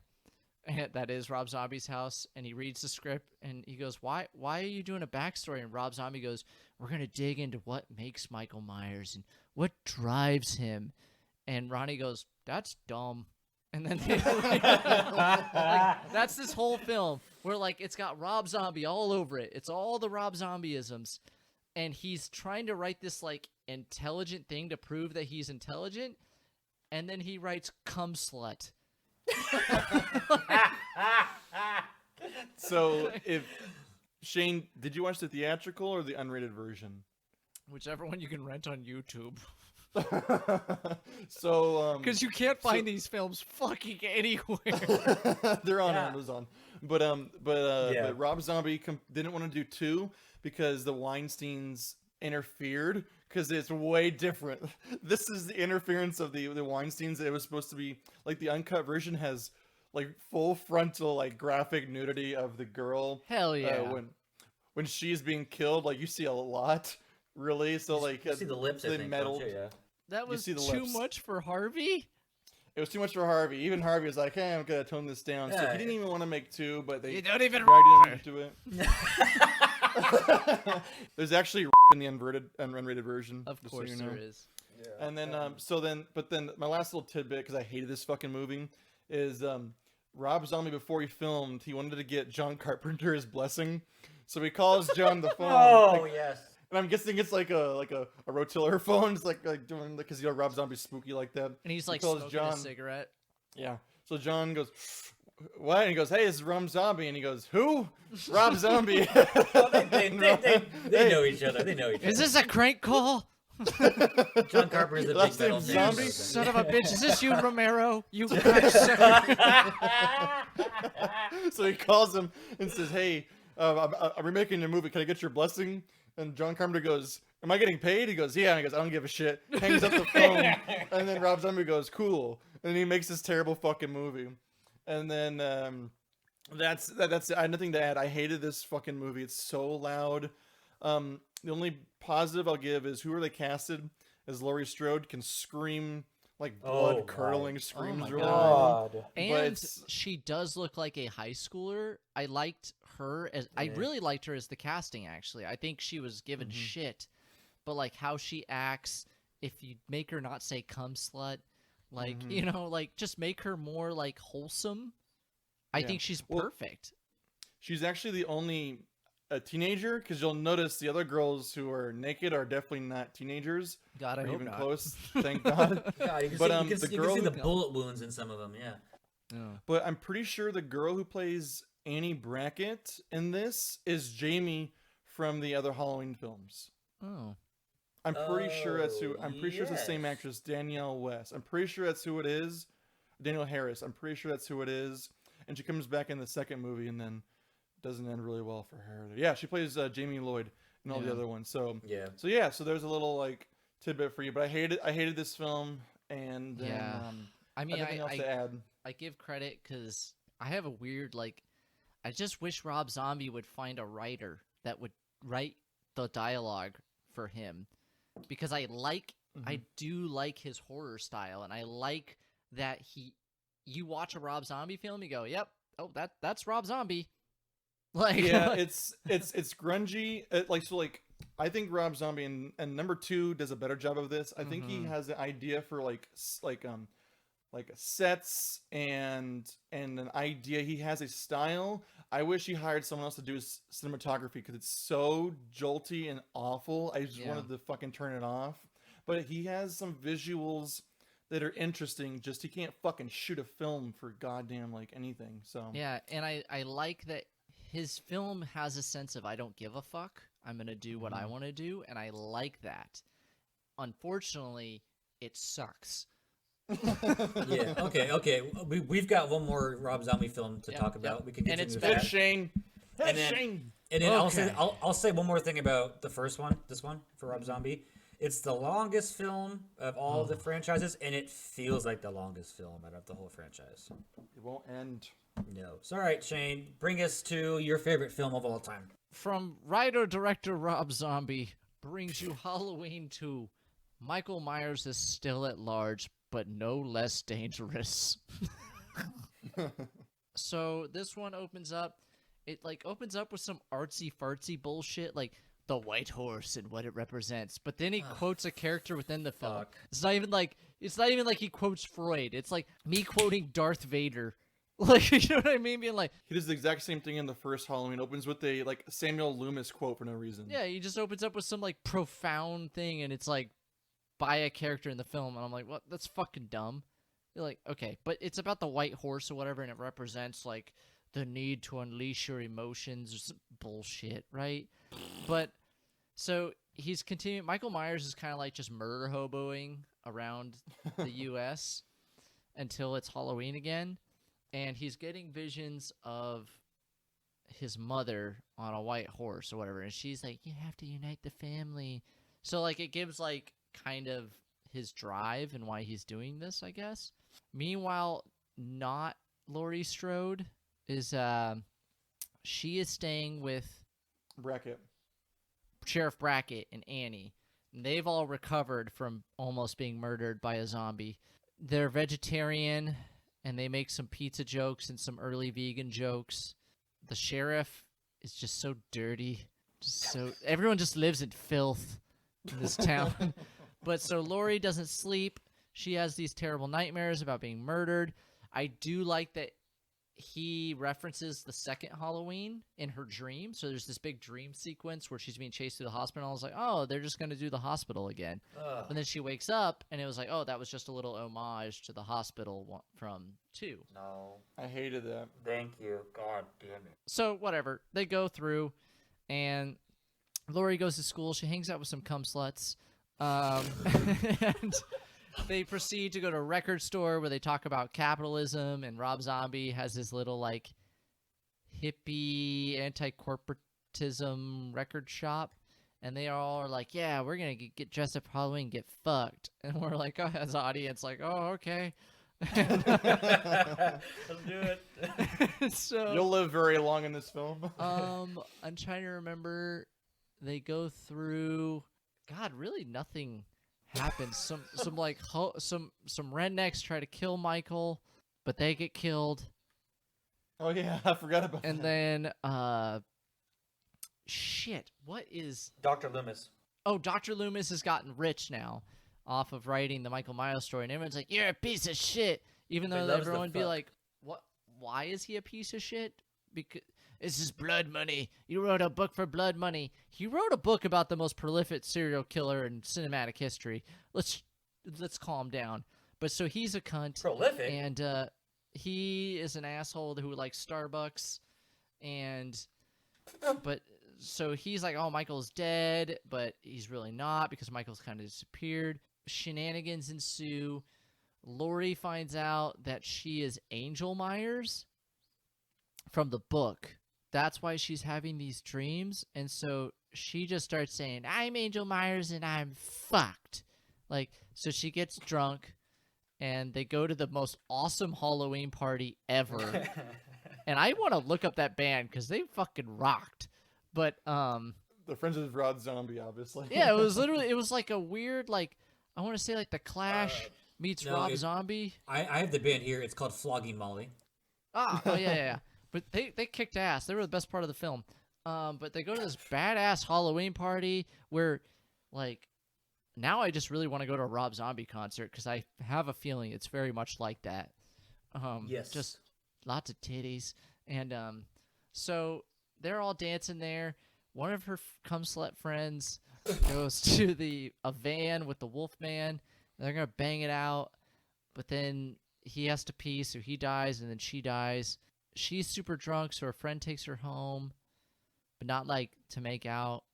that is Rob Zombie's house, and he reads the script, and he goes, why are you doing a backstory? And Rob Zombie goes, we're going to dig into what makes Michael Myers and what drives him. And Ronnie goes, that's dumb. And then like, that's this whole film where like it's got Rob Zombie all over it. It's all the Rob Zombie-isms. And he's trying to write this like intelligent thing to prove that he's intelligent, and then he writes cum slut. So, if Shane, did you watch the theatrical or the unrated version? Whichever one you can rent on YouTube. So, Because you can't find these films fucking anywhere. they're on Yeah. Amazon. But Yeah. but Rob Zombie didn't want to do 2 because the Weinsteins interfered, because it's way different. This is the interference of the Weinsteins. It was supposed to be like the uncut version has like full frontal like graphic nudity of the girl. Hell yeah. When she's being killed, like you see a lot, really. So like You see the lips, I they think, meddled. don't you? Yeah. That was see the too lips. much for Harvey? It was too much for Harvey. Even Harvey was like, "Hey, I'm gonna tone this down." So Yeah. he didn't even want to make 2, but they You don't even dragged him into it. There's actually in the unrated version. Of just so course you know. there is. And then, but then my last little tidbit, because I hated this fucking movie, is Rob Zombie, before he filmed, he wanted to get John Carpenter his blessing, so he calls John the phone. Oh, like, yes. and I'm guessing it's like a rotiller phone. It's like doing, because Rob Zombie's spooky like that. And he's like calls smoking John. a cigarette. Yeah. So John goes, "What?" And he goes, "Hey, it's Rob Zombie." And he goes, "Who?" "Rob Zombie." They know each other. They know each other. Is this a crank call? John Carpenter's a big Last metal name's fan. Zombie? Son of a bitch. Is this you, Romero? You cocksucker. So he calls him and says, "Hey, I'm remaking a movie. Can I get your blessing?" And John Carpenter goes, "Am I getting paid?" He goes, "Yeah." And he goes, "I don't give a shit." Hangs up the phone. And then Rob Zombie goes, "Cool." And he makes this terrible fucking movie. And then that's I had nothing to add. I hated this fucking movie. It's so loud. The only positive I'll give is whoever they casted as Laurie Strode can scream like blood Oh, curdling my screams really God. loud. And it's- she does look like a high schooler. I liked her as I really liked her as the casting, actually. I think she was given shit. But like how she acts, if you make her not say cum slut, like you know, like just make her more like wholesome. I Yeah. think she's Well, perfect. She's actually the only a teenager, because you'll notice the other girls who are naked are definitely not teenagers. God, I or hope even not. close. Thank God. Yeah, you can But, see, the you can girl see who- the bullet wounds in some of them. Yeah. Oh. But I'm pretty sure the girl who plays Annie Brackett in this is Jamie from the other Halloween films. Oh. I'm pretty sure that's who. Oh, I'm pretty sure it's the same yes. actress, Danielle West. I'm pretty sure that's who it is. Danielle Harris. I'm pretty sure that's who it is. And she comes back in the second movie and then doesn't end really well for her. Yeah, she plays Jamie Lloyd in all the Yeah. other ones. So Yeah. So there's a little like tidbit for you. But I hated this film, and then, Yeah. I mean, nothing else to add. I give credit because I have a weird, like, I just wish Rob Zombie would find a writer that would write the dialogue for him, because I do like his horror style, and I like that you watch a Rob Zombie film, you go, yep, oh, that's Rob Zombie. Like, Yeah, it's grungy. I think Rob Zombie and number 2 does a better job of this. I think he has an idea for like sets and an idea. He has a style. I wish he hired someone else to do his cinematography, because it's so jolty and awful. I just wanted to fucking turn it off. But he has some visuals that are interesting. Just he can't fucking shoot a film for goddamn like anything. So yeah, and I like that his film has a sense of I don't give a fuck. I'm gonna do what I want to do, and I like that. Unfortunately, it sucks. Yeah. Okay. We've got one more Rob Zombie film to talk about. Yep. We can And continue it's with been- that. Shane. And then- Shane. And then Okay. I'll say one more thing about the first one, this one for Rob Zombie. It's the longest film of all the franchises, and it feels like the longest film out of the whole franchise. It won't end. No. So, all right, Shane, bring us to your favorite film of all time. From writer-director Rob Zombie brings you Halloween 2. Michael Myers is still at large, but no less dangerous. So this one opens up. It opens up with some artsy-fartsy bullshit, like the white horse and what it represents. But then he quotes a character within the film. Fuck. It's not even like he quotes Freud. It's like me quoting Darth Vader. Like, you know what I mean? Being like, He does the exact same thing in the first Halloween. Opens with a Samuel Loomis quote for no reason. yeah, he just opens up with some profound thing, and it's by a character in the film, and I'm like, what? That's fucking dumb. You're like, okay, but it's about the white horse or whatever, and it represents the need to unleash your emotions or some bullshit, right? But so he's continuing. Michael Myers is kind of just murder hoboing around the U.S. until it's Halloween again, and he's getting visions of his mother on a white horse or whatever, and she's like, you have to unite the family. So it gives kind of his drive and why he's doing this, I guess. Meanwhile, not Laurie Strode is she is staying with Bracket. Sheriff Brackett and Annie. And they've all recovered from almost being murdered by a zombie. They're vegetarian, and they make some pizza jokes and some early vegan jokes. The sheriff is just so dirty. Everyone just lives in filth in this town. But so Laurie doesn't sleep. She has these terrible nightmares about being murdered. I do like that he references the second Halloween in her dream. So there's this big dream sequence where she's being chased through the hospital. I was like, oh, they're just going to do the hospital again. Ugh. And then she wakes up, and it was like, oh, that was just a little homage to the hospital from 2. No. I hated that. Thank you. God damn it. So whatever. They go through, and Laurie goes to school. She hangs out with some cum sluts. And they proceed to go to a record store where they talk about capitalism, and Rob Zombie has his little hippie anti-corporatism record shop, and they all are like, yeah, we're gonna get dressed up for Halloween and get fucked. And we're like, oh, as an audience, oh, okay. Let's do it. So You'll live very long in this film. I'm trying to remember. They go through. God, really nothing happens. Some rednecks try to kill Michael, but they get killed. Oh yeah, I forgot about And that. then shit, what is Dr. Loomis. Oh, Dr. Loomis has gotten rich now off of writing the Michael Myers story, and everyone's like, you're a piece of shit. Even He though loves the everyone would be fuck. like, what? Why is he a piece of shit? Because This is blood money. You wrote a book for blood money. He wrote a book about the most prolific serial killer in cinematic history. Let's calm down. But so he's a cunt. Prolific? And he is an asshole who likes Starbucks. But so he's like, oh, Michael's dead, but he's really not because Michael's kind of disappeared. Shenanigans ensue. Lori finds out that she is Angel Myers from the book. That's why she's having these dreams. And so she just starts saying, I'm Angel Myers and I'm fucked. Like, so she gets drunk and they go to the most awesome Halloween party ever. And I want to look up that band because they fucking rocked. But, The friends of Rod Zombie, obviously. yeah, it was like a weird, like, I want to say like the Clash meets no, Rob Zombie. I have the band here. It's called Flogging Molly. Oh yeah. But they kicked ass. They were the best part of the film. But they go to this badass Halloween party where, like, now I just really want to go to a Rob Zombie concert because I have a feeling it's very much like that. Yes. Just lots of titties. And so they're all dancing there. One of her cum-slut friends goes to a van with the wolf man. They're going to bang it out. But then he has to pee, so he dies, and then she dies. She's super drunk, so her friend takes her home. But not, like, to make out,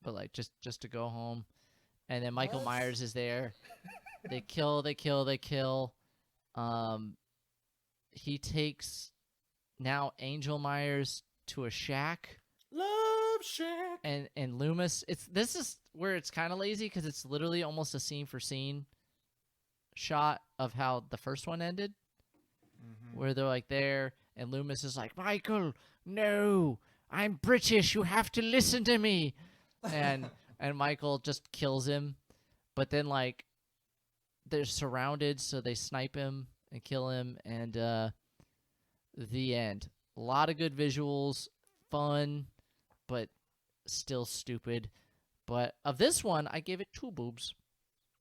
but, like, just to go home. And then Michael Myers is there. They kill. He takes now Angel Myers to a shack. Love Shack. And Loomis, this is where it's kind of lazy because it's literally almost a scene for scene shot of how the first one ended, where they're like there, and Loomis is like, Michael, no, I'm British. You have to listen to me, and Michael just kills him, but then like they're surrounded, so they snipe him and kill him, and the end. A lot of good visuals, fun, but still stupid. But of this one, I gave it 2 boobs.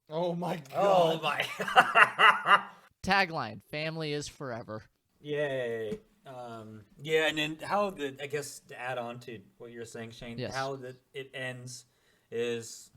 Oh my god. Oh my. Tagline: Family is forever. Yay. Yeah, and then I guess to add on to what you're saying, Shane, Yes. how it ends is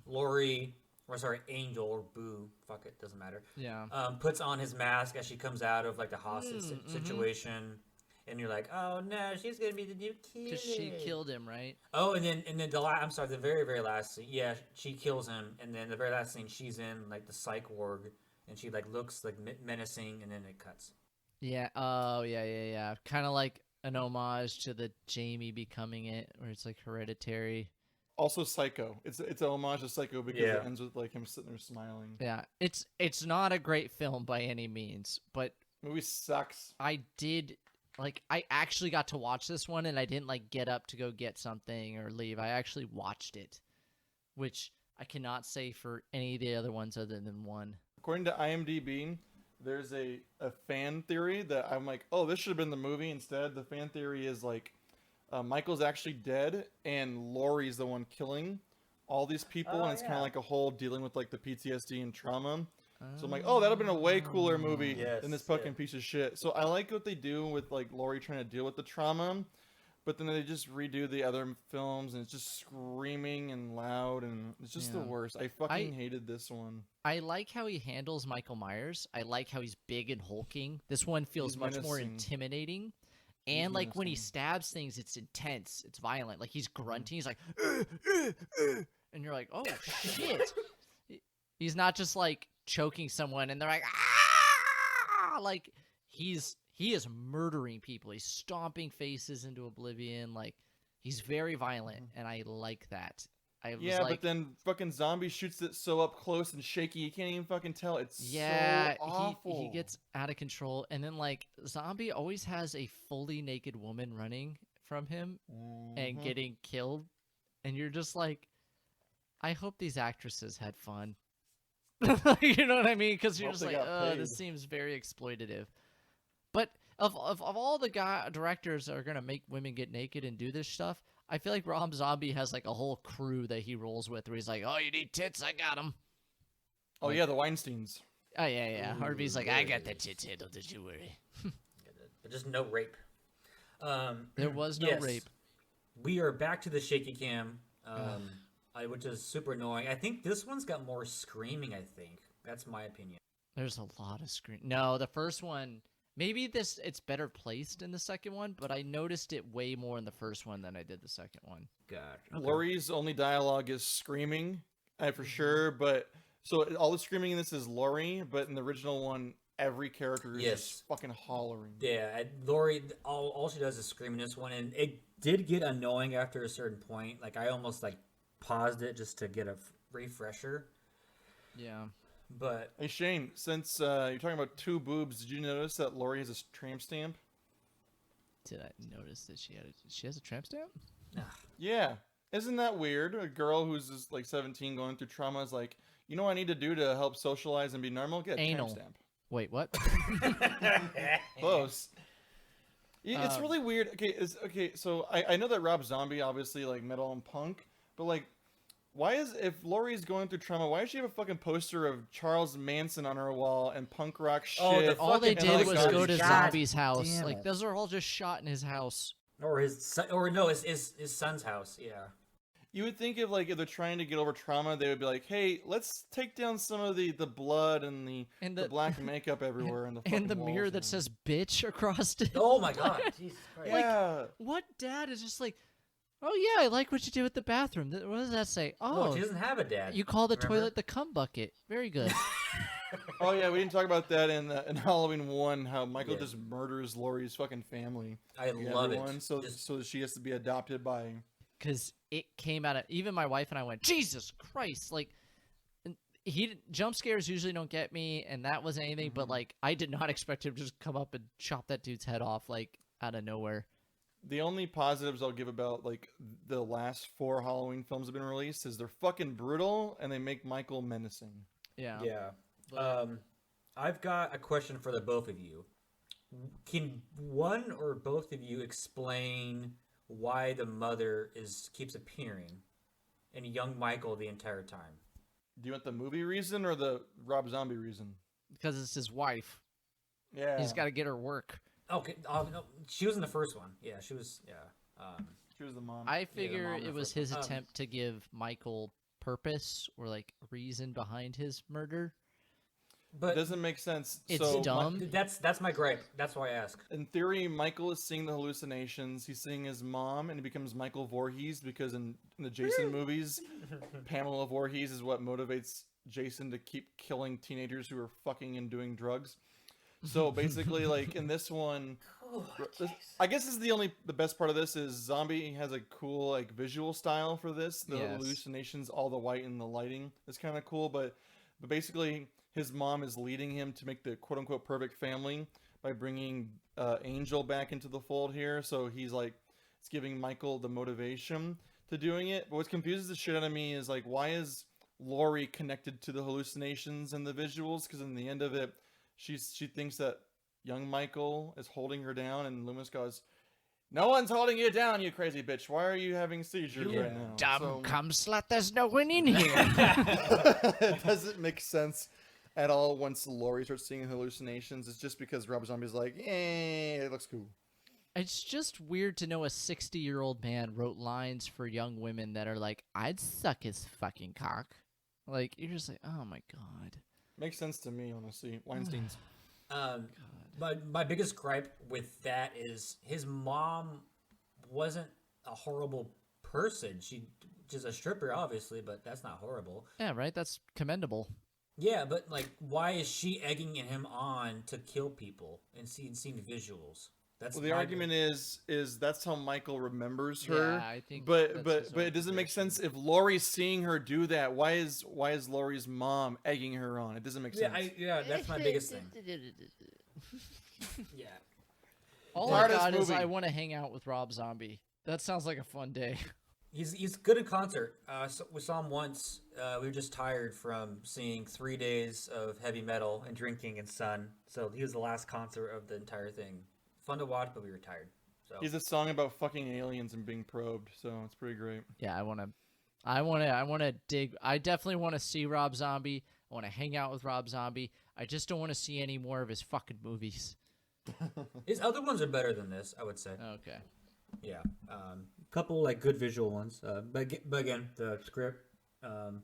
Angel or Boo, fuck it, doesn't matter. Yeah. Puts on his mask as she comes out of like the hostage situation, and you're like, oh no, she's gonna be the new killer. Because she killed him, right? Oh, and then the very, very last scene, yeah, she kills him, and then the very last scene, she's in like the psych ward, and she like looks like menacing, and then it cuts. Yeah. Oh, yeah. Kind of like an homage to the Jamie becoming it, where it's like Hereditary. Also Psycho. It's a homage to Psycho because Yeah. it ends with like him sitting there smiling. Yeah. It's not a great film by any means, but Movie sucks. I actually got to watch this one, and I didn't like get up to go get something or leave. I actually watched it, which I cannot say for any of the other ones other than one. According to IMDb, there's a fan theory that I'm like, oh, this should have been the movie instead. The fan theory is like Michael's actually dead and Laurie's the one killing all these people, and it's kind of like a whole dealing with like the PTSD and trauma. So I'm like, oh, that'd have been a way cooler movie than this fucking piece of shit. So I like what they do with like Laurie trying to deal with the trauma, but then they just redo the other films and it's just screaming and loud and it's just the worst. I fucking hated this one. I like how he handles Michael Myers. I like how he's big and hulking. This one feels He's much more menacing. intimidating. And like when he stabs things, it's intense. It's violent. Like he's grunting. He's like, and you're like, oh shit. He's not just like choking someone and they're like, ah! Like he is murdering people. He's stomping faces into oblivion. Like he's very violent, and I like that. But then fucking zombie shoots it so up close and shaky you can't even fucking tell. It's so awful. He gets out of control, and then like zombie always has a fully naked woman running from him and getting killed, and you're just like, I hope these actresses had fun. You know what I mean? Because you're Hope just they like, got paid. this seems very exploitative. But of all the directors that are gonna make women get naked and do this stuff, I feel like Rob Zombie has like a whole crew that he rolls with, where he's like, "Oh, you need tits? I got them." Oh yeah, the Weinsteins. Oh yeah. Harvey's like, "I got the tits handled. Don't you worry." But just no rape. There was no yes. rape. We are back to the shaky cam, which is super annoying. I think this one's got more screaming, I think. That's my opinion. There's a lot of scream. No, the first one, maybe it's better placed in the second one, but I noticed it way more in the first one than I did the second one. God. Okay. Laurie's only dialogue is screaming, for sure. But so all the screaming in this is Laurie, but in the original one, every character is just fucking hollering. Yeah, Laurie, all she does is scream in this one, and it did get annoying after a certain point. Like, I almost, like, paused it just to get a refresher. Yeah. But... Hey, Shane, since you're talking about two boobs, did you notice that Laurie has a tramp stamp? Did I notice that she has a tramp stamp? Yeah. Isn't that weird? A girl who's just, like, 17 going through trauma is like, you know what I need to do to help socialize and be normal? Get a Anal. tramp stamp. Wait, what? Close. Yeah, it's really weird. Okay, so I know that Rob Zombie obviously like metal and punk, but like, why if Laurie's going through trauma, why does she have a fucking poster of Charles Manson on her wall and punk rock shit? All they did was go to God Zombie's house. damn Like, it. those are all just shot in his house. Or his son, or no, his son's house, yeah. You would think if they're trying to get over trauma, they would be like, hey, let's take down some of the blood and the black makeup everywhere and the fucking And the mirror walls, that man. says bitch across it. Oh my God, Jesus Christ. Yeah. What dad is just like, oh yeah, I like what you did with the bathroom. What does that say? Oh, Oh, she doesn't have a dad. you call the remember? toilet the cum bucket. Very good. Oh yeah, we didn't talk about that in Halloween 1. How Michael Yeah. just murders Laurie's fucking family. I love everyone, it. So Just- so she has to be adopted by. Because it came out of, even my wife and I went, Jesus Christ, like, jump scares usually don't get me, and that wasn't anything, but like, I did not expect him to just come up and chop that dude's head off, like, out of nowhere. The only positives I'll give about like the last 4 Halloween films have been released is they're fucking brutal and they make Michael menacing. Yeah. Yeah. I've got a question for the both of you. Can one or both of you explain why the mother keeps appearing in young Michael the entire time? Do you want the movie reason or the Rob Zombie reason? Because it's his wife. Yeah. He's got to get her work. Okay, no, she was in the first one. Yeah, she was. Yeah. She was the mom. I figure mom in the it was first one. his attempt to give Michael purpose or like reason behind his murder. It But doesn't make sense. It's so, dumb. that's my gripe. That's why I ask. In theory, Michael is seeing the hallucinations. He's seeing his mom, and he becomes Michael Voorhees because in the Jason movies, Pamela Voorhees is what motivates Jason to keep killing teenagers who are fucking and doing drugs. So basically, like in this one, I guess this is the best part of this is Zombie has a cool like visual style for this. The Yes. hallucinations, all the white and the lighting is kind of cool. But basically, his mom is leading him to make the quote unquote perfect family by bringing Angel back into the fold here. So he's like, it's giving Michael the motivation to doing it. But what confuses the shit out of me is like, why is Laurie connected to the hallucinations and the visuals? Because in the end of it, she thinks that young Michael is holding her down, and Loomis goes, "No one's holding you down, you crazy bitch. Why are you having seizures Yeah. right now?" Dumb So- cum slut, there's no one in here. it doesn't make sense at all once Laurie starts seeing hallucinations. It's just because Rob Zombie's like, it looks cool. It's just weird to know a 60-year-old man wrote lines for young women that are like, I'd suck his fucking cock. Like, you're just like, oh my God. Makes sense to me, honestly. Weinstein's. My biggest gripe with that is his mom wasn't a horrible person. She just a stripper, obviously, but that's not horrible. Yeah, right? That's commendable. Yeah, but like, why is she egging him on to kill people and seeing visuals? That's Well, the my argument is that's how Michael remembers her. Yeah, I think But that's his it doesn't make sense if Laurie's seeing her do that. Why is Laurie's mom egging her on? It doesn't make sense. that's my biggest thing. Yeah. All The I hardest got is movie. I want to hang out with Rob Zombie. That sounds like a fun day. He's good in concert. So we saw him once. We were just tired from seeing 3 days of heavy metal and drinking and sun. So he was the last concert of the entire thing. Fun to watch, but we were tired. So He's a song about fucking aliens and being probed, so it's pretty great. Yeah, I want to dig. I definitely want to see Rob Zombie. I want to hang out with Rob Zombie. I just don't want to see any more of his fucking movies. His other ones are better than this, I would say. Okay. Yeah. Couple like good visual ones. But again, the script and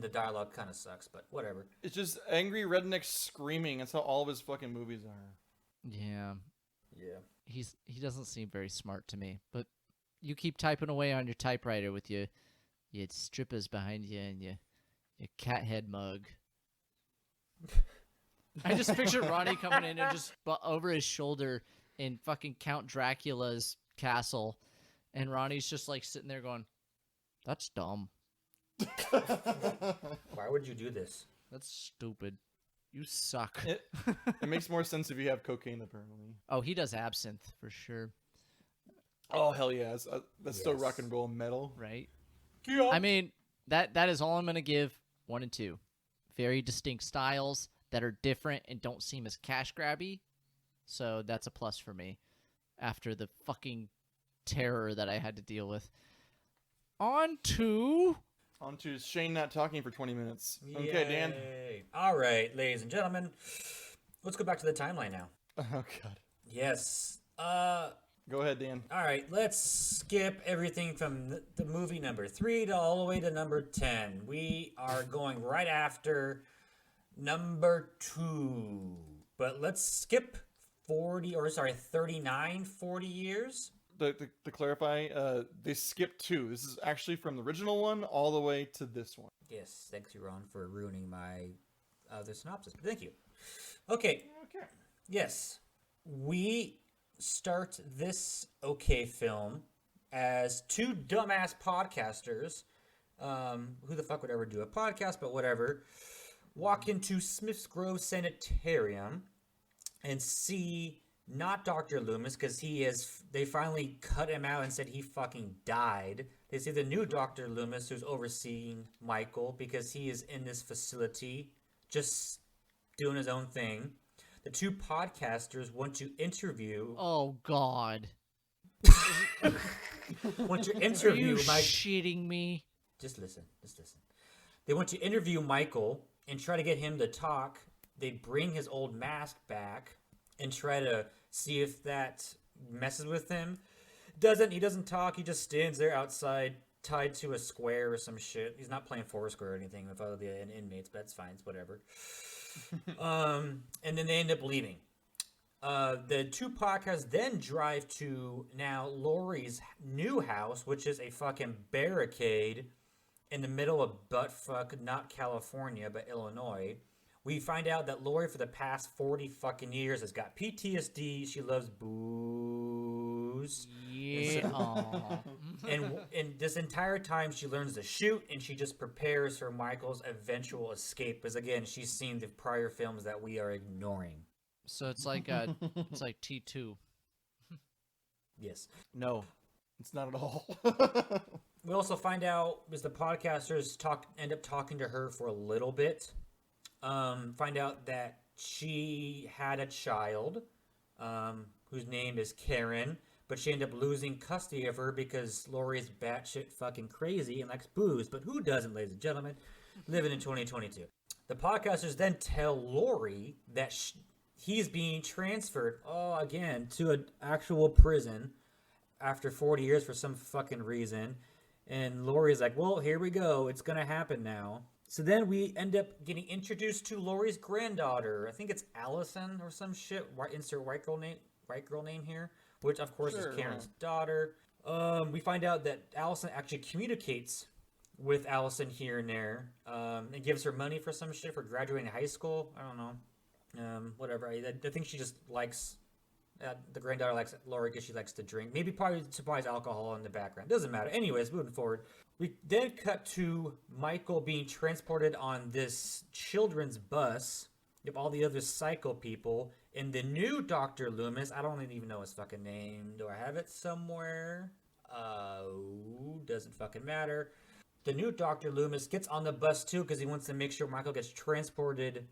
the dialogue kind of sucks, but whatever. It's just angry rednecks screaming. That's how all of his fucking movies are. Yeah. Yeah. He doesn't seem very smart to me. But you keep typing away on your typewriter with your strippers behind you and your cat head mug. I just picture Ronnie coming in and just over his shoulder in fucking Count Dracula's castle, and Ronnie's just like sitting there going, "That's dumb. Why would you do this? That's stupid. You suck." It makes more sense if you have cocaine, apparently. Oh, he does absinthe for sure, Oh, hell yeah. That's still Yes. rock and roll metal. right? Yeah. I mean, that is all I'm gonna give 1 and 2. Very distinct styles that are different and don't seem as cash grabby. So that's a plus for me after the fucking terror that I had to deal with. On to Shane not talking for 20 minutes. Okay, Dan. Yay. All right, ladies and gentlemen, let's go back to the timeline now. Oh, God. Yes. Go ahead, Dan. All right, let's skip everything from the movie number 3 to all the way to number 10. We are going right after number 2. But let's skip 39, 40 years. To clarify, they skipped 2. This is actually from the original one all the way to this one. Yes, thanks you, Ron, for ruining my other synopsis. But thank you. Okay, Okay. yes. We start this film as two dumbass podcasters, who the fuck would ever do a podcast, but whatever, walk into Smith's Grove Sanitarium and see not Dr. Loomis, because they finally cut him out and said he fucking died. They see the new Dr. Loomis, who's overseeing Michael, because he is in this facility just doing his own thing. The two podcasters want to interview Oh God. Mike. Are you shitting me? Just listen. They want to interview Michael and try to get him to talk. They bring his old mask back and try to see if that messes with him. He doesn't talk. He just stands there outside, tied to a square or some shit. He's not playing Foursquare or anything with other the inmates, but that's fine. It's whatever. And then they end up leaving. The two podcasts then drive to now Lori's new house, which is a fucking barricade in the middle of buttfuck, not California, but Illinois. We find out that Lori, for the past 40 fucking years, has got PTSD. She loves booze. Yeah. Aw. And this entire time, she learns to shoot, and she just prepares for Michael's eventual escape. Because again, she's seen the prior films that we are ignoring. So it's like T2. Yes. No, it's not at all. We also find out, as the podcasters end up talking to her for a little bit, find out that she had a child whose name is Karen, but she ended up losing custody of her because Lori's batshit fucking crazy and likes booze. But who doesn't, ladies and gentlemen, living in 2022? The podcasters then tell Lori that he's being transferred, again, to an actual prison after 40 years for some fucking reason. And Lori's like, well, here we go. It's going to happen now. So then we end up getting introduced to Lori's granddaughter. I think it's Allison or some shit. Insert white girl name here, which of course is Karen's daughter. We find out that Allison actually communicates with Allison here and there, and gives her money for some shit for graduating high school. I don't know. Whatever. I think she just likes... the granddaughter likes Lori because she likes to drink. Maybe probably supplies alcohol in the background. Doesn't matter. Anyways, moving forward. We then cut to Michael being transported on this children's bus with all the other psycho people. And the new Dr. Loomis, I don't even know his fucking name. Do I have it somewhere? Doesn't fucking matter. The new Dr. Loomis gets on the bus too because he wants to make sure Michael gets transported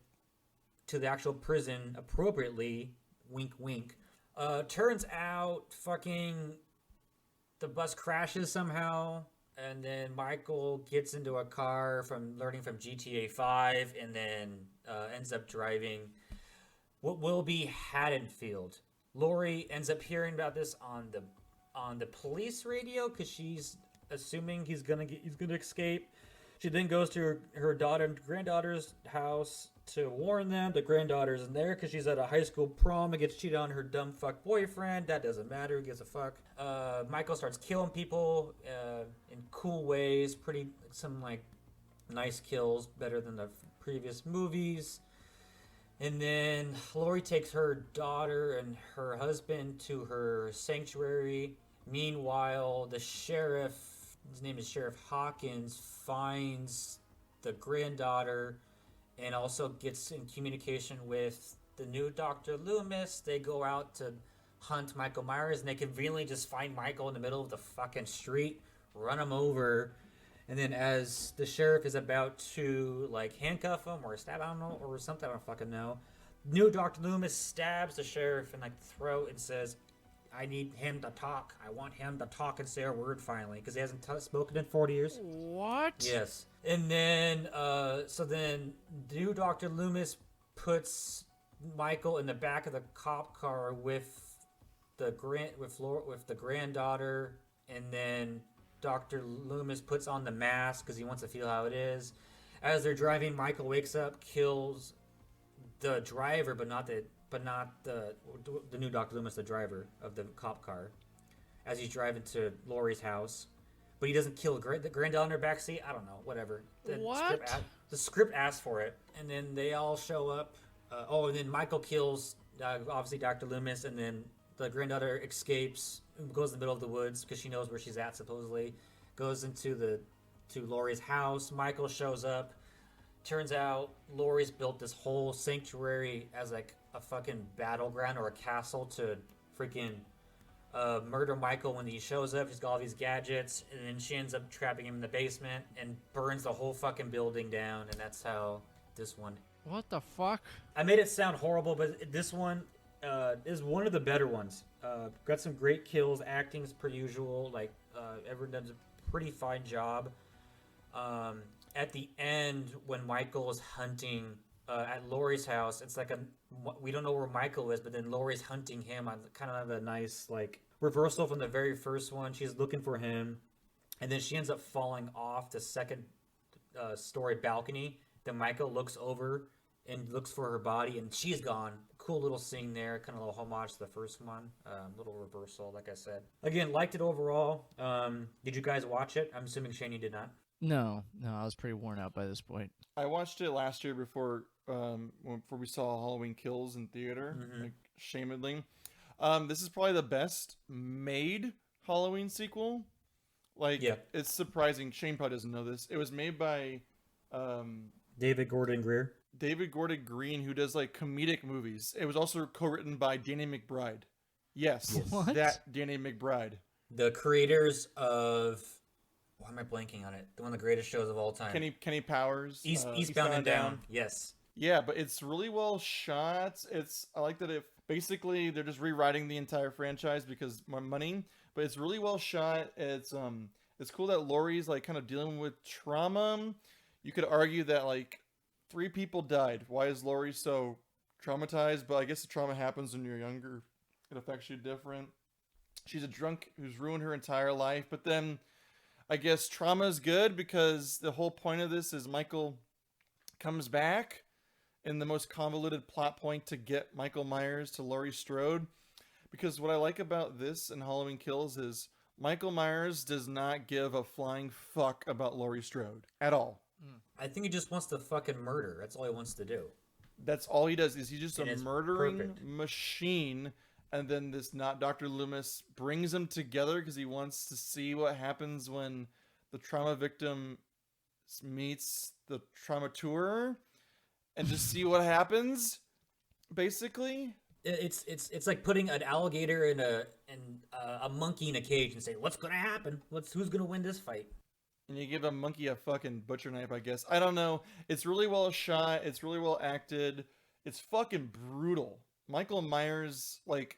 to the actual prison appropriately. Wink, wink. Turns out fucking the bus crashes somehow, and then Michael gets into a car from learning from GTA 5 and then ends up driving what will be Haddonfield. Laurie ends up hearing about this on the police radio because she's assuming he's gonna escape. She then goes to her daughter and granddaughter's house to warn them. The granddaughter isn't there because she's at a high school prom and gets cheated on her dumb fuck boyfriend. That doesn't matter. Who gives a fuck? Michael starts killing people in cool ways. Some like nice kills, better than the previous movies. And then Laurie takes her daughter and her husband to her sanctuary. Meanwhile, the sheriff, his name is Sheriff Hawkins, finds the granddaughter and also gets in communication with the new Dr. Loomis. They go out to hunt Michael Myers, and they conveniently just find Michael in the middle of the fucking street, run him over, and then as the sheriff is about to like handcuff him or stab him or something, I don't fucking know, new Dr. Loomis stabs the sheriff in like the throat and says, I need him to talk. I want him to talk and say a word finally, because he hasn't spoken in 40 years. What? Yes. And then, so then new Dr. Loomis puts Michael in the back of the cop car with the granddaughter, and then Dr. Loomis puts on the mask because he wants to feel how it is. As they're driving, Michael wakes up, kills the driver, but not the new Dr. Loomis, the driver of the cop car, as he's driving to Laurie's house. But he doesn't kill the granddaughter in her backseat. I don't know, whatever. What? The script asked for it, and then they all show up. And then Michael kills obviously Dr. Loomis, and then the granddaughter escapes, goes in the middle of the woods because she knows where she's at supposedly. Goes to Laurie's house. Michael shows up. Turns out Laurie's built this whole sanctuary as like a fucking battleground or a castle to freaking murder Michael when he shows up. She's got all these gadgets, and then she ends up trapping him in the basement and burns the whole fucking building down, and that's how this one. What the fuck? I made it sound horrible, but this one is one of the better ones. Got some great kills, acting's per usual. Like everyone does a pretty fine job. At the end, when Michael is hunting at Laurie's house, it's like we don't know where Michael is, but then Laurie's hunting him on kind of a nice like reversal from the very first one. She's looking for him, and then she ends up falling off the second story balcony. Then Michael looks over and looks for her body, and she's gone. Cool little scene there, kind of a little homage to the first one. Little reversal, like I said. Again, liked it overall. Did you guys watch it? I'm assuming Shane, you did not. No, I was pretty worn out by this point. I watched it last year before we saw Halloween Kills in theater, like, shamedly. This is probably the best made Halloween sequel. Like, yeah. It's surprising. Shane probably doesn't know this. It was made by David Gordon Green, who does like comedic movies. It was also co-written by Danny McBride. Yes, What? That Danny McBride. The creators of... Why am I blanking on it? One of the greatest shows of all time. Kenny Powers. Eastbound and Down. Yes. Yeah, but it's really well shot. I like that basically they're just rewriting the entire franchise because more money, but it's really well shot. It's cool that Laurie's like kind of dealing with trauma. You could argue that like 3 people died. Why is Laurie so traumatized? But I guess the trauma happens when you're younger. It affects you different. She's a drunk who's ruined her entire life, but then I guess trauma is good because the whole point of this is Michael comes back in the most convoluted plot point to get Michael Myers to Laurie Strode. Because what I like about this and Halloween Kills is Michael Myers does not give a flying fuck about Laurie Strode at all. I think he just wants to fucking murder. That's all he wants to do. That's all he does. Is he's just And a it's murdering perfect. machine. And then this not Dr. Loomis brings them together because he wants to see what happens when the trauma victim meets the traumateur, and just see what happens. Basically, It's like putting an alligator and a monkey in a cage and say, what's gonna happen? Who's gonna win this fight? and you give a monkey a fucking butcher knife. I guess I don't know. It's really well shot. It's really well acted. It's fucking brutal. Michael Myers, like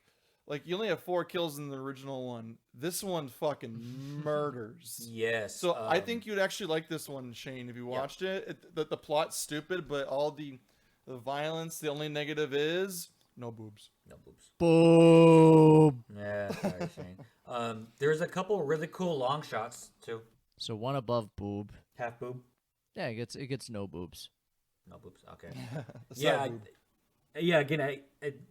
you only have 4 kills in the original one. This one fucking murders. Yes. So I think you'd actually like this one, Shane, if you watched it. The plot's stupid, but all the violence, the only negative is No boobs. No boobs. Boom. Yeah, sorry, Shane. There's a couple really cool long shots too. So one above boob. Half boob. Yeah, it gets no boobs. No boobs. Okay. The Yeah. side boob. Yeah. Again,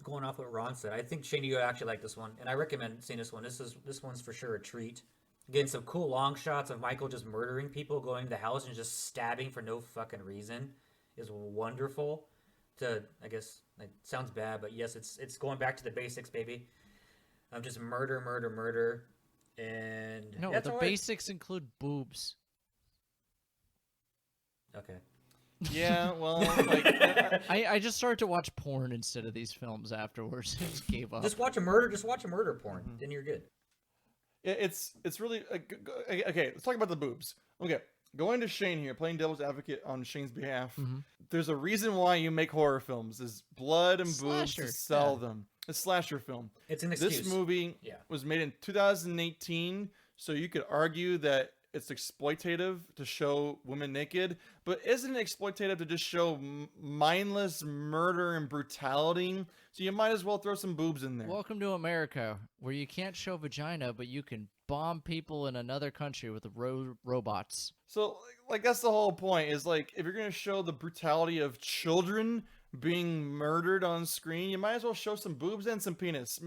going off what Ron said, I think Shane, you actually like this one, and I recommend seeing this one. This one's for sure a treat. Getting some cool long shots of Michael just murdering people, going to the house and just stabbing for no fucking reason is wonderful. I guess it sounds bad, but yes, it's going back to the basics, baby. Just murder, and No, that's the all right. basics include boobs. Okay. Yeah, well, like, I just started to watch porn instead of these films afterwards. I just gave up. Just watch a murder porn, then you're good. it's really okay. Let's talk about the boobs. Okay, going to Shane here, playing devil's advocate on Shane's behalf. There's a reason why you make horror films: is blood and boobs Slasher, to sell yeah. them. A slasher film. It's an excuse. This movie Yeah. was made in 2018, so you could argue that it's exploitative to show women naked, but isn't it exploitative to just show mindless murder and brutality? So you might as well throw some boobs in there. Welcome to America, where you can't show vagina, but you can bomb people in another country with robots. So, like, that's the whole point, is, like, if you're going to show the brutality of children being murdered on screen, you might as well show some boobs and some penis.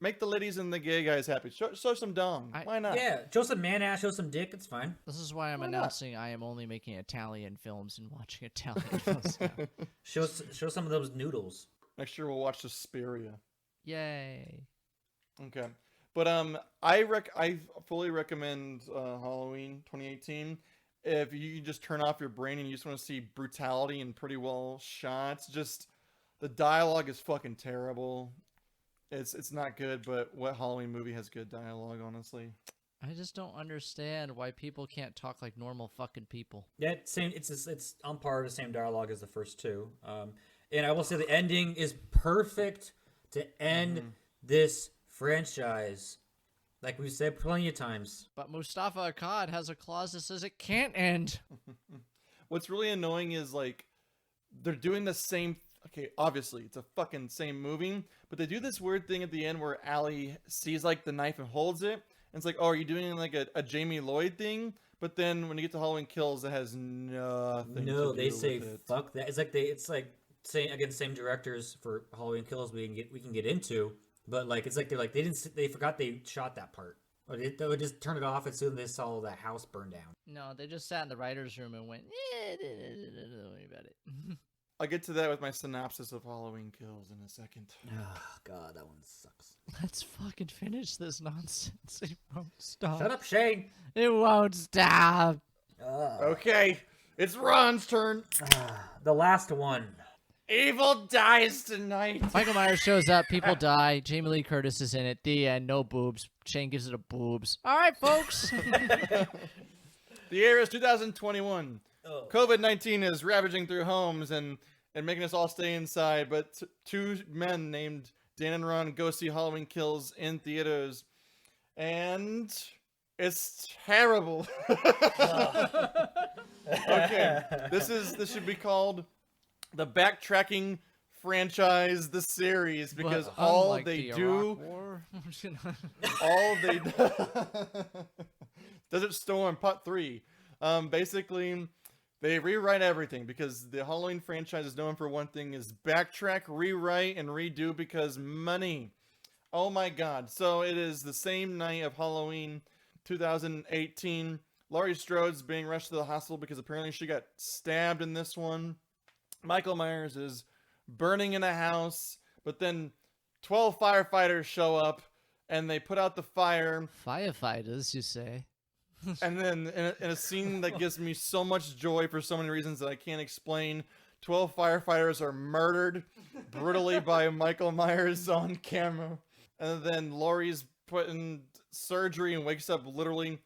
Make the ladies and the gay guys happy. Show some dong. Why not? Yeah, show some man ass, show some dick. It's fine. This is why I'm Why not? announcing I am only making Italian films and watching Italian films now. Show some of those noodles. Next year we'll watch Suspiria. Yay. Okay. But I fully recommend Halloween 2018. If you just turn off your brain and you just want to see brutality and pretty well shots, just the dialogue is fucking terrible. It's not good, but what Halloween movie has good dialogue, honestly? I just don't understand why people can't talk like normal fucking people. Yeah, it's on par with the same dialogue as the first two. And I will say the ending is perfect to end this franchise. Like we've said plenty of times. But Mustafa Akkad has a clause that says it can't end. What's really annoying is, like, they're doing the same. Okay, obviously it's a fucking same movie, but they do this weird thing at the end where Allie sees, like, the knife and holds it, and it's like, oh, are you doing like a Jamie Lloyd thing? But then when you get to Halloween Kills, it has nothing. No, to they do say with it. fuck that. It's like saying again, same directors for Halloween Kills we can get into, but like it's like they forgot they shot that part. Or they would just turn it off as soon as they saw the house burn down. No, they just sat in the writer's room and went, don't worry about it. I'll get to that with my synopsis of Halloween Kills in a second. Oh god, that one sucks. Let's fucking finish this nonsense. It won't stop. Shut up, Shane. It won't stop. Okay, it's Ron's turn. The last one. Evil dies tonight. Michael Myers shows up, people die, Jamie Lee Curtis is in it, the end, no boobs. Shane gives it a boobs. All right, folks. The year is 2021. Oh. COVID-19 is ravaging through homes and making us all stay inside, but two men named Dan and Ron go see Halloween Kills in theaters, and it's terrible. Okay, this should be called the Backtracking Franchise, the series, because But all unlike they the do, Iraq War, all they Desert Storm Part 3. Basically, they rewrite everything because the Halloween franchise is known for one thing: is backtrack, rewrite, and redo because money. Oh my god. So it is the same night of Halloween 2018. Laurie Strode's being rushed to the hospital because apparently she got stabbed in this one. Michael Myers is burning in a house, but then 12 firefighters show up and they put out the fire. firefighters, you say? And then in a scene that gives me so much joy for so many reasons that I can't explain, 12 firefighters are murdered brutally by Michael Myers on camera. And then Laurie's put in surgery and wakes up literally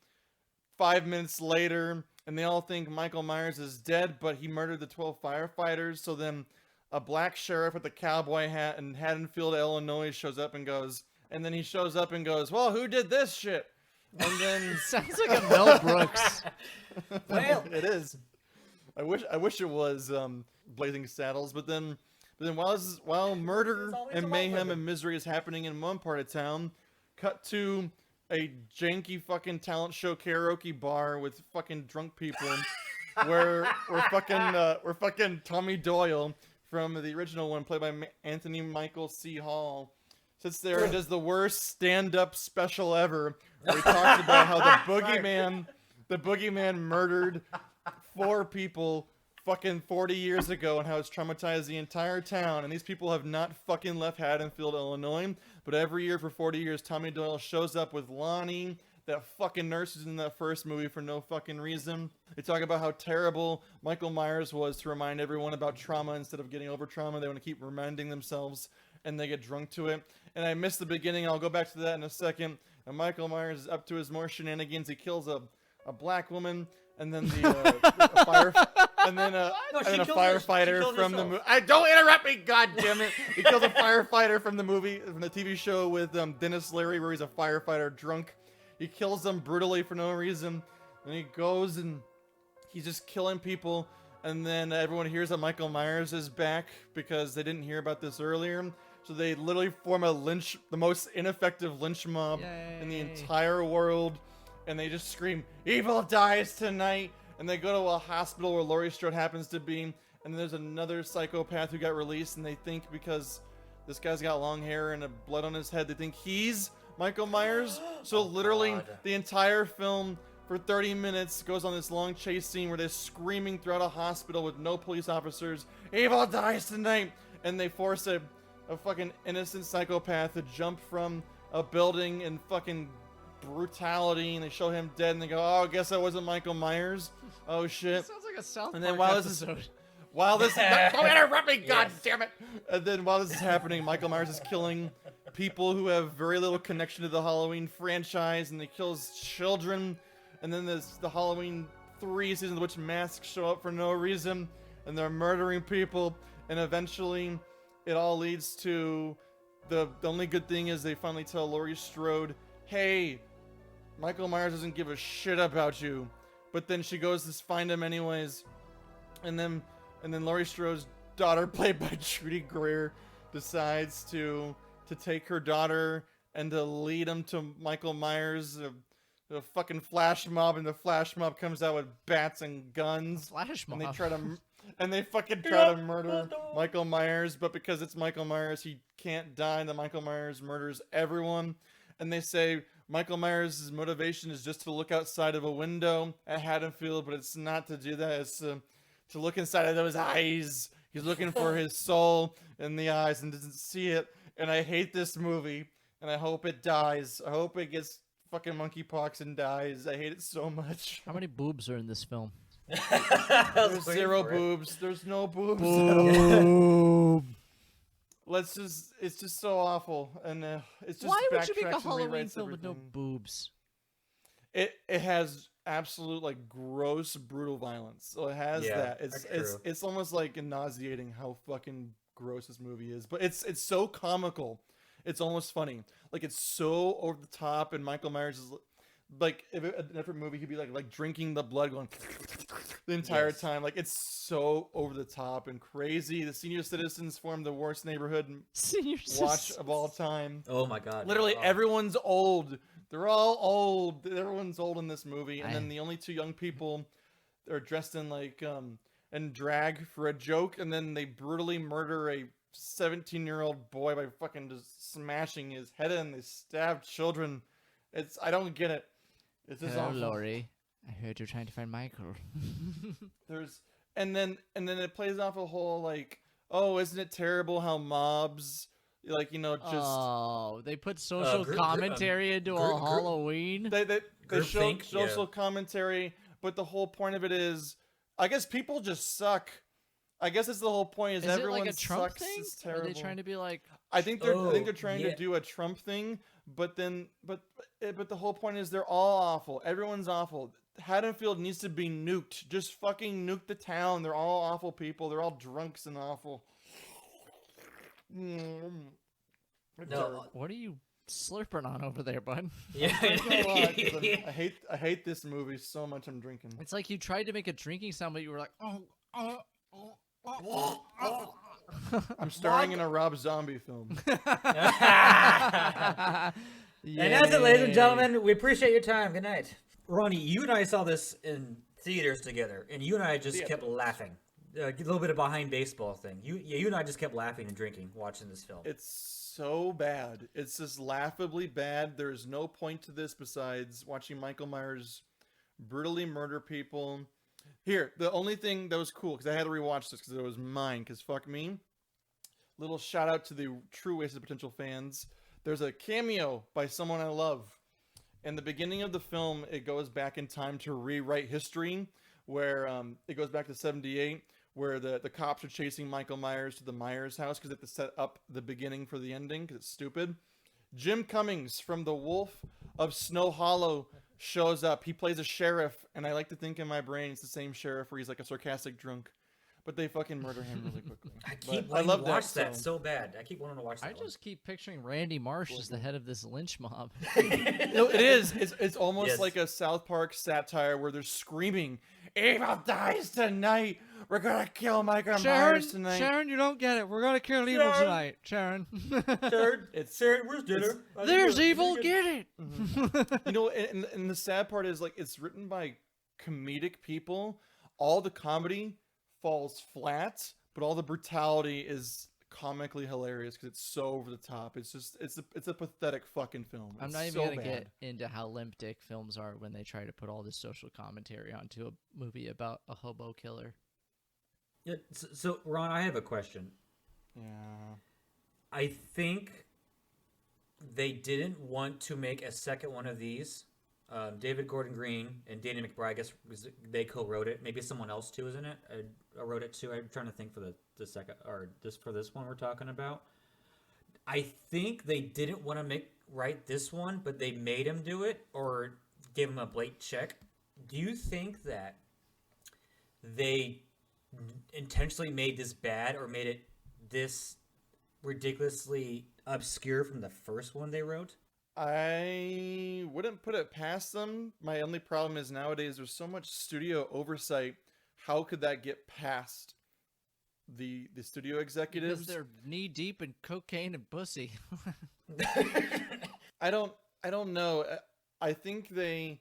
5 minutes later. And they all think Michael Myers is dead, but he murdered the 12 firefighters. So then a black sheriff with a cowboy hat in Haddonfield, Illinois shows up and goes, well, who did this shit? And then Sounds like a Mel Brooks. Well, it is. I wish it was Blazing Saddles, but then But then while murder always and about mayhem women. and misery is happening in one part of town, cut to a janky fucking talent show karaoke bar with fucking drunk people, where fucking Tommy Doyle from the original one, played by Anthony Michael C. Hall, sits there and does the worst stand-up special ever, where he talks about how the boogeyman murdered 4 people fucking 40 years ago and how it's traumatized the entire town, and these people have not fucking left Haddonfield, Illinois, but every year for 40 years Tommy Doyle shows up with Lonnie, that fucking nurse who's in that first movie, for no fucking reason. They talk about how terrible Michael Myers was to remind everyone about trauma instead of getting over trauma. They want to keep reminding themselves, and they get drunk to it. And I missed the beginning. I'll go back to that in a second. And Michael Myers is up to his more shenanigans. He kills a black woman, and then a fire, and then a firefighter from the movie. Don't interrupt me, god damn it! He kills a firefighter from the TV show with Dennis Leary, where he's a firefighter drunk. He kills them brutally for no reason. And he goes and he's just killing people. And then everyone hears that Michael Myers is back because they didn't hear about this earlier. So they literally form the most ineffective lynch mob in the entire world. And they just scream, "Evil dies tonight!" And they go to a hospital where Laurie Strode happens to be. And then there's another psychopath who got released. And they think because this guy's got long hair and a blood on his head, they think he's Michael Myers. So literally the entire film for 30 minutes goes on this long chase scene where they're screaming throughout a hospital with no police officers, "Evil dies tonight!" And they force a fucking innocent psychopath to jump from a building in fucking brutality, and they show him dead, and they go, "Oh, I guess that wasn't Michael Myers. Oh shit." Sounds like a South And then Park while episode. don't interrupt me, god damn it! And then while this is happening, Michael Myers is killing people who have very little connection to the Halloween franchise, and he kills children. And then there's the Halloween 3 season, in which masks show up for no reason, and they're murdering people. And eventually, it all leads to the only good thing is they finally tell Laurie Strode, "Hey, Michael Myers doesn't give a shit about you." But then she goes to find him anyways, and then Laurie Strode's daughter, played by Trudy Greer, decides to take her daughter and to lead him to Michael Myers, the fucking flash mob, and the flash mob comes out with bats and guns. Flash mob. And they fucking try to murder Michael Myers, but because it's Michael Myers, he can't die, and then Michael Myers murders everyone. And they say Michael Myers' motivation is just to look outside of a window at Haddonfield, but it's not to do that. It's to look inside of those eyes. He's looking for his soul in the eyes and doesn't see it. And I hate this movie, and I hope it dies. I hope it gets fucking monkeypox and dies. I hate it so much. How many boobs are in this film? There's 0 boobs. There's no boobs. Boob. It's just so awful, and it's just. Why would you make a backtracks and Halloween rewrites film with no everything. boobs? It has absolute like gross, brutal violence. So it has that. It's almost like nauseating how fucking gross this movie is. But it's so comical. It's almost funny. Like it's so over the top, and Michael Myers is like, if a different movie, he'd be like drinking the blood, going the entire time. Like it's so over the top and crazy. The senior citizens form the worst neighborhood watch of all time. Oh my god! Literally, everyone's old. They're all old. Everyone's old in this movie, and then the only 2 young people are dressed in like in drag for a joke, and then they brutally murder a 17-year-old boy by fucking just smashing his head in. They stab children. I don't get it. It's just Hello, awful. Laurie. I heard you're trying to find Michael. And then it plays off a whole like, oh, isn't it terrible how mobs like, you know, just Oh, they put social commentary into a Halloween. they show Groupthink, social commentary, but the whole point of it is, I guess people just suck. I guess that's the whole point. Is it everyone like a Trump sucks? thing? It's terrible. Are they trying to be like? I think they're trying to do a Trump thing, but the whole point is they're all awful. Everyone's awful. Haddonfield needs to be nuked. Just fucking nuke the town. They're all awful people. They're all drunks and awful. No, What are you slurping on over there, bud? yeah. I hate this movie so much. I'm drinking. It's like you tried to make a drinking sound, but you were like, oh. I'm starring in a Rob Zombie film. And that's it, ladies and gentlemen. We appreciate your time. Good night. Ronnie, you and I saw this in theaters together, and you and I just kept laughing. A little bit of behind baseball thing. You and I just kept laughing and drinking watching this film. It's so bad. It's just laughably bad. There's no point to this besides watching Michael Myers brutally murder people. Here, the only thing that was cool, because I had to rewatch this because it was mine, because fuck me. Little shout out to the true Wasted Potential fans. There's a cameo by someone I love. In the beginning of the film, it goes back in time to rewrite history, where it goes back to 78, where the cops are chasing Michael Myers to the Myers house because they have to set up the beginning for the ending because it's stupid. Jim Cummings from The Wolf of Snow Hollow shows up. He plays a sheriff, and I like to think in my brain it's the same sheriff where he's like a sarcastic drunk. But they fucking murder him really quickly. I keep wanting to watch that so bad. I keep wanting to watch that. I just keep picturing Randy Marsh as the head of this lynch mob. No, it is. It's almost like a South Park satire where they're screaming, "Evil dies tonight. We're gonna kill Michael Myers tonight." Sharon, you don't get it. We're gonna kill evil tonight, Sharon. Sharon, where's dinner? There's evil. Get it. You know, and the sad part is, like, it's written by comedic people. All the comedy falls flat, but all the brutality is comically hilarious because it's so over the top. It's just it's a pathetic fucking film. I'm not even gonna get into how limp dick films are when they try to put all this social commentary onto a movie about a hobo killer. Yeah, so Ron, I have a question. Yeah. I think they didn't want to make a second one of these. David Gordon Green and Danny McBride, I guess they co-wrote it. Maybe someone else too, isn't it? I wrote it too. I'm trying to think for the second or this one we're talking about. I think they didn't want to write this one, but they made him do it or gave him a blank check. Do you think that they intentionally made this bad or made it this ridiculously obscure from the first one they wrote? I wouldn't put it past them. My only problem is nowadays there's so much studio oversight. How could that get past the studio executives? Because they're knee deep in cocaine and pussy. I don't know. I think they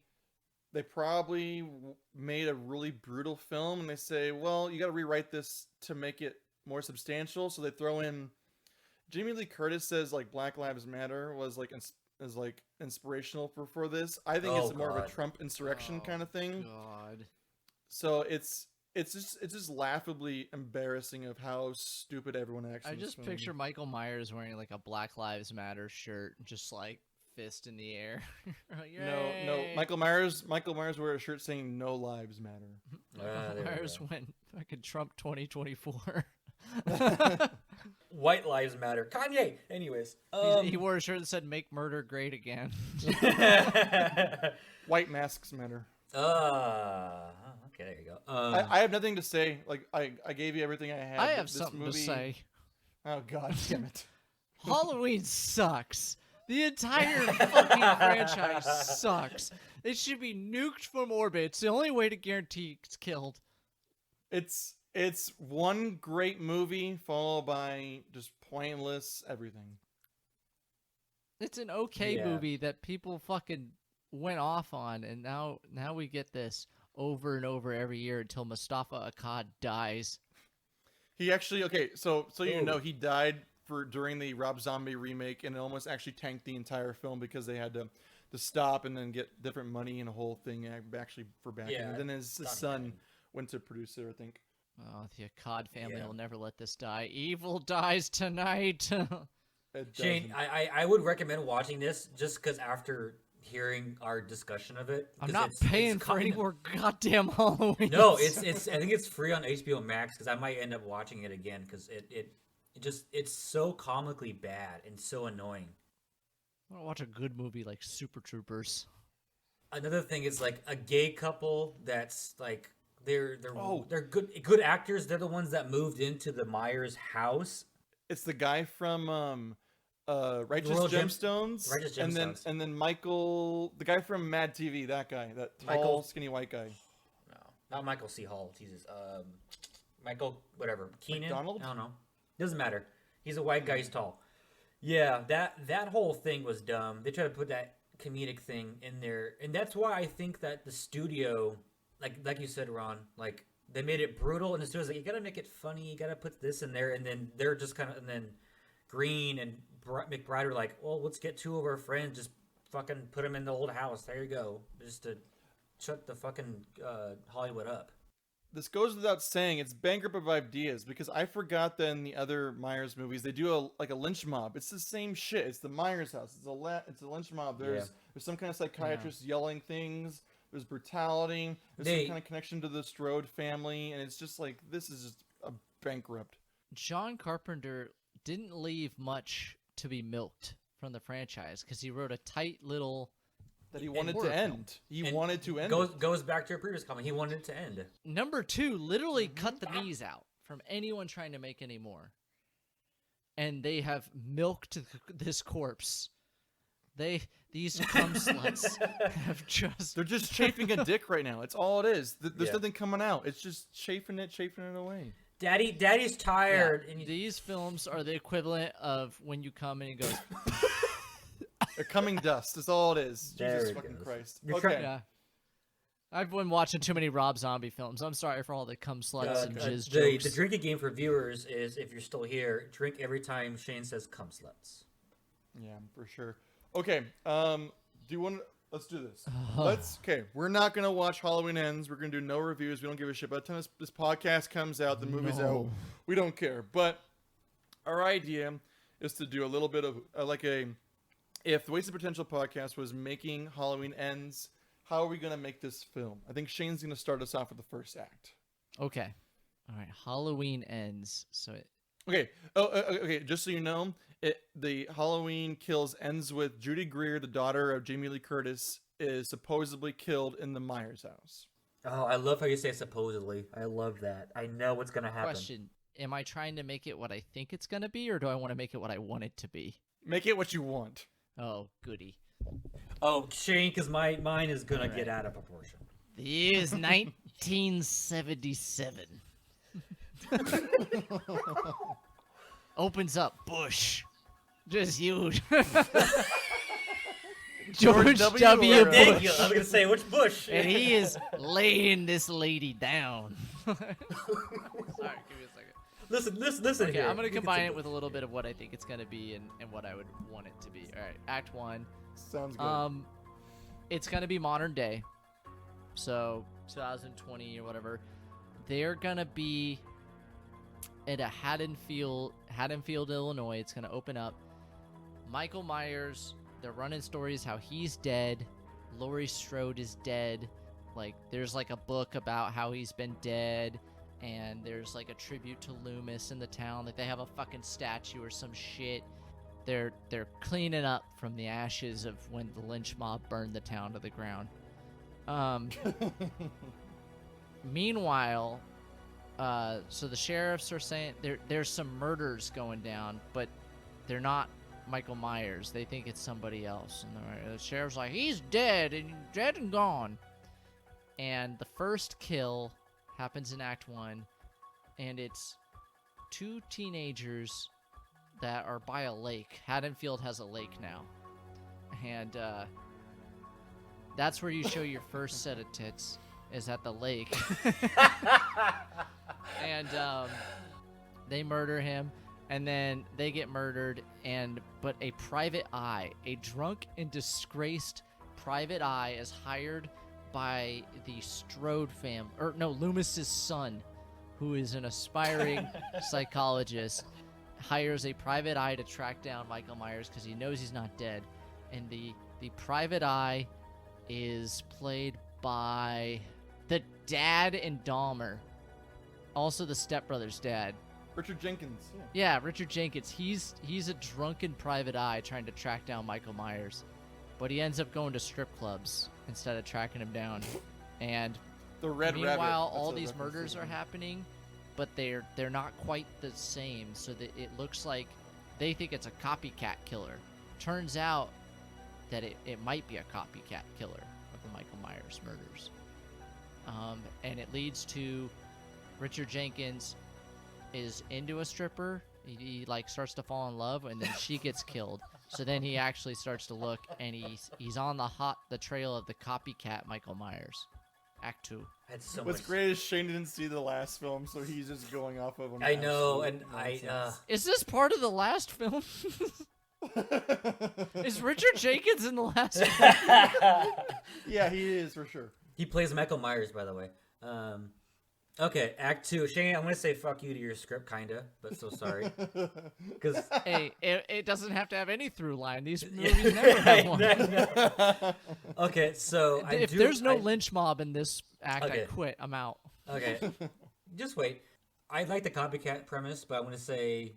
probably made a really brutal film, and they say, well, you got to rewrite this to make it more substantial. So they throw in. Jamie Lee Curtis says like Black Lives Matter was like inspirational for this. I think it's more of a Trump insurrection kind of thing. God. So it's just laughably embarrassing of how stupid everyone actually. I just picture Michael Myers wearing like a Black Lives Matter shirt, just like fist in the air. No. Michael Myers wore a shirt saying "No Lives Matter." Myers went fucking Trump 2024. White Lives Matter. Kanye. Anyways, he wore a shirt that said "Make Murder Great Again." White masks matter. Okay, there you go. I have nothing to say. Like I gave you everything I had. I have something to say. Oh God damn it! Halloween sucks. The entire fucking franchise sucks. It should be nuked from orbit. It's the only way to guarantee it's killed. It's one great movie followed by just pointless everything. It's an okay movie that people fucking went off on, and now we get this over and over every year until Mustafa Akkad dies. He actually so you know he died during the Rob Zombie remake, and it almost actually tanked the entire film because they had to stop and then get different money and a whole thing actually for backing. Yeah, and then his son went to produce it, I think. Oh, the Akkad family will never let this die. Evil dies tonight. Shane, I would recommend watching this just because after hearing our discussion of it, I'm not paying for any more goddamn Halloween. No, it's I think it's free on HBO Max because I might end up watching it again because it's so comically bad and so annoying. I want to watch a good movie like Super Troopers. Another thing is like a gay couple that's like they're good actors. They're the ones that moved into the Myers house. It's the guy from Righteous Gemstones. Righteous Gemstones. And then Michael, the guy from Mad TV, that guy, that tall, skinny white guy. No, not Michael C. Hall. Jesus. Michael, whatever. Keenan. McDonald? I don't know. Doesn't matter. He's a white guy. He's tall. Yeah, that whole thing was dumb. They tried to put that comedic thing in there, and that's why I think that the studio, like you said, Ron, like they made it brutal, and the studio's like, you gotta make it funny, you gotta put this in there, and then they're just kind of, and then Green and McBride are like, well, let's get two of our friends, just fucking put them in the old house. There you go, just to shut the fucking Hollywood up. This goes without saying, it's bankrupt of ideas, because I forgot that in the other Myers movies they do a lynch mob. It's the same shit. It's the Myers house. It's a lynch mob. There's some kind of psychiatrist yelling things. There's brutality. There's some kind of connection to the Strode family, and it's just like, this is just a bankrupt. John Carpenter didn't leave much to be milked from the franchise because he wrote a tight little that he wanted to end. He wanted to end. Goes back to your previous comment. He wanted it to end. Number 2 literally cut the knees out from anyone trying to make any more. And they have milked this corpse. These cum sluts have just... They're just chafing a dick right now. It's all it is. There's nothing coming out. It's just chafing it away. Daddy's tired. Yeah. And these films are the equivalent of when you come and he goes... They're coming dust. That's all it is. There Jesus it fucking goes. Christ. You're Okay. Yeah. I've been watching too many Rob Zombie films. I'm sorry for all the cum sluts and jizz jokes. The drinking game for viewers is, if you're still here, drink every time Shane says cum sluts. Yeah, for sure. Okay. Do you want? Let's do this. Okay. We're not gonna watch Halloween Ends. We're gonna do no reviews. We don't give a shit. By the time this podcast comes out, the movie's out. We don't care. But our idea is to do a little bit of if the Wasted Potential podcast was making Halloween Ends, how are we going to make this film? I think Shane's going to start us off with the first act. Okay. All right. Halloween Ends. Okay. Okay. Just so you know, the Halloween Kills ends with Judy Greer, the daughter of Jamie Lee Curtis, is supposedly killed in the Myers house. Oh, I love how you say supposedly. I love that. I know what's going to happen. Question. Am I trying to make it what I think it's going to be, or do I want to make it what I want it to be? Make it what you want. Oh, goody. Oh, Shane, because my mine is going to get out of proportion. The year is 1977. Opens up, Bush. Just huge. George W. Bush. Thank you. I was going to say, which Bush? And he is laying this lady down. Sorry, give me a second. Listen Okay, here. I'm going to combine it with a little bit of what I think it's going to be and what I would want it to be. All right, Act 1. Sounds good. It's going to be modern day. So, 2020 or whatever. They're going to be at a Haddonfield, Illinois. It's going to open up. Michael Myers, they're running stories how he's dead. Laurie Strode is dead. Like, there's like a book about how he's been dead. And there's like a tribute to Loomis in the town. Like, they have a fucking statue or some shit. They're cleaning up from the ashes of when the lynch mob burned the town to the ground. Meanwhile, so the sheriffs are saying there's some murders going down, but they're not Michael Myers. They think it's somebody else. And the sheriff's like, he's dead and gone. And the first kill happens in Act 1, and it's 2 teenagers that are by a lake. Haddonfield has a lake now. And that's where you show your first set of tits, is at the lake. And they murder him, and then they get murdered, but a private eye, a drunk and disgraced private eye, is hired by the Strode family, or no, Loomis's son, who is an aspiring psychologist, hires a private eye to track down Michael Myers because he knows he's not dead. And the private eye is played by the dad in Dahmer, also the stepbrother's dad. Richard Jenkins. Yeah, Richard Jenkins. He's a drunken private eye trying to track down Michael Myers, but he ends up going to strip clubs instead of tracking him down. And The Red Rabbit. meanwhile, That's all a these reference murders to are it. happening, but they're not quite the same. So that it looks like they think it's a copycat killer. Turns out that it might be a copycat killer of the Michael Myers murders. And it leads to Richard Jenkins is into a stripper, He like starts to fall in love, and then she gets killed. So then he actually starts to look, and he's on the trail of the copycat Michael Myers. Act 2. That's so What's much. great is Shane didn't see the last film, so he's just going off of them. I know, and I Is this part of the last film? Is Richard Jenkins in the last film? Yeah, he is for sure. he plays Michael Myers, by the way. Okay, Act 2. Shane, I'm gonna say fuck you to your script, kinda, but so sorry. Because Hey, it doesn't have to have any through line. These movies never have one. okay, so If there's no lynch mob in this act, I Okay. quit. I'm out. Okay, just wait. I like the copycat premise, but I'm gonna say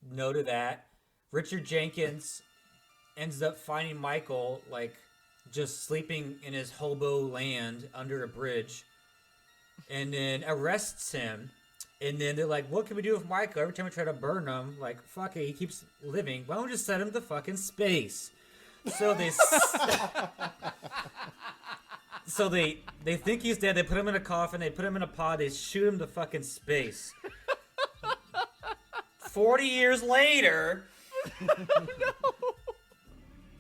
no to that. Richard Jenkins ends up finding Michael like just sleeping in his hobo land under a bridge, and then arrests him. And then they're like, "What can we do with Michael?" Every time we try to burn him, like, "Fuck it, he keeps living. Why don't we just send him to fucking space?" So they. So they think he's dead. They put him in a coffin. They put him in a pod. They shoot him to fucking space. 40 years later,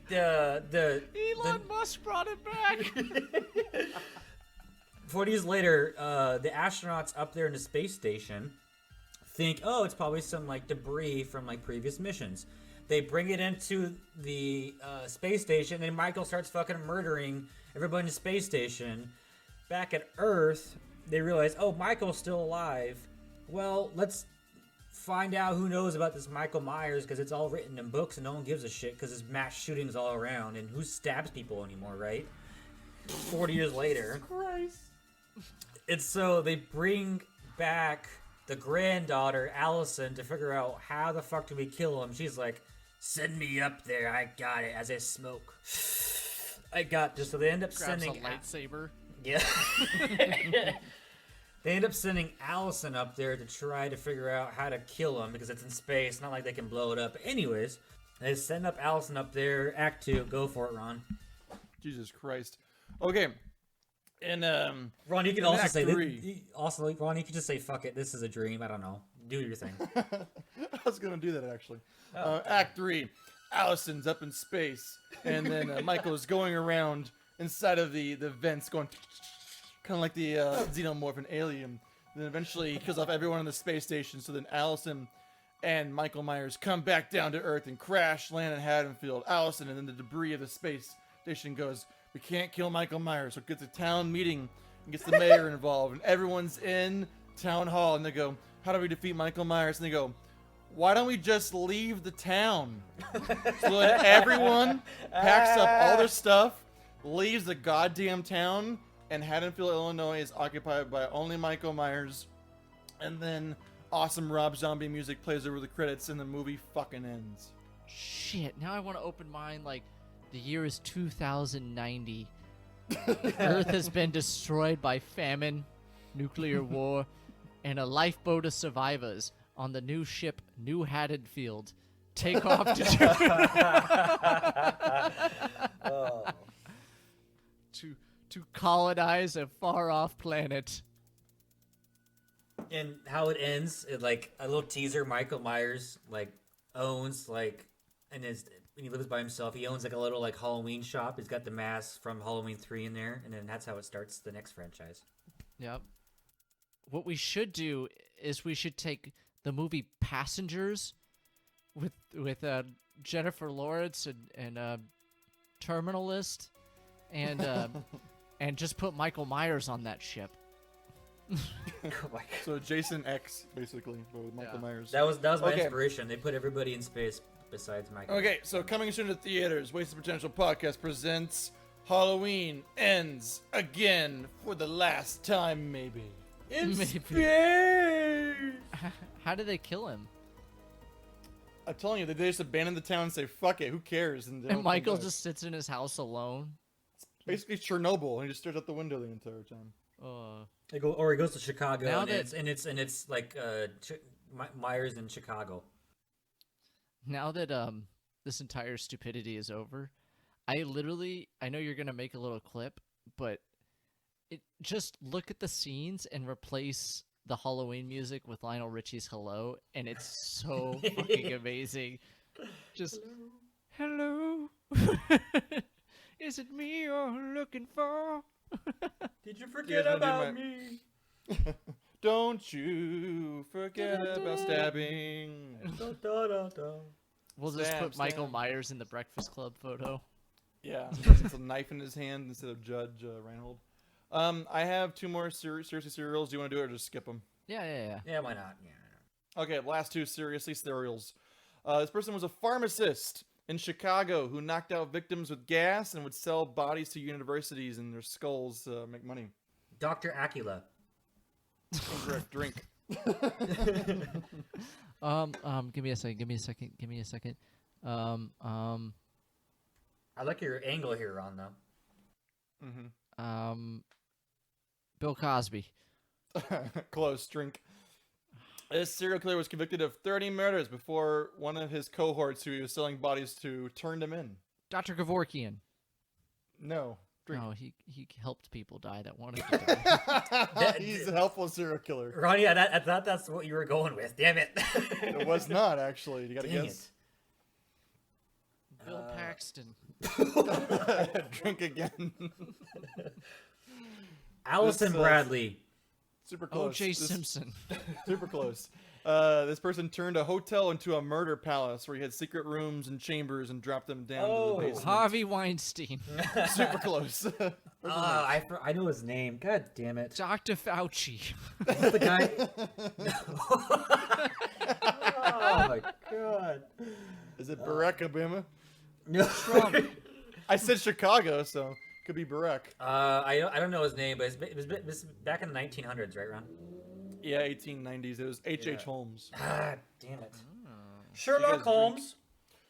Elon Musk brought it back. 40 years later, the astronauts up there in the space station think, oh, it's probably some like debris from like previous missions. They bring it into the space station, and Michael starts fucking murdering everybody in the space station. Back at Earth, they realize, oh, Michael's still alive. Well, let's find out who knows about this Michael Myers, because it's all written in books and no one gives a shit because there's mass shootings all around, and who stabs people anymore, right? 40 years later. Christ. It's so they bring back the granddaughter, Allison, to figure out how the fuck do we kill him. She's like, send me up there, I got it, as I smoke. I got this. So they end up Grabs a sending... lightsaber. Yeah. They end up sending Allison up there to try to figure out how to kill him because it's in space. Not like they can blow it up. Anyways, they send up Allison up there. Act 2. Go for it, Ron. Jesus Christ. Okay. And Ron, you can in also Act say... 3. Also, Ron, you can just say, fuck it, this is a dream. I don't know. Do your thing. I was gonna do that actually. Act 3. Allison's up in space, and then Michael's going around inside of the vents, going kind of like the xenomorph alien. Then eventually he kills off everyone on the space station. So then Allison and Michael Myers come back down to Earth and crash land in Haddonfield. Allison and then the debris of the space station goes, "We can't kill Michael Myers." So it gets a town meeting and gets the mayor involved, and everyone's in town hall, and they go, "How do we defeat Michael Myers?" And they go, "Why don't we just leave the town?" So then everyone packs up all their stuff, leaves the goddamn town, and Haddonfield, Illinois is occupied by only Michael Myers. And then awesome Rob Zombie music plays over the credits, and the movie fucking ends. Shit, now I want to open mine like the year is 2090. Earth has been destroyed by famine, nuclear war, and a lifeboat of survivors on the new ship New Haddonfield take off to colonize a far-off planet. And how it ends, it, like a little teaser. Michael Myers like owns like, and when he lives by himself, he owns like a little like Halloween shop. He's got the mask from Halloween 3 in there, and then that's how it starts the next franchise. Yep. What we should do is we should take the movie Passengers with Jennifer Lawrence and Terminal List and and just put Michael Myers on that ship. Oh my God. So Jason X, basically, but with Michael Yeah. Myers. That was my Okay. inspiration. They put everybody in space besides Michael. Okay, so coming soon to theaters, Wasted Potential Podcast presents Halloween Ends Again for the last time, maybe. In Maybe. space. How did they kill him? I'm telling you, they just abandon the town and say, fuck it, who cares? And, they don't And come Michael back. just sits in his house alone. Basically Chernobyl, and he just stares out the window the entire time. He goes to Chicago, Now and that- it's like Myers in Chicago. Now that this entire stupidity is over, I know you're gonna make a little clip, but just look at the scenes and replace the Halloween music with Lionel Richie's "Hello," and it's so fucking amazing. Just hello, is it me you're looking for? Did you You forget guys wanna do about my- me? Don't you forget about stabbing. Da, da, da, da. We'll just Stab, put Michael stab. Myers in the Breakfast Club photo. Yeah, with a knife in his hand instead of Judge Reinhold. I have 2 more seriously serials. Do you want to do it or just skip them? Yeah. Yeah, why not? Yeah. Okay, last 2 seriously serials. This person was a pharmacist in Chicago who knocked out victims with gas and would sell bodies to universities and their skulls to make money. Dr. Acula. Incorrect. Drink. Give me a second. I like your angle here, Ron, though. Mm-hmm. Bill Cosby. Close. Drink. This serial killer was convicted of 30 murders before one of his cohorts who he was selling bodies to turned him in. Dr. Kevorkian. No. Drink. No, he helped people die that wanted to die. He's a helpful serial killer. Ron, yeah, I thought that's what you were going with. Damn it. It was not, actually. You gotta Dang guess. Bill Paxton. Drink again. Allison This, Bradley. Super close. O.J. This- Simpson. Super close. This person turned a hotel into a murder palace where he had secret rooms and chambers and dropped them down Oh. to the basement. Harvey Weinstein. Super close. I know his name. God damn it. Dr. Fauci. What's the guy? Oh my god. Is it Barack Obama? No. I said Chicago, so could be Barack. I don't know his name, but it was back in the 1900s, right, Ron? Yeah, 1890s. It was H.H. Holmes. Ah, damn it. You Sherlock guys Holmes.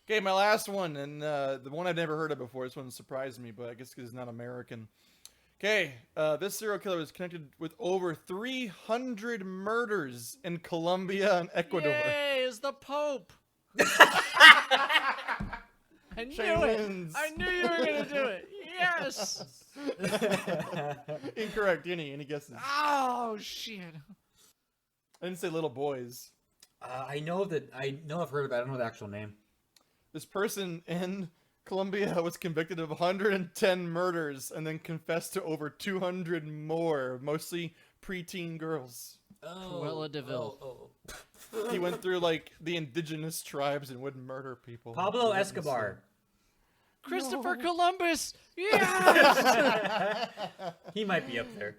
Okay, my last one, and the one I've never heard of before. This one surprised me, but I guess because it's not American. Okay, this serial killer was connected with over 300 murders in Colombia and Ecuador. Yay, is the Pope. I knew Shane it. wins. I knew you were going to do it. Yes. Incorrect. Any guesses? Oh, shit. I didn't say little boys. I know I've heard about it. I don't know the actual name. This person in Colombia was convicted of 110 murders and then confessed to over 200 more, mostly preteen girls. Cruella de Vil. He went through like the indigenous tribes and would murder people. Pablo Escobar. Christopher Columbus. Yes. He might be up there.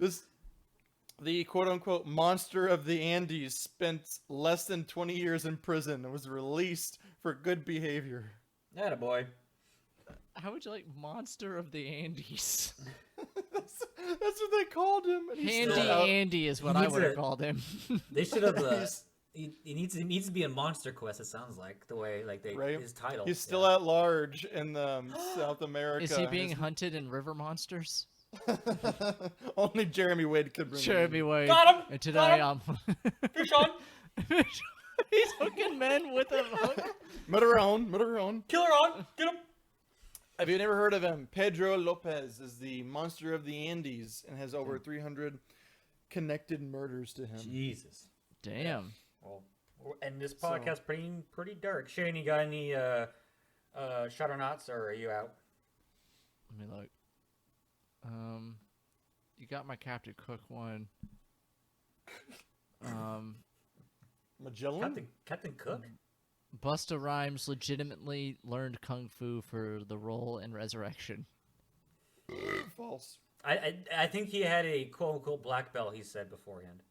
The quote-unquote monster of the Andes spent less than 20 years in prison and was released for good behavior. Attaboy. How would you like Monster of the Andes? That's what they called him. And he's Handy still out. Andy is what He I needs would have a- called him. They should have. He needs to be in Monster Quest. It sounds like the way Right? his title. He's still at large in South America. Is he being His- hunted in river monsters? Only Jeremy Wade could bring him Jeremy in. Wade. Got him! And today I'm. Fish on. He's hooking men with a hook. Murderon. Killer on. Get him. Have you never heard of him? Pedro Lopez is the monster of the Andes and has over 300 connected murders to him. Jesus. Damn. Well, and this podcast pretty dark. Shane, you got any shot or knots, or are you out? Let me look. You got my Captain Cook one. Magellan? Captain Cook. Busta Rhymes legitimately learned kung fu for the role in Resurrection. False. I think he had a quote unquote black belt. He said beforehand.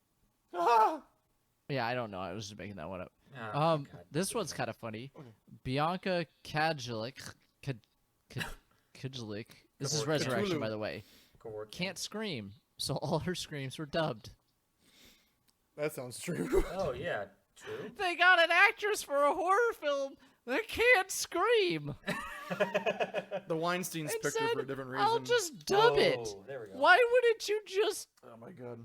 Ah! Yeah, I don't know. I was just making that one up. Oh, God. This one's kind of funny. Okay. Bianca Kadjalik. Kadjalik. This is Cthulhu. Resurrection, by the way. Cork. Can't scream, so all her screams were dubbed. That sounds true. Oh yeah, true. They got an actress for a horror film that can't scream. The Weinsteins And picked her said, for a different reason. I'll just dub it. Oh, there we go. Why wouldn't you just... Oh my god.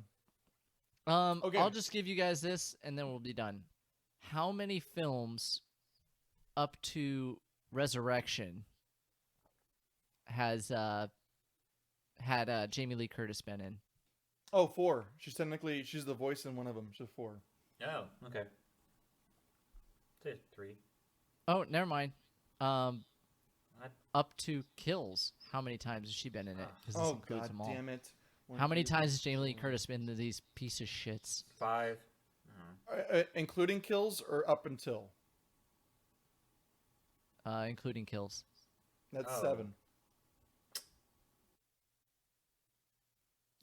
Okay. I'll just give you guys this, and then we'll be done. How many films up to Resurrection has had Jamie Lee Curtis been in? Oh, 4. She's the voice in one of them. She's 4. Oh, okay. Say 3. Oh, never mind. What? Up to kills. How many times has she been in it? 'Cause this Oh, includes god them all. damn it. How many times has Jamie Lee Curtis been in these piece of shits? 5. Including kills or up until? Including kills. That's Oh. 7.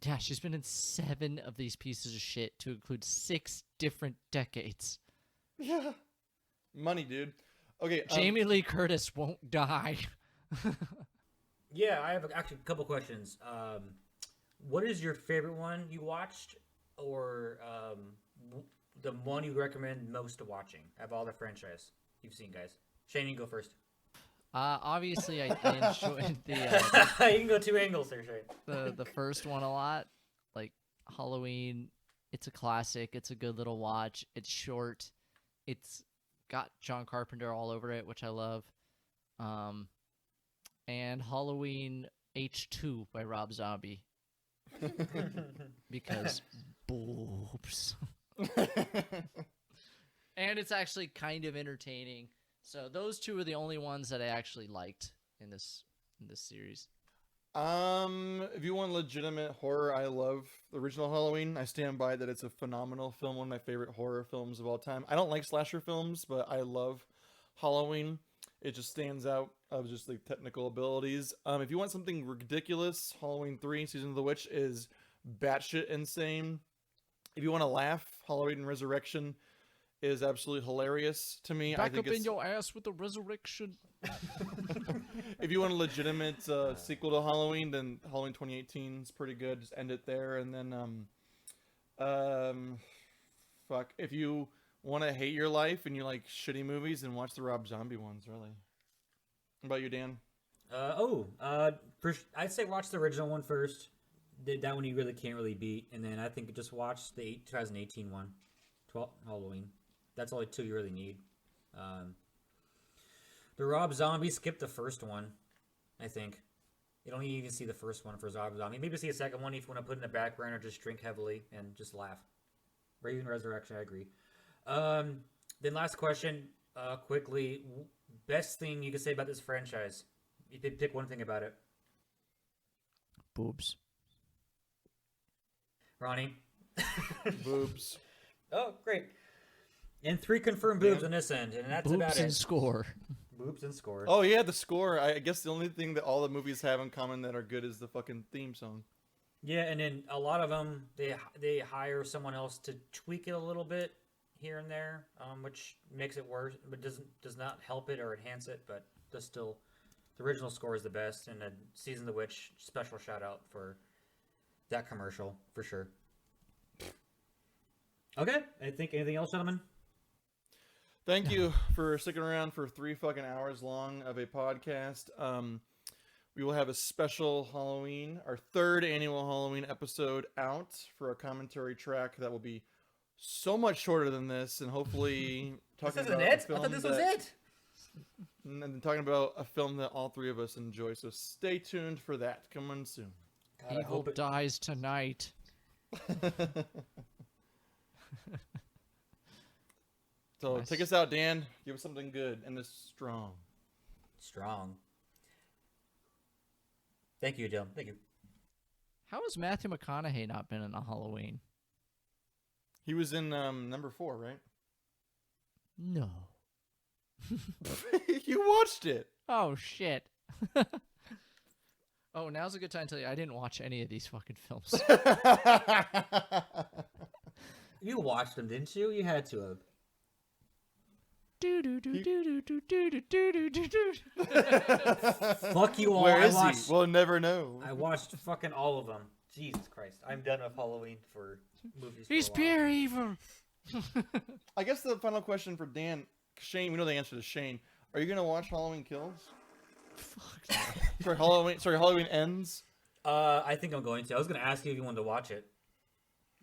Yeah, she's been in 7 of these pieces of shit to include 6 different decades. Yeah. Money, dude. Okay. Jamie Lee Curtis won't die. Yeah, I have actually a couple questions. What is your favorite one you watched, or the one you recommend most to watching of all the franchise you've seen, guys? Shane, you can go first. Obviously, I enjoyed the You can go 2 angles there, Shane. the first one a lot. Like Halloween, it's a classic. It's a good little watch. It's short. It's got John Carpenter all over it, which I love. And Halloween H2 by Rob Zombie. Because boobs. And it's actually kind of entertaining. So those 2 are the only ones that I actually liked in this series. If you want legitimate horror, I love the original Halloween. I stand by that. It's a phenomenal film, one of my favorite horror films of all time. I don't like slasher films, but I love Halloween. It just stands out of just like technical abilities. If you want something ridiculous, Halloween 3, Season of the Witch is batshit insane. If you want to laugh, Halloween Resurrection is absolutely hilarious to me. I Back think up in it's... your ass with the resurrection. If you want a legitimate sequel to Halloween, then Halloween 2018 is pretty good. Just end it there, and then if you want to hate your life and you like shitty movies, then watch the Rob Zombie ones. Really. What about you, Dan? I'd say watch the original one first. That one you really can't really beat, and then I think just watch the 2018 one, 12 Halloween. That's only 2 you really need. The Rob Zombie, skip the first one, I think. You don't even see the first one for Rob Zombie. Maybe see a second one if you want to put in the background or just drink heavily and just laugh. Or even Resurrection, I agree. Then last question, quickly. Best thing you can say about this franchise? You could pick one thing about it. Boobs. Ronnie? Boobs. Oh, great. And 3 confirmed boobs on this end, and that's Boobs about and it. score. Boobs and score. Oh yeah, the score. I guess the only thing that all the movies have in common that are good is the fucking theme song. Yeah, and then a lot of them, they hire someone else to tweak it a little bit here and there, which makes it worse, but does not help it or enhance it, but does still. The original score is the best, and then Season of the Witch, special shout out for that commercial, for sure. Okay, I think anything else, gentlemen? Thank you for sticking around for 3 fucking hours long of a podcast. We will have a special Halloween, our 3rd annual Halloween episode out for a commentary track that will be so much shorter than this, and hopefully talking This isn't about a it? I film thought this was that- it. and talking about a film that all 3 of us enjoy. So stay tuned for that. Coming soon. God, I Evil hope it... dies tonight. So Nice. take us out, Dan. Give us something good and it's strong. Strong. Thank you, Dylan. Thank you. How has Matthew McConaughey not been in a Halloween? He was in number 4, right? No. You watched it. Oh, shit. Oh, now's a good time to tell you I didn't watch any of these fucking films. You watched them, didn't you? You had to have. Fuck you all. Where I is watched, he? We'll never know. I watched fucking all of them. Jesus Christ. I'm done with Halloween for movies. He's for a while. pure evil. I guess the final question for Dan, Shane. We know the answer to Shane. Are you gonna watch Halloween Kills? Halloween Ends. I think I'm going to. I was going to ask you if you wanted to watch it.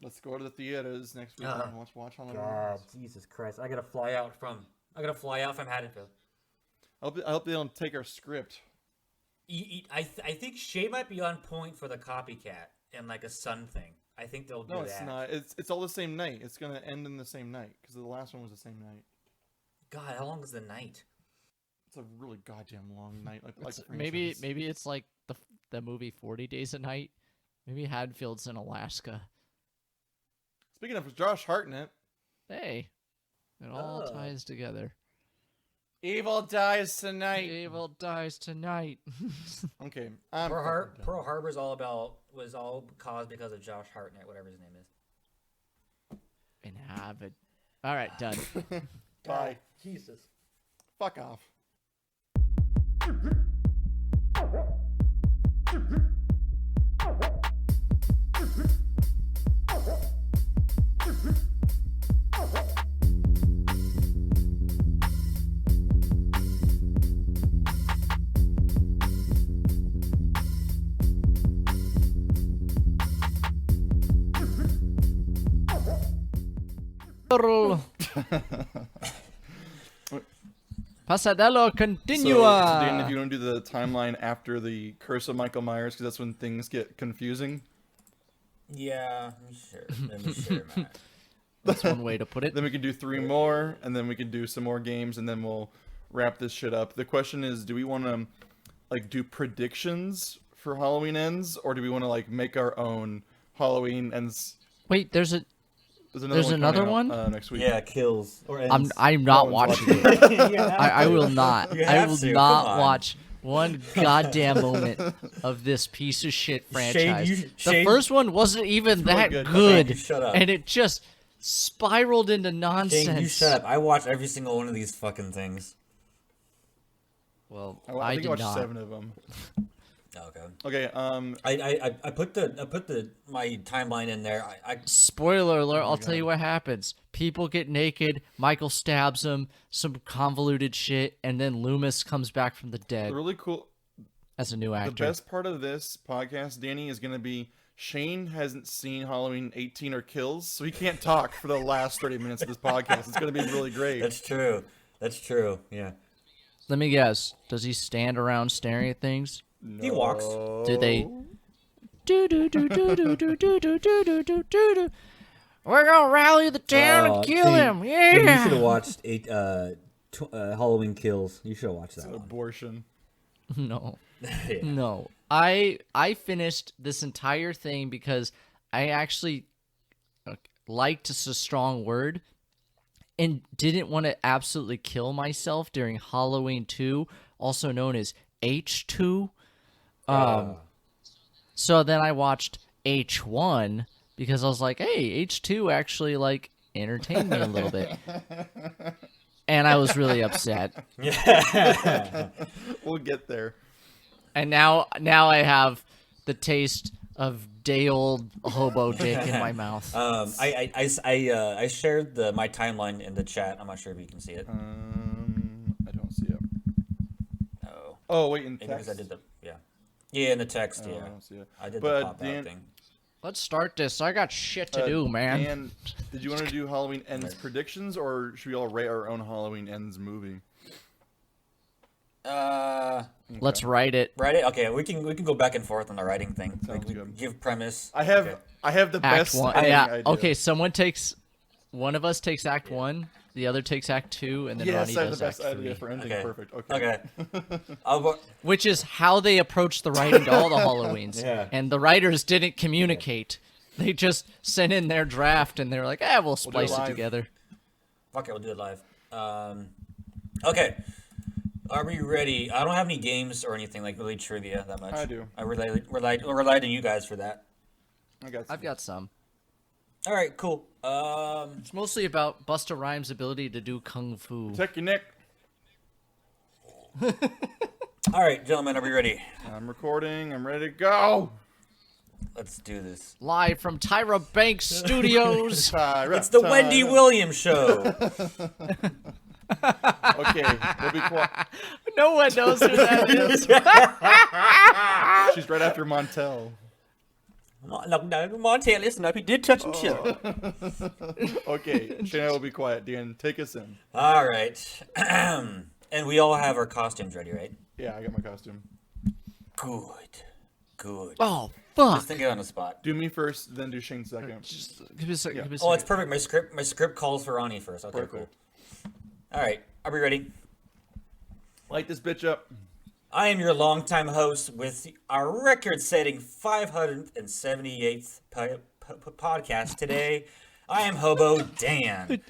Let's go to the theaters next week and watch Halloween God, Ends. Jesus Christ. I got to fly out from Haddonfield. I hope they don't take our script. I think Shay might be on point for the copycat and like a sun thing. I think they'll do No, that. it's not. It's all the same night. It's gonna end in the same night because the last one was the same night. God, how long is the night? It's a really goddamn long night. Like the maybe franchise. it's like the movie 40 Days a Night. Maybe Hadfield's in Alaska. Speaking of Josh Hartnett, Hey, it all Oh. ties together. evil dies tonight. Evil dies tonight. Okay, I'm Pearl, fucking done. Pearl Harbor's was all caused because of Josh Hartnett, whatever his name is. Inhabit. All right, done. Bye. Jesus. Fuck off. Pasadelo So, continua. Dan, if you want to do the timeline after the Curse of Michael Myers, because that's when things get confusing. Yeah, sure, Matt. That's one way to put it. Then we can do 3 more, and then we can do some more games, and then we'll wrap this shit up. The question is, do we want to like do predictions for Halloween Ends, or do we want to like make our own Halloween Ends? Wait, there's another coming one? out, next week. Yeah, kills or I'm ends. I'm not No one's watching it. You have I to. will not. You I have will to, not come on. watch one goddamn moment of this piece of shit franchise. you- The Shane- first one wasn't even really that good. good, Shane, shut up. and it just spiraled into nonsense. Shane, you shut up. I watch every single one of these fucking things. Well, I I think did I watched not. 7 of them. Okay. Okay. I put my timeline in there. I Spoiler alert, I'll tell God. you what happens. People get naked, Michael stabs him, some convoluted shit, and then Loomis comes back from the dead The really cool. as a new actor. The best part of this podcast, Danny, is going to be Shane hasn't seen Halloween 18 or Kills, so he can't talk for the last 30 minutes of this podcast. It's going to be really great. That's true. That's true. Yeah. Let me guess. Does he stand around staring at things? He walks. Do they do do do do do do do do do do do do? We're gonna rally the town and kill him. You should Yeah. have watched Halloween Kills. You should have watched that one. Abortion. No. Yeah. No. I finished this entire thing because I actually liked, it's a strong word, and didn't want to absolutely kill myself during Halloween 2, also known as H2. So then I watched H1 because I was like, hey, H2 actually like entertained me a little bit. And I was really upset. We'll get there. And now I have the taste of day old hobo dick in my mouth. I shared my timeline in the chat. I'm not sure if you can see it. I don't see it. Oh, Oh, wait, in maybe text? because I did in the text. Oh, Yeah, I don't see it. I did But the pop Dan- out thing. Let's start this. I got shit to do, man. Dan, did you want to do Halloween Ends predictions, or should we all rate our own Halloween Ends movie? Let's write it. Write it. Okay, we can go back and forth on the writing thing. Sounds We good. Give premise. I have the Act best one. ending Yeah. idea. Okay. One of us takes Act 1. The other takes Act 2, and then Yes, Ronnie I have does the best Act 3. idea for ending. Okay. Perfect. Okay. Okay. Which is how they approach the writing to all the Halloweens. Yeah. And the writers didn't communicate. They just sent in their draft, and they're like, we'll splice it live." together. Okay, we'll do it live. Okay. Are we ready? I don't have any games or anything like really trivia that much. I do. I rely on you guys for that. I got some. I've got some. All right, cool. It's mostly about Busta Rhymes' ability to do kung fu. Check your neck. All right, gentlemen, are we ready? I'm recording. I'm ready to go. Let's do this. Live from Tyra Banks Studios. Tyra, It's the Tyra. Wendy Williams show. Okay, we'll be quiet. No one knows who that is. She's right after Montel. Look, no, Montel, listen up. He did touch some shit. Okay, Shana will be quiet. Dan, take us in. All right. And we all have our costumes ready, right? Yeah, I got my costume. Good. good. Oh fuck! Just think it on the spot. Do me first, then do Shane second. Just give me a second. Yeah. Give me a Oh, it's second. perfect. My script calls for Ronnie first. Okay, Perfect. cool. All right, are we ready? Light this bitch up. I am your longtime host with our record-setting 578th podcast today. I am Hobo Dan.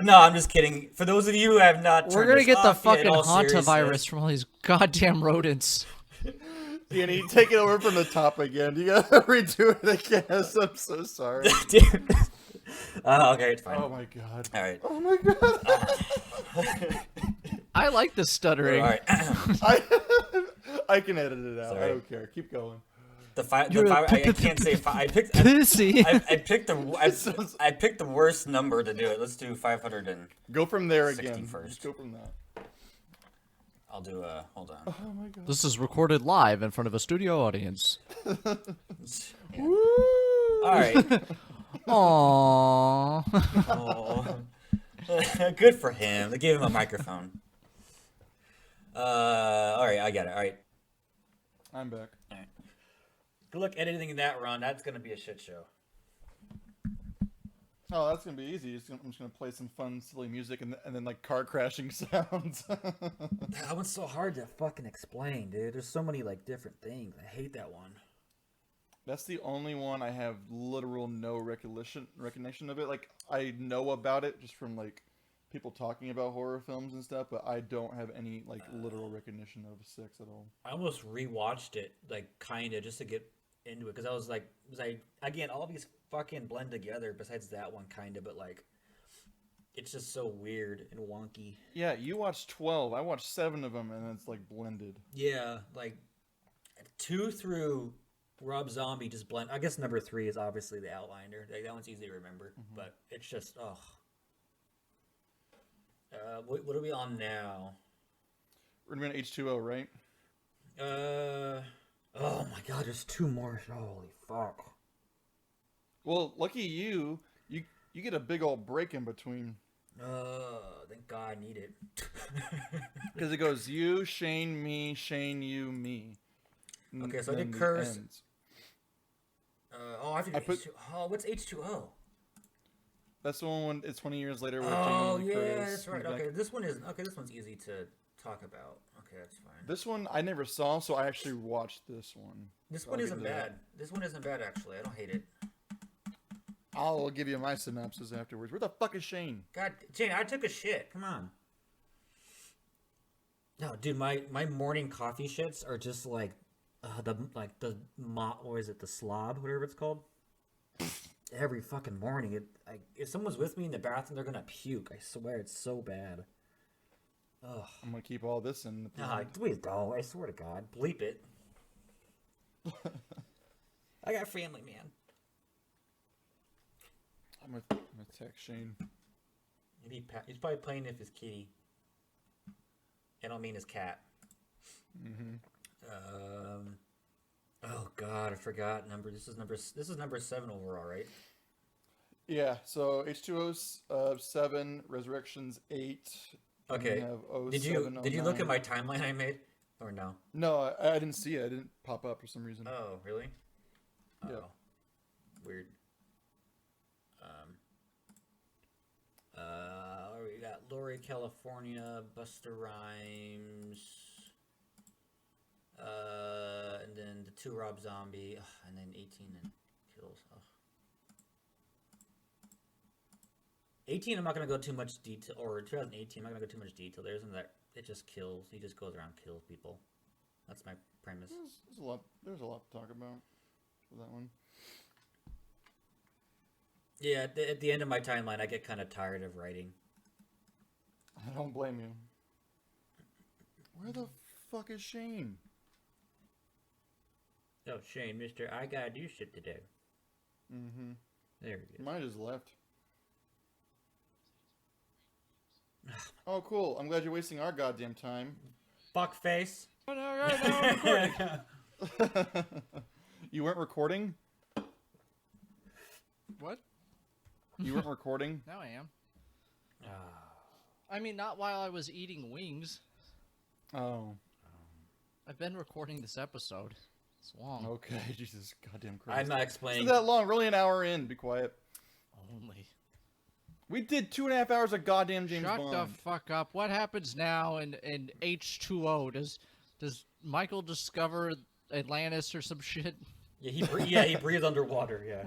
No, I'm just kidding. For those of you who have not, We're turned gonna this get the off yet, in fucking all seriousness- hantavirus from all these goddamn rodents. Danny, take it over from the top again. You gotta redo it again. I'm so sorry. Dude. Okay, it's fine. Oh my god. All right. Oh my god. I like the All stuttering. right. I can edit it out. Sorry. I don't care. Keep going. I can't say five. I picked. Pussy. I picked I picked the worst number to do it. Let's do 500 and Go from there 60 again. first. Just go from that. I'll do hold on. Oh my god. This is recorded live in front of a studio audience. All right. Aww. Oh. Good for him. They gave him a microphone. All right, I got it. All right. I'm back. Good luck editing that run. That's gonna be a shit show. Oh, that's gonna be easy. I'm just gonna play some fun, silly music and then like car crashing sounds. That one's so hard to fucking explain, dude. There's so many like different things. I hate that one. That's the only one I have literal no recognition of it. Like I know about it just from like people talking about horror films and stuff, but I don't have any like literal recognition of 6 at all. I almost rewatched it, like kinda, just to get into it, because I was like, again, all these fucking blend together. Besides that one, kinda, but like, it's just so weird and wonky. Yeah, you watched 12. I watched 7 of them, and it's like blended. Yeah, like 2 through Rob Zombie just blend. I guess number 3 is obviously the Outliner. Like, that one's easy to remember, but it's just what are we on now? We're gonna be on H2O, right? Oh my god, there's 2 more. Holy fuck. Well, lucky you get a big old break in between. Thank God I need it. Because it goes you, Shane, me, Shane, you, me. Okay, so I And did the Curse. ends. I have to do H2O. Oh, what's H2O? That's the one when it's 20 years later. Where Oh, Jamie Lee yeah, Curtis that's right. comes back. Okay, this one's easy to talk about. Okay, that's fine. This one I never saw, so I actually watched this one. This So one I'll isn't give you that. bad. This one isn't bad, actually. I don't hate it. I'll give you my synopsis afterwards. Where the fuck is Shane? God, Jane, I took a shit. Come on. No, dude, my morning coffee shits are just like what is it, the slob, whatever it's called. Every fucking morning, if someone's with me in the bathroom, they're gonna puke. I swear, it's so bad. Ugh. I'm gonna keep all this in. Please don't. I swear to God, bleep it. I got family, man. I'm gonna text Shane. He's probably playing with his kitty. I don't mean his cat. Mm-hmm. Oh God, I forgot number. This is number 7 overall, right? Yeah. So H2O's 7, Resurrections 8. and we Okay. have Did 07, you look at 09. my timeline I made, or no? No, I didn't see it. I didn't pop up for some reason. Oh, really? Yeah. Oh, weird. We got Lori, California, Buster Rhymes, and then the 2 Rob Zombie, and then 18 and Kills. 18, I'm not gonna go too much detail, or 2018, I'm not gonna go too much detail. There isn't that. It just kills. He just goes around and kills people. That's my premise. There's a lot. There's a lot to talk about for that one. Yeah, at the end of my timeline, I get kind of tired of writing. I don't blame you. Where the fuck is Shane? Oh, Shane, mister, I gotta do shit today. Mm-hmm. There we go. Mine just left. Oh, cool. I'm glad you're wasting our goddamn time. Fuckface. You weren't recording? What? You weren't recording? Now I am. I mean, not while I was eating wings. Oh. I've been recording this episode. It's long. Okay. Jesus goddamn Christ. I'm not It's explaining. not that long. We're only an hour in. Be quiet. Only. We did 2.5 hours of goddamn James Shut Bond. the fuck up. What happens now in H2O? Does Michael discover Atlantis or some shit? Yeah, he breathes underwater. Yeah.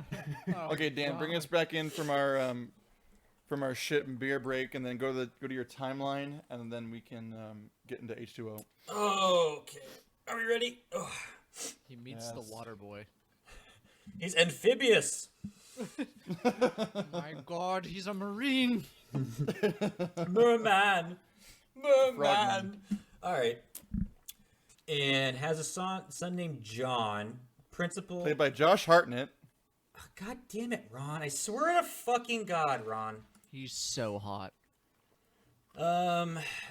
Oh, Okay, Dan, bring God. us back in from our shit and beer break, and then go to your timeline, and then we can get into H2O. Okay. Are we ready? Oh. He meets the Yes. water boy. He's amphibious. My God, he's a marine. Merman. Frogman. All right. And has a son named John. Principal. Played by Josh Hartnett. Oh, God damn it, Ron. I swear to fucking God, Ron. He's so hot.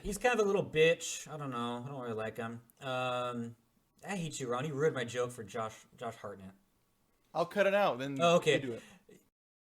He's kind of a little bitch. I don't know. I don't really like him. I hate you, Ron. You ruined my joke for Josh Hartnett. I'll cut it out. Then Oh, okay. you do it.